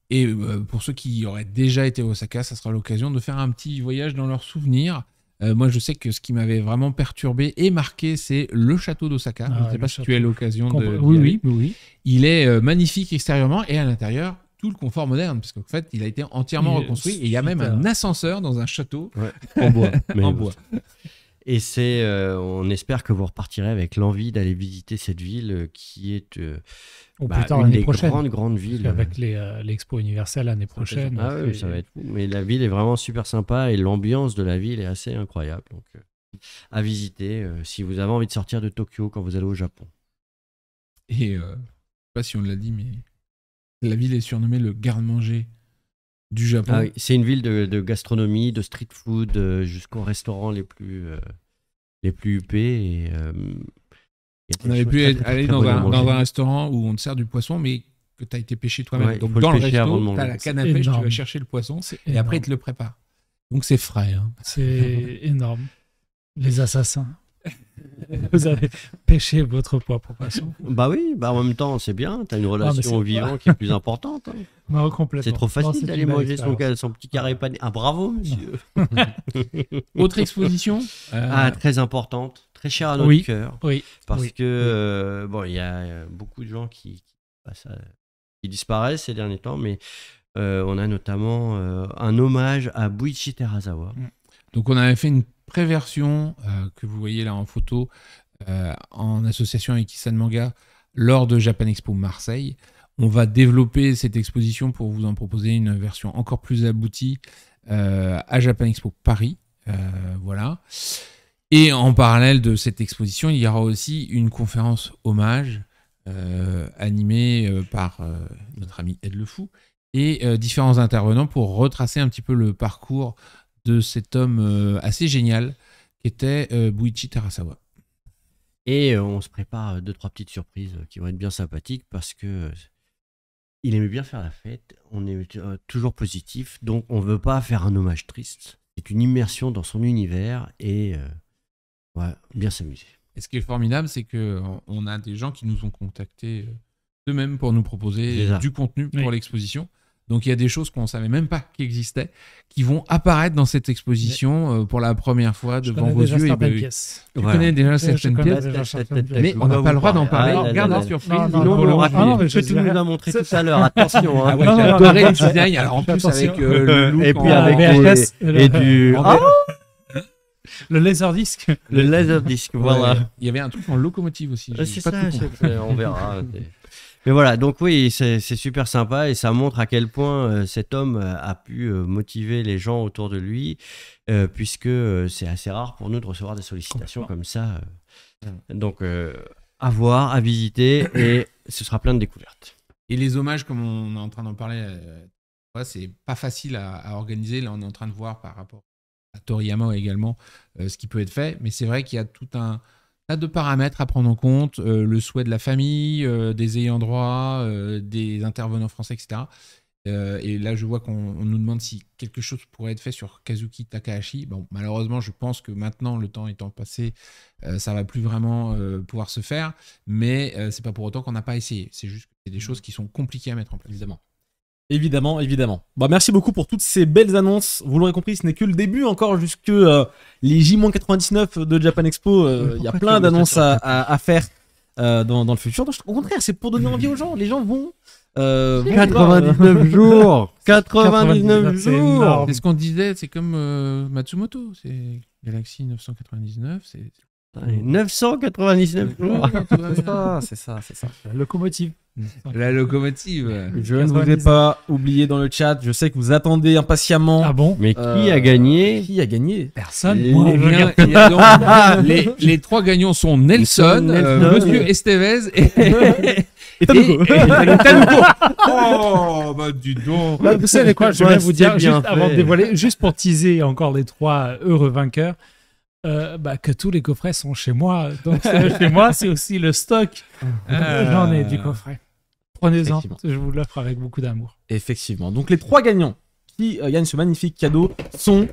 Et pour ceux qui auraient déjà été à Osaka, ça sera l'occasion de faire un petit voyage dans leurs souvenirs. Moi, je sais que ce qui m'avait vraiment perturbé et marqué, c'est le château d'Osaka. Je ne sais pas si tu as l'occasion de... Oui. Il est magnifique extérieurement et à l'intérieur, tout le confort moderne, parce qu'en fait, il a été entièrement reconstruit. Et il y a même un ascenseur dans un château en bois. En bois. Et on espère que vous repartirez avec l'envie d'aller visiter cette ville qui est une des grandes villes. Avec l'expo universelle l'année prochaine. Ah oui, ça va être fou. Mais la ville est vraiment super sympa et l'ambiance de la ville est assez incroyable. Donc, à visiter si vous avez envie de sortir de Tokyo quand vous allez au Japon. Et je ne sais pas si on l'a dit, mais la ville est surnommée le garde-manger du Japon. Ah oui, c'est une ville de gastronomie, de street food, jusqu'aux restaurants les plus huppés. On avait pu aller dans un restaurant où on te sert du poisson, mais que tu as été pêché toi-même. Ouais, donc dans le resto, tu as la canne à pêche, tu énorme. vas chercher le poisson et après, ils te le préparent. Donc c'est frais. Hein. C'est énorme. Les assassins. Vous avez pêché votre propre poisson. Bah oui, bah en même temps, c'est bien. T'as une mais relation c'est- au vivant qui est plus importante. Hein. Non, complètement. C'est trop Non, facile c'est d'aller une belle manger expérience. son petit carré pané. Ah, bravo, monsieur. Autre exposition Ah, très importante, très chère à notre Oui. cœur. Oui. Parce Oui. que, bon, il y a beaucoup de gens qui disparaissent ces derniers temps, mais on a notamment un hommage à Buichi Terasawa. Donc on avait fait une préversion que vous voyez là en photo en association avec Isan Manga lors de Japan Expo Marseille. On va développer cette exposition pour vous en proposer une version encore plus aboutie à Japan Expo Paris. Voilà. Et en parallèle de cette exposition, il y aura aussi une conférence hommage animée par notre ami Ed Le Fou et différents intervenants pour retracer un petit peu le parcours de cet homme assez génial qui était Buichi Terasawa. Et on se prépare 2-3 petites surprises qui vont être bien sympathiques parce que il aimait bien faire la fête, on est toujours positif, donc on veut pas faire un hommage triste. C'est une immersion dans son univers et ouais, bien s'amuser. Et ce qui est formidable, c'est qu'on a des gens qui nous ont contactés eux-mêmes pour nous proposer C'est ça. du contenu pour Oui. l'exposition. Donc il y a des choses qu'on ne savait même pas qui existaient, qui vont apparaître dans cette exposition pour la première fois Je devant connais vos déjà yeux. certaines Et pièces. tu Voilà. connais déjà Je certaines connais pièces, déjà certaines pièces. mais on n'a pas le droit d'en parler. Regarde la surprise. non, Sinon, non, on l'aura non, non, mais fait. je Tu nous dirais- l'as montré tout à l'heure, attention. Hein. Ah ouais, Non, j'ai non, adoré non, le design. Alors en plus attention. avec le look Et puis en- avec VHS, et du le laserdisc. le laserdisc, voilà. Ouais. Il y avait un truc en locomotive aussi. j'ai C'est pas ça, tout compris. on verra. Mais voilà, donc oui, c'est super sympa et ça montre à quel point cet homme a pu motiver les gens autour de lui, puisque c'est assez rare pour nous de recevoir des sollicitations comme ça. Donc, à voir, à visiter, et ce sera plein de découvertes. Et les hommages, comme on est en train d'en parler, c'est pas facile à organiser. Là, on est en train de voir par rapport à Toriyama également ce qui peut être fait. Mais c'est vrai qu'il y a tout un tas de paramètres à prendre en compte. Le souhait de la famille, des ayants droit, des intervenants français, etc. Et là, je vois qu'on nous demande si quelque chose pourrait être fait sur Kazuki Takahashi. Bon, malheureusement, je pense que maintenant, le temps étant passé, ça va plus vraiment pouvoir se faire. Mais c'est pas pour autant qu'on n'a pas essayé. C'est juste que c'est des choses qui sont compliquées à mettre en place. Évidemment. Évidemment, évidemment. Bah, merci beaucoup pour toutes ces belles annonces. Vous l'aurez compris, ce n'est que le début encore jusque les J-99 de Japan Expo. Il y a Pourquoi plein tu remets d'annonces ça sur à faire dans le futur. Donc, au contraire, c'est pour donner envie aux gens. Les gens vont... vont 99 jours 99 c'est jours énorme. C'est ce qu'on disait, c'est comme Matsumoto. C'est Galaxy 999. C'est 999 jours. C'est ça. La locomotive. la locomotive. Je ne vous ai pas oublié dans le chat. Je sais que vous attendez impatiemment. Ah bon? Mais qui a gagné? Qui a gagné? Personne. Eh Moi, je bien, regarde. il y a donc les trois gagnants sont Nelson, Nelson. Monsieur Estevez et Tanuko. Tanuko. Oh, bah dis donc. Bah, vous savez quoi, je Ouais, vais vous c'est dire, bien juste avant de fait. dévoiler, juste pour teaser encore les trois heureux vainqueurs, que tous les coffrets sont chez moi. Donc chez moi, c'est aussi le stock. J'en ai du coffret. Prenez-en, Effectivement. je vous l'offre avec beaucoup d'amour. Effectivement. Donc les trois gagnants qui gagnent ce magnifique cadeau sont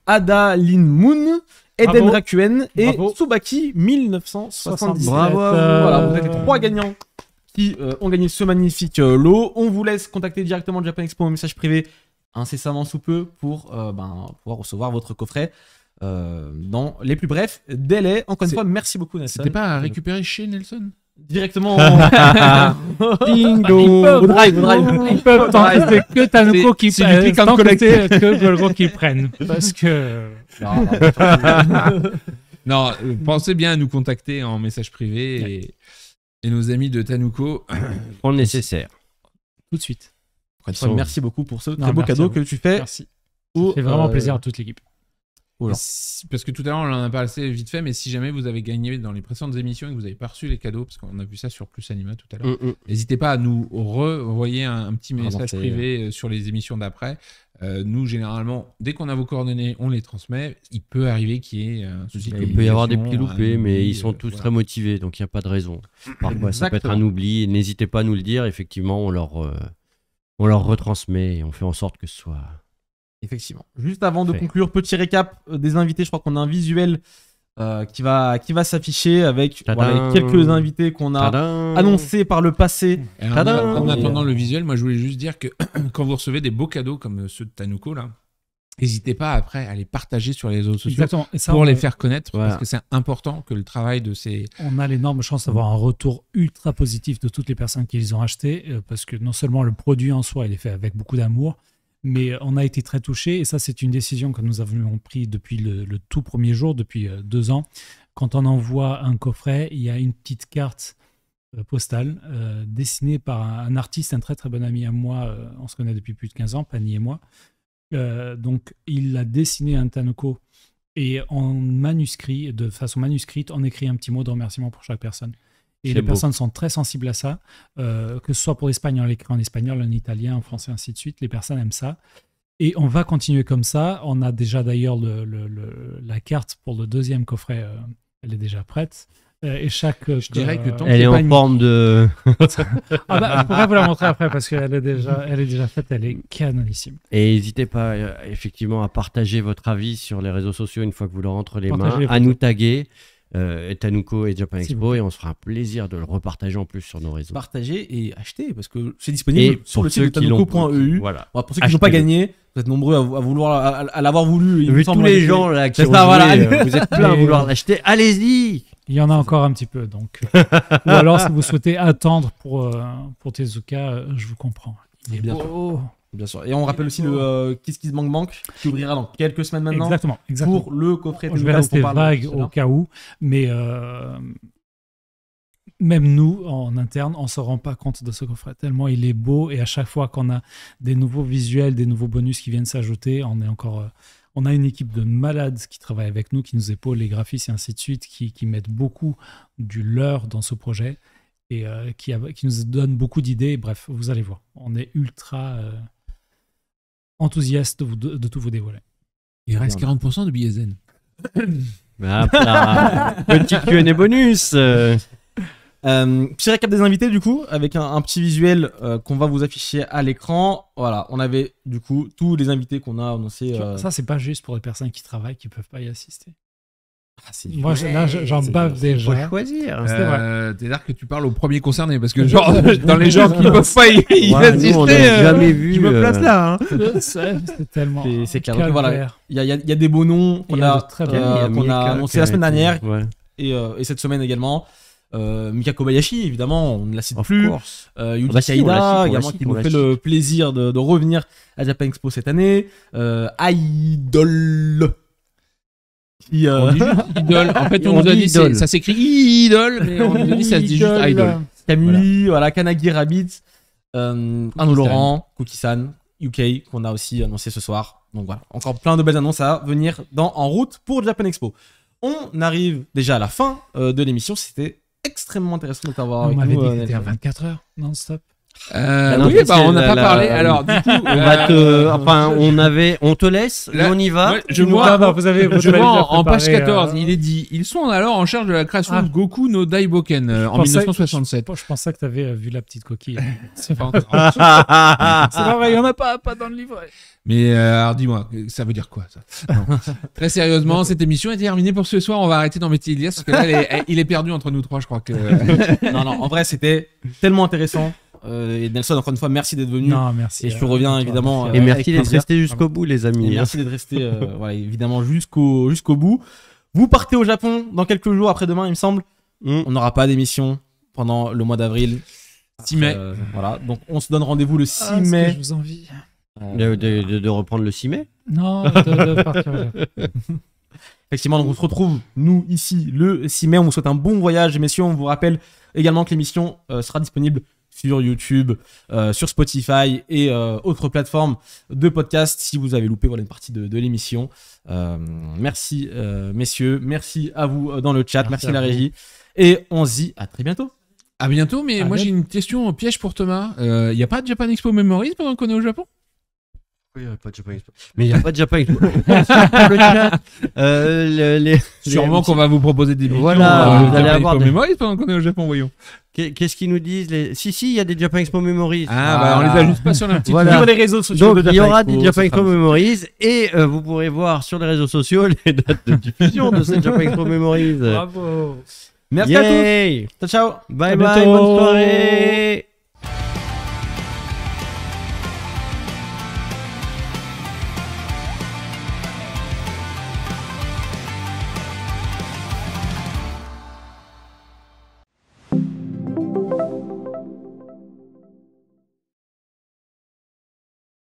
Ada Lin Moon, Eden Bravo. Rakuen et Bravo. Tsubaki 1977. Bravo à vous. Voilà, vous êtes les trois gagnants qui ont gagné ce magnifique lot. On vous laisse contacter directement Japan Expo en message privé incessamment sous peu pour pouvoir recevoir votre coffret dans les plus brefs délais. Encore une C'est- fois, merci beaucoup Nelson. C'était pas à récupérer chez Nelson? Directement Bingo. Au drive. Ils peuvent tant que c'est que Tanuko qui c'est du click and tant que collect. c'est que Golgo qui prennent. Parce que. Non, pensez bien à nous contacter en message privé et nos amis de Tanuko. Prends le nécessaire. Tout de suite. Encore une fois, merci beaucoup pour ce très Non, beau merci à cadeau vous. que tu fais. Merci. au, Ça fait vraiment plaisir à toute l'équipe. Voilà. Parce que tout à l'heure, on en a parlé vite fait, mais si jamais vous avez gagné dans les précédentes émissions et que vous n'avez pas reçu les cadeaux, parce qu'on a vu ça sur Plus Anima tout à l'heure, n'hésitez pas à nous renvoyer un petit message Remonter. privé sur les émissions d'après. Nous, généralement, dès qu'on a vos coordonnées, on les transmet. Il peut arriver qu'il y ait un souci de Il peut y avoir des petits communication, loupés, un mais oubli, ils sont tous voilà. très motivés, donc il n'y a pas de raison. Parfois, ça peut être un Exactement. oubli. N'hésitez pas à nous le dire. Effectivement, on leur retransmet et on fait en sorte que ce soit Effectivement. Juste avant de Fait. conclure, petit récap des invités. Je crois qu'on a un visuel qui va s'afficher avec Tadam. quelques invités qu'on a Tadam. annoncés par le passé. Alors, Tadam. en attendant le visuel, moi je voulais juste dire que quand vous recevez des beaux cadeaux comme ceux de Tanuko là, n'hésitez pas après à les partager sur les réseaux sociaux Exactement. Et ça, pour on les a- faire connaître Voilà. parce que c'est important que le travail de ces On a l'énorme chance d'avoir un retour ultra positif de toutes les personnes qui les ont achetés, parce que non seulement le produit en soi, il est fait avec beaucoup d'amour, mais on a été très touchés, et ça c'est une décision que nous avions prise depuis le tout premier jour, depuis 2 ans. Quand on envoie un coffret, il y a une petite carte postale dessinée par un artiste, un très très bon ami à moi, on se connaît depuis plus de 15 ans, Pani et moi. Donc il a dessiné un Tanuko, et en manuscrit, de façon manuscrite, on écrit un petit mot de remerciement pour chaque personne. Et C'est les beau. personnes sont très sensibles à ça, que ce soit pour l'Espagne, on l'écrit en espagnol, en italien, en français, ainsi de suite. Les personnes aiment ça. Et on va continuer comme ça. On a déjà d'ailleurs la carte pour le deuxième coffret, elle est déjà prête. Et chaque. Je dirais que tant Elle est C'est pas en une- forme de. Ah bah, je pourrais vous la montrer après parce qu'elle est déjà faite, elle est canonissime. Et n'hésitez pas effectivement à partager votre avis sur les réseaux sociaux une fois que vous leur entre les Partagez mains, les à photos. nous taguer Tanuko et Japan S'il vous Expo, et on se fera un plaisir de le repartager en plus sur nos réseaux. Partagez et achetez parce que c'est Et disponible sur pour le ceux site de qui l'ont tanuko.eu. voilà. Bon, pour ceux qui n'ont pas Achetez-le. gagné, vous êtes nombreux à vouloir à l'avoir voulu. il me Vu semble, tous les que- gens là qui C'est ont ça, joué, voilà. vous êtes plein à Mais, vouloir l'acheter, allez-y. Il y en a encore un petit peu, donc. Ou alors, si vous souhaitez attendre pour Tezuka, je vous comprends. Il est Bien beau. Bien sûr. Et on rappelle aussi le Kiss Kiss Bank Bank qui ouvrira dans quelques semaines maintenant Exactement. pour le coffret. Je vais Tezuka rester dont on parle vague tout à l'heure. au cas où, mais même nous, en interne, on ne se rend pas compte de ce coffret, tellement il est beau, et à chaque fois qu'on a des nouveaux visuels, des nouveaux bonus qui viennent s'ajouter, on a une équipe de malades qui travaille avec nous, qui nous épaule, les graphistes et ainsi de suite, qui mettent beaucoup du leur dans ce projet, et qui nous donne beaucoup d'idées. Bref, vous allez voir, on est ultra enthousiaste de tout vous dévoiler. il reste 40% de billets zen. Hop là. Petit Q&A bonus. Petit récap des invités du coup avec un petit visuel qu'on va vous afficher à l'écran. Voilà, on avait du coup tous les invités qu'on a annoncés. Ça, c'est pas juste pour les personnes qui travaillent, qui peuvent pas y assister. c'est- Moi, j'en bave Faut déjà. choisir. C'est vrai. C'est-à-dire que tu parles au premier concerné parce que genre dans les gens qui peuvent pas y Ouais, assister, nous, on n'a jamais vu. je me place là. Hein. C'est tellement. C'est clair. un Donc, voilà, calvaire. il y a des beaux noms Il qu'on y a a, de très bons qu'on a annoncé la semaine dernière Ouais. et cette semaine également. Mika Kobayashi, évidemment, on ne la cite Of plus. course. Yuji Bah si, on la cite, Kaida, on la également, cite, qui on nous la fait cite. le plaisir de revenir à Japan Expo cette année. Idol. Qui, On dit juste idole. En fait, on On nous a dit dit idole. ça s'écrit idole, mais on nous a dit ça se dit juste idol. Camille, voilà, Kanagi Rabbit, Arnaud Laurent, Cookie-san, UK, qu'on a aussi annoncé ce soir. Donc voilà, encore plein de belles annonces à venir en route pour Japan Expo. On arrive déjà à la fin de l'émission. C'était extrêmement intéressant de t'avoir On avec m'avait nous. dit que t'étais à Nelson. 24 heures non-stop. non, Oui, parce bah que on n'a pas la- parlé. la- Alors du coup, On va on te laisse, Là, on y va. ouais, je Non, vois. non, vous avez Je déjà vois en page préparé, 14, il est dit ils sont alors en charge de la création Ah. de Goku no Daiboken en pensais- 1967. Je pensais que tu avais vu la petite coquille. C'est pas encore. C'est pas vrai, il n'y en a pas dans le livret. Mais alors dis-moi, ça veut dire quoi ça Non. Très sérieusement, cette émission est terminée pour ce soir. On va arrêter d'embêter Ilias parce que là, il est perdu entre nous trois, je crois que. Non, en vrai, c'était tellement intéressant. Et Nelson, encore une fois, merci d'être venu. Non, merci. Et je reviens évidemment. Et avec merci d'être plaisir. resté jusqu'au bout, les Et amis. merci d'être resté, voilà, évidemment, jusqu'au bout. Vous partez au Japon dans quelques jours, après-demain, il me semble. Mm. On n'aura pas d'émission pendant le mois d'avril. 6 mai. Voilà, donc on se donne rendez-vous le 6 Je mai. vous envie. De reprendre le 6 mai. Non, de partir au Japon. Effectivement, donc on se retrouve, nous, ici, le 6 mai. On vous souhaite un bon voyage, messieurs. On vous rappelle également que l'émission sera disponible sur YouTube, sur Spotify et autres plateformes de podcast si vous avez loupé une partie de l'émission. Merci, messieurs. Merci à vous dans le chat. Merci à la régie. Et on se dit à très bientôt. À bientôt, mais À moi bientôt. j'ai une question piège pour Thomas. Il n'y a pas de Japan Expo Memories pendant qu'on est au Japon? Oui, il n'y a pas de Japan Expo. Mais il n'y a pas de Japan Expo. Le chat, Sûrement qu'on va vous proposer des vidéos. Voilà, vous allez avoir des Memories pendant qu'on est au Japon, voyons. Qu'est-ce qu'ils nous disent Si, il y a des Japan Expo Memories. On les a juste pas sur la petite. Voilà. Sur les réseaux sociaux. Donc de il y aura Expo, des Japan ce Expo sera- Memories et vous pourrez voir sur les réseaux sociaux les dates de diffusion de ces Japan Expo Memories. Bravo. Merci à Yay. tous. Ciao, ciao. Bye À bye, bientôt. bonne soirée.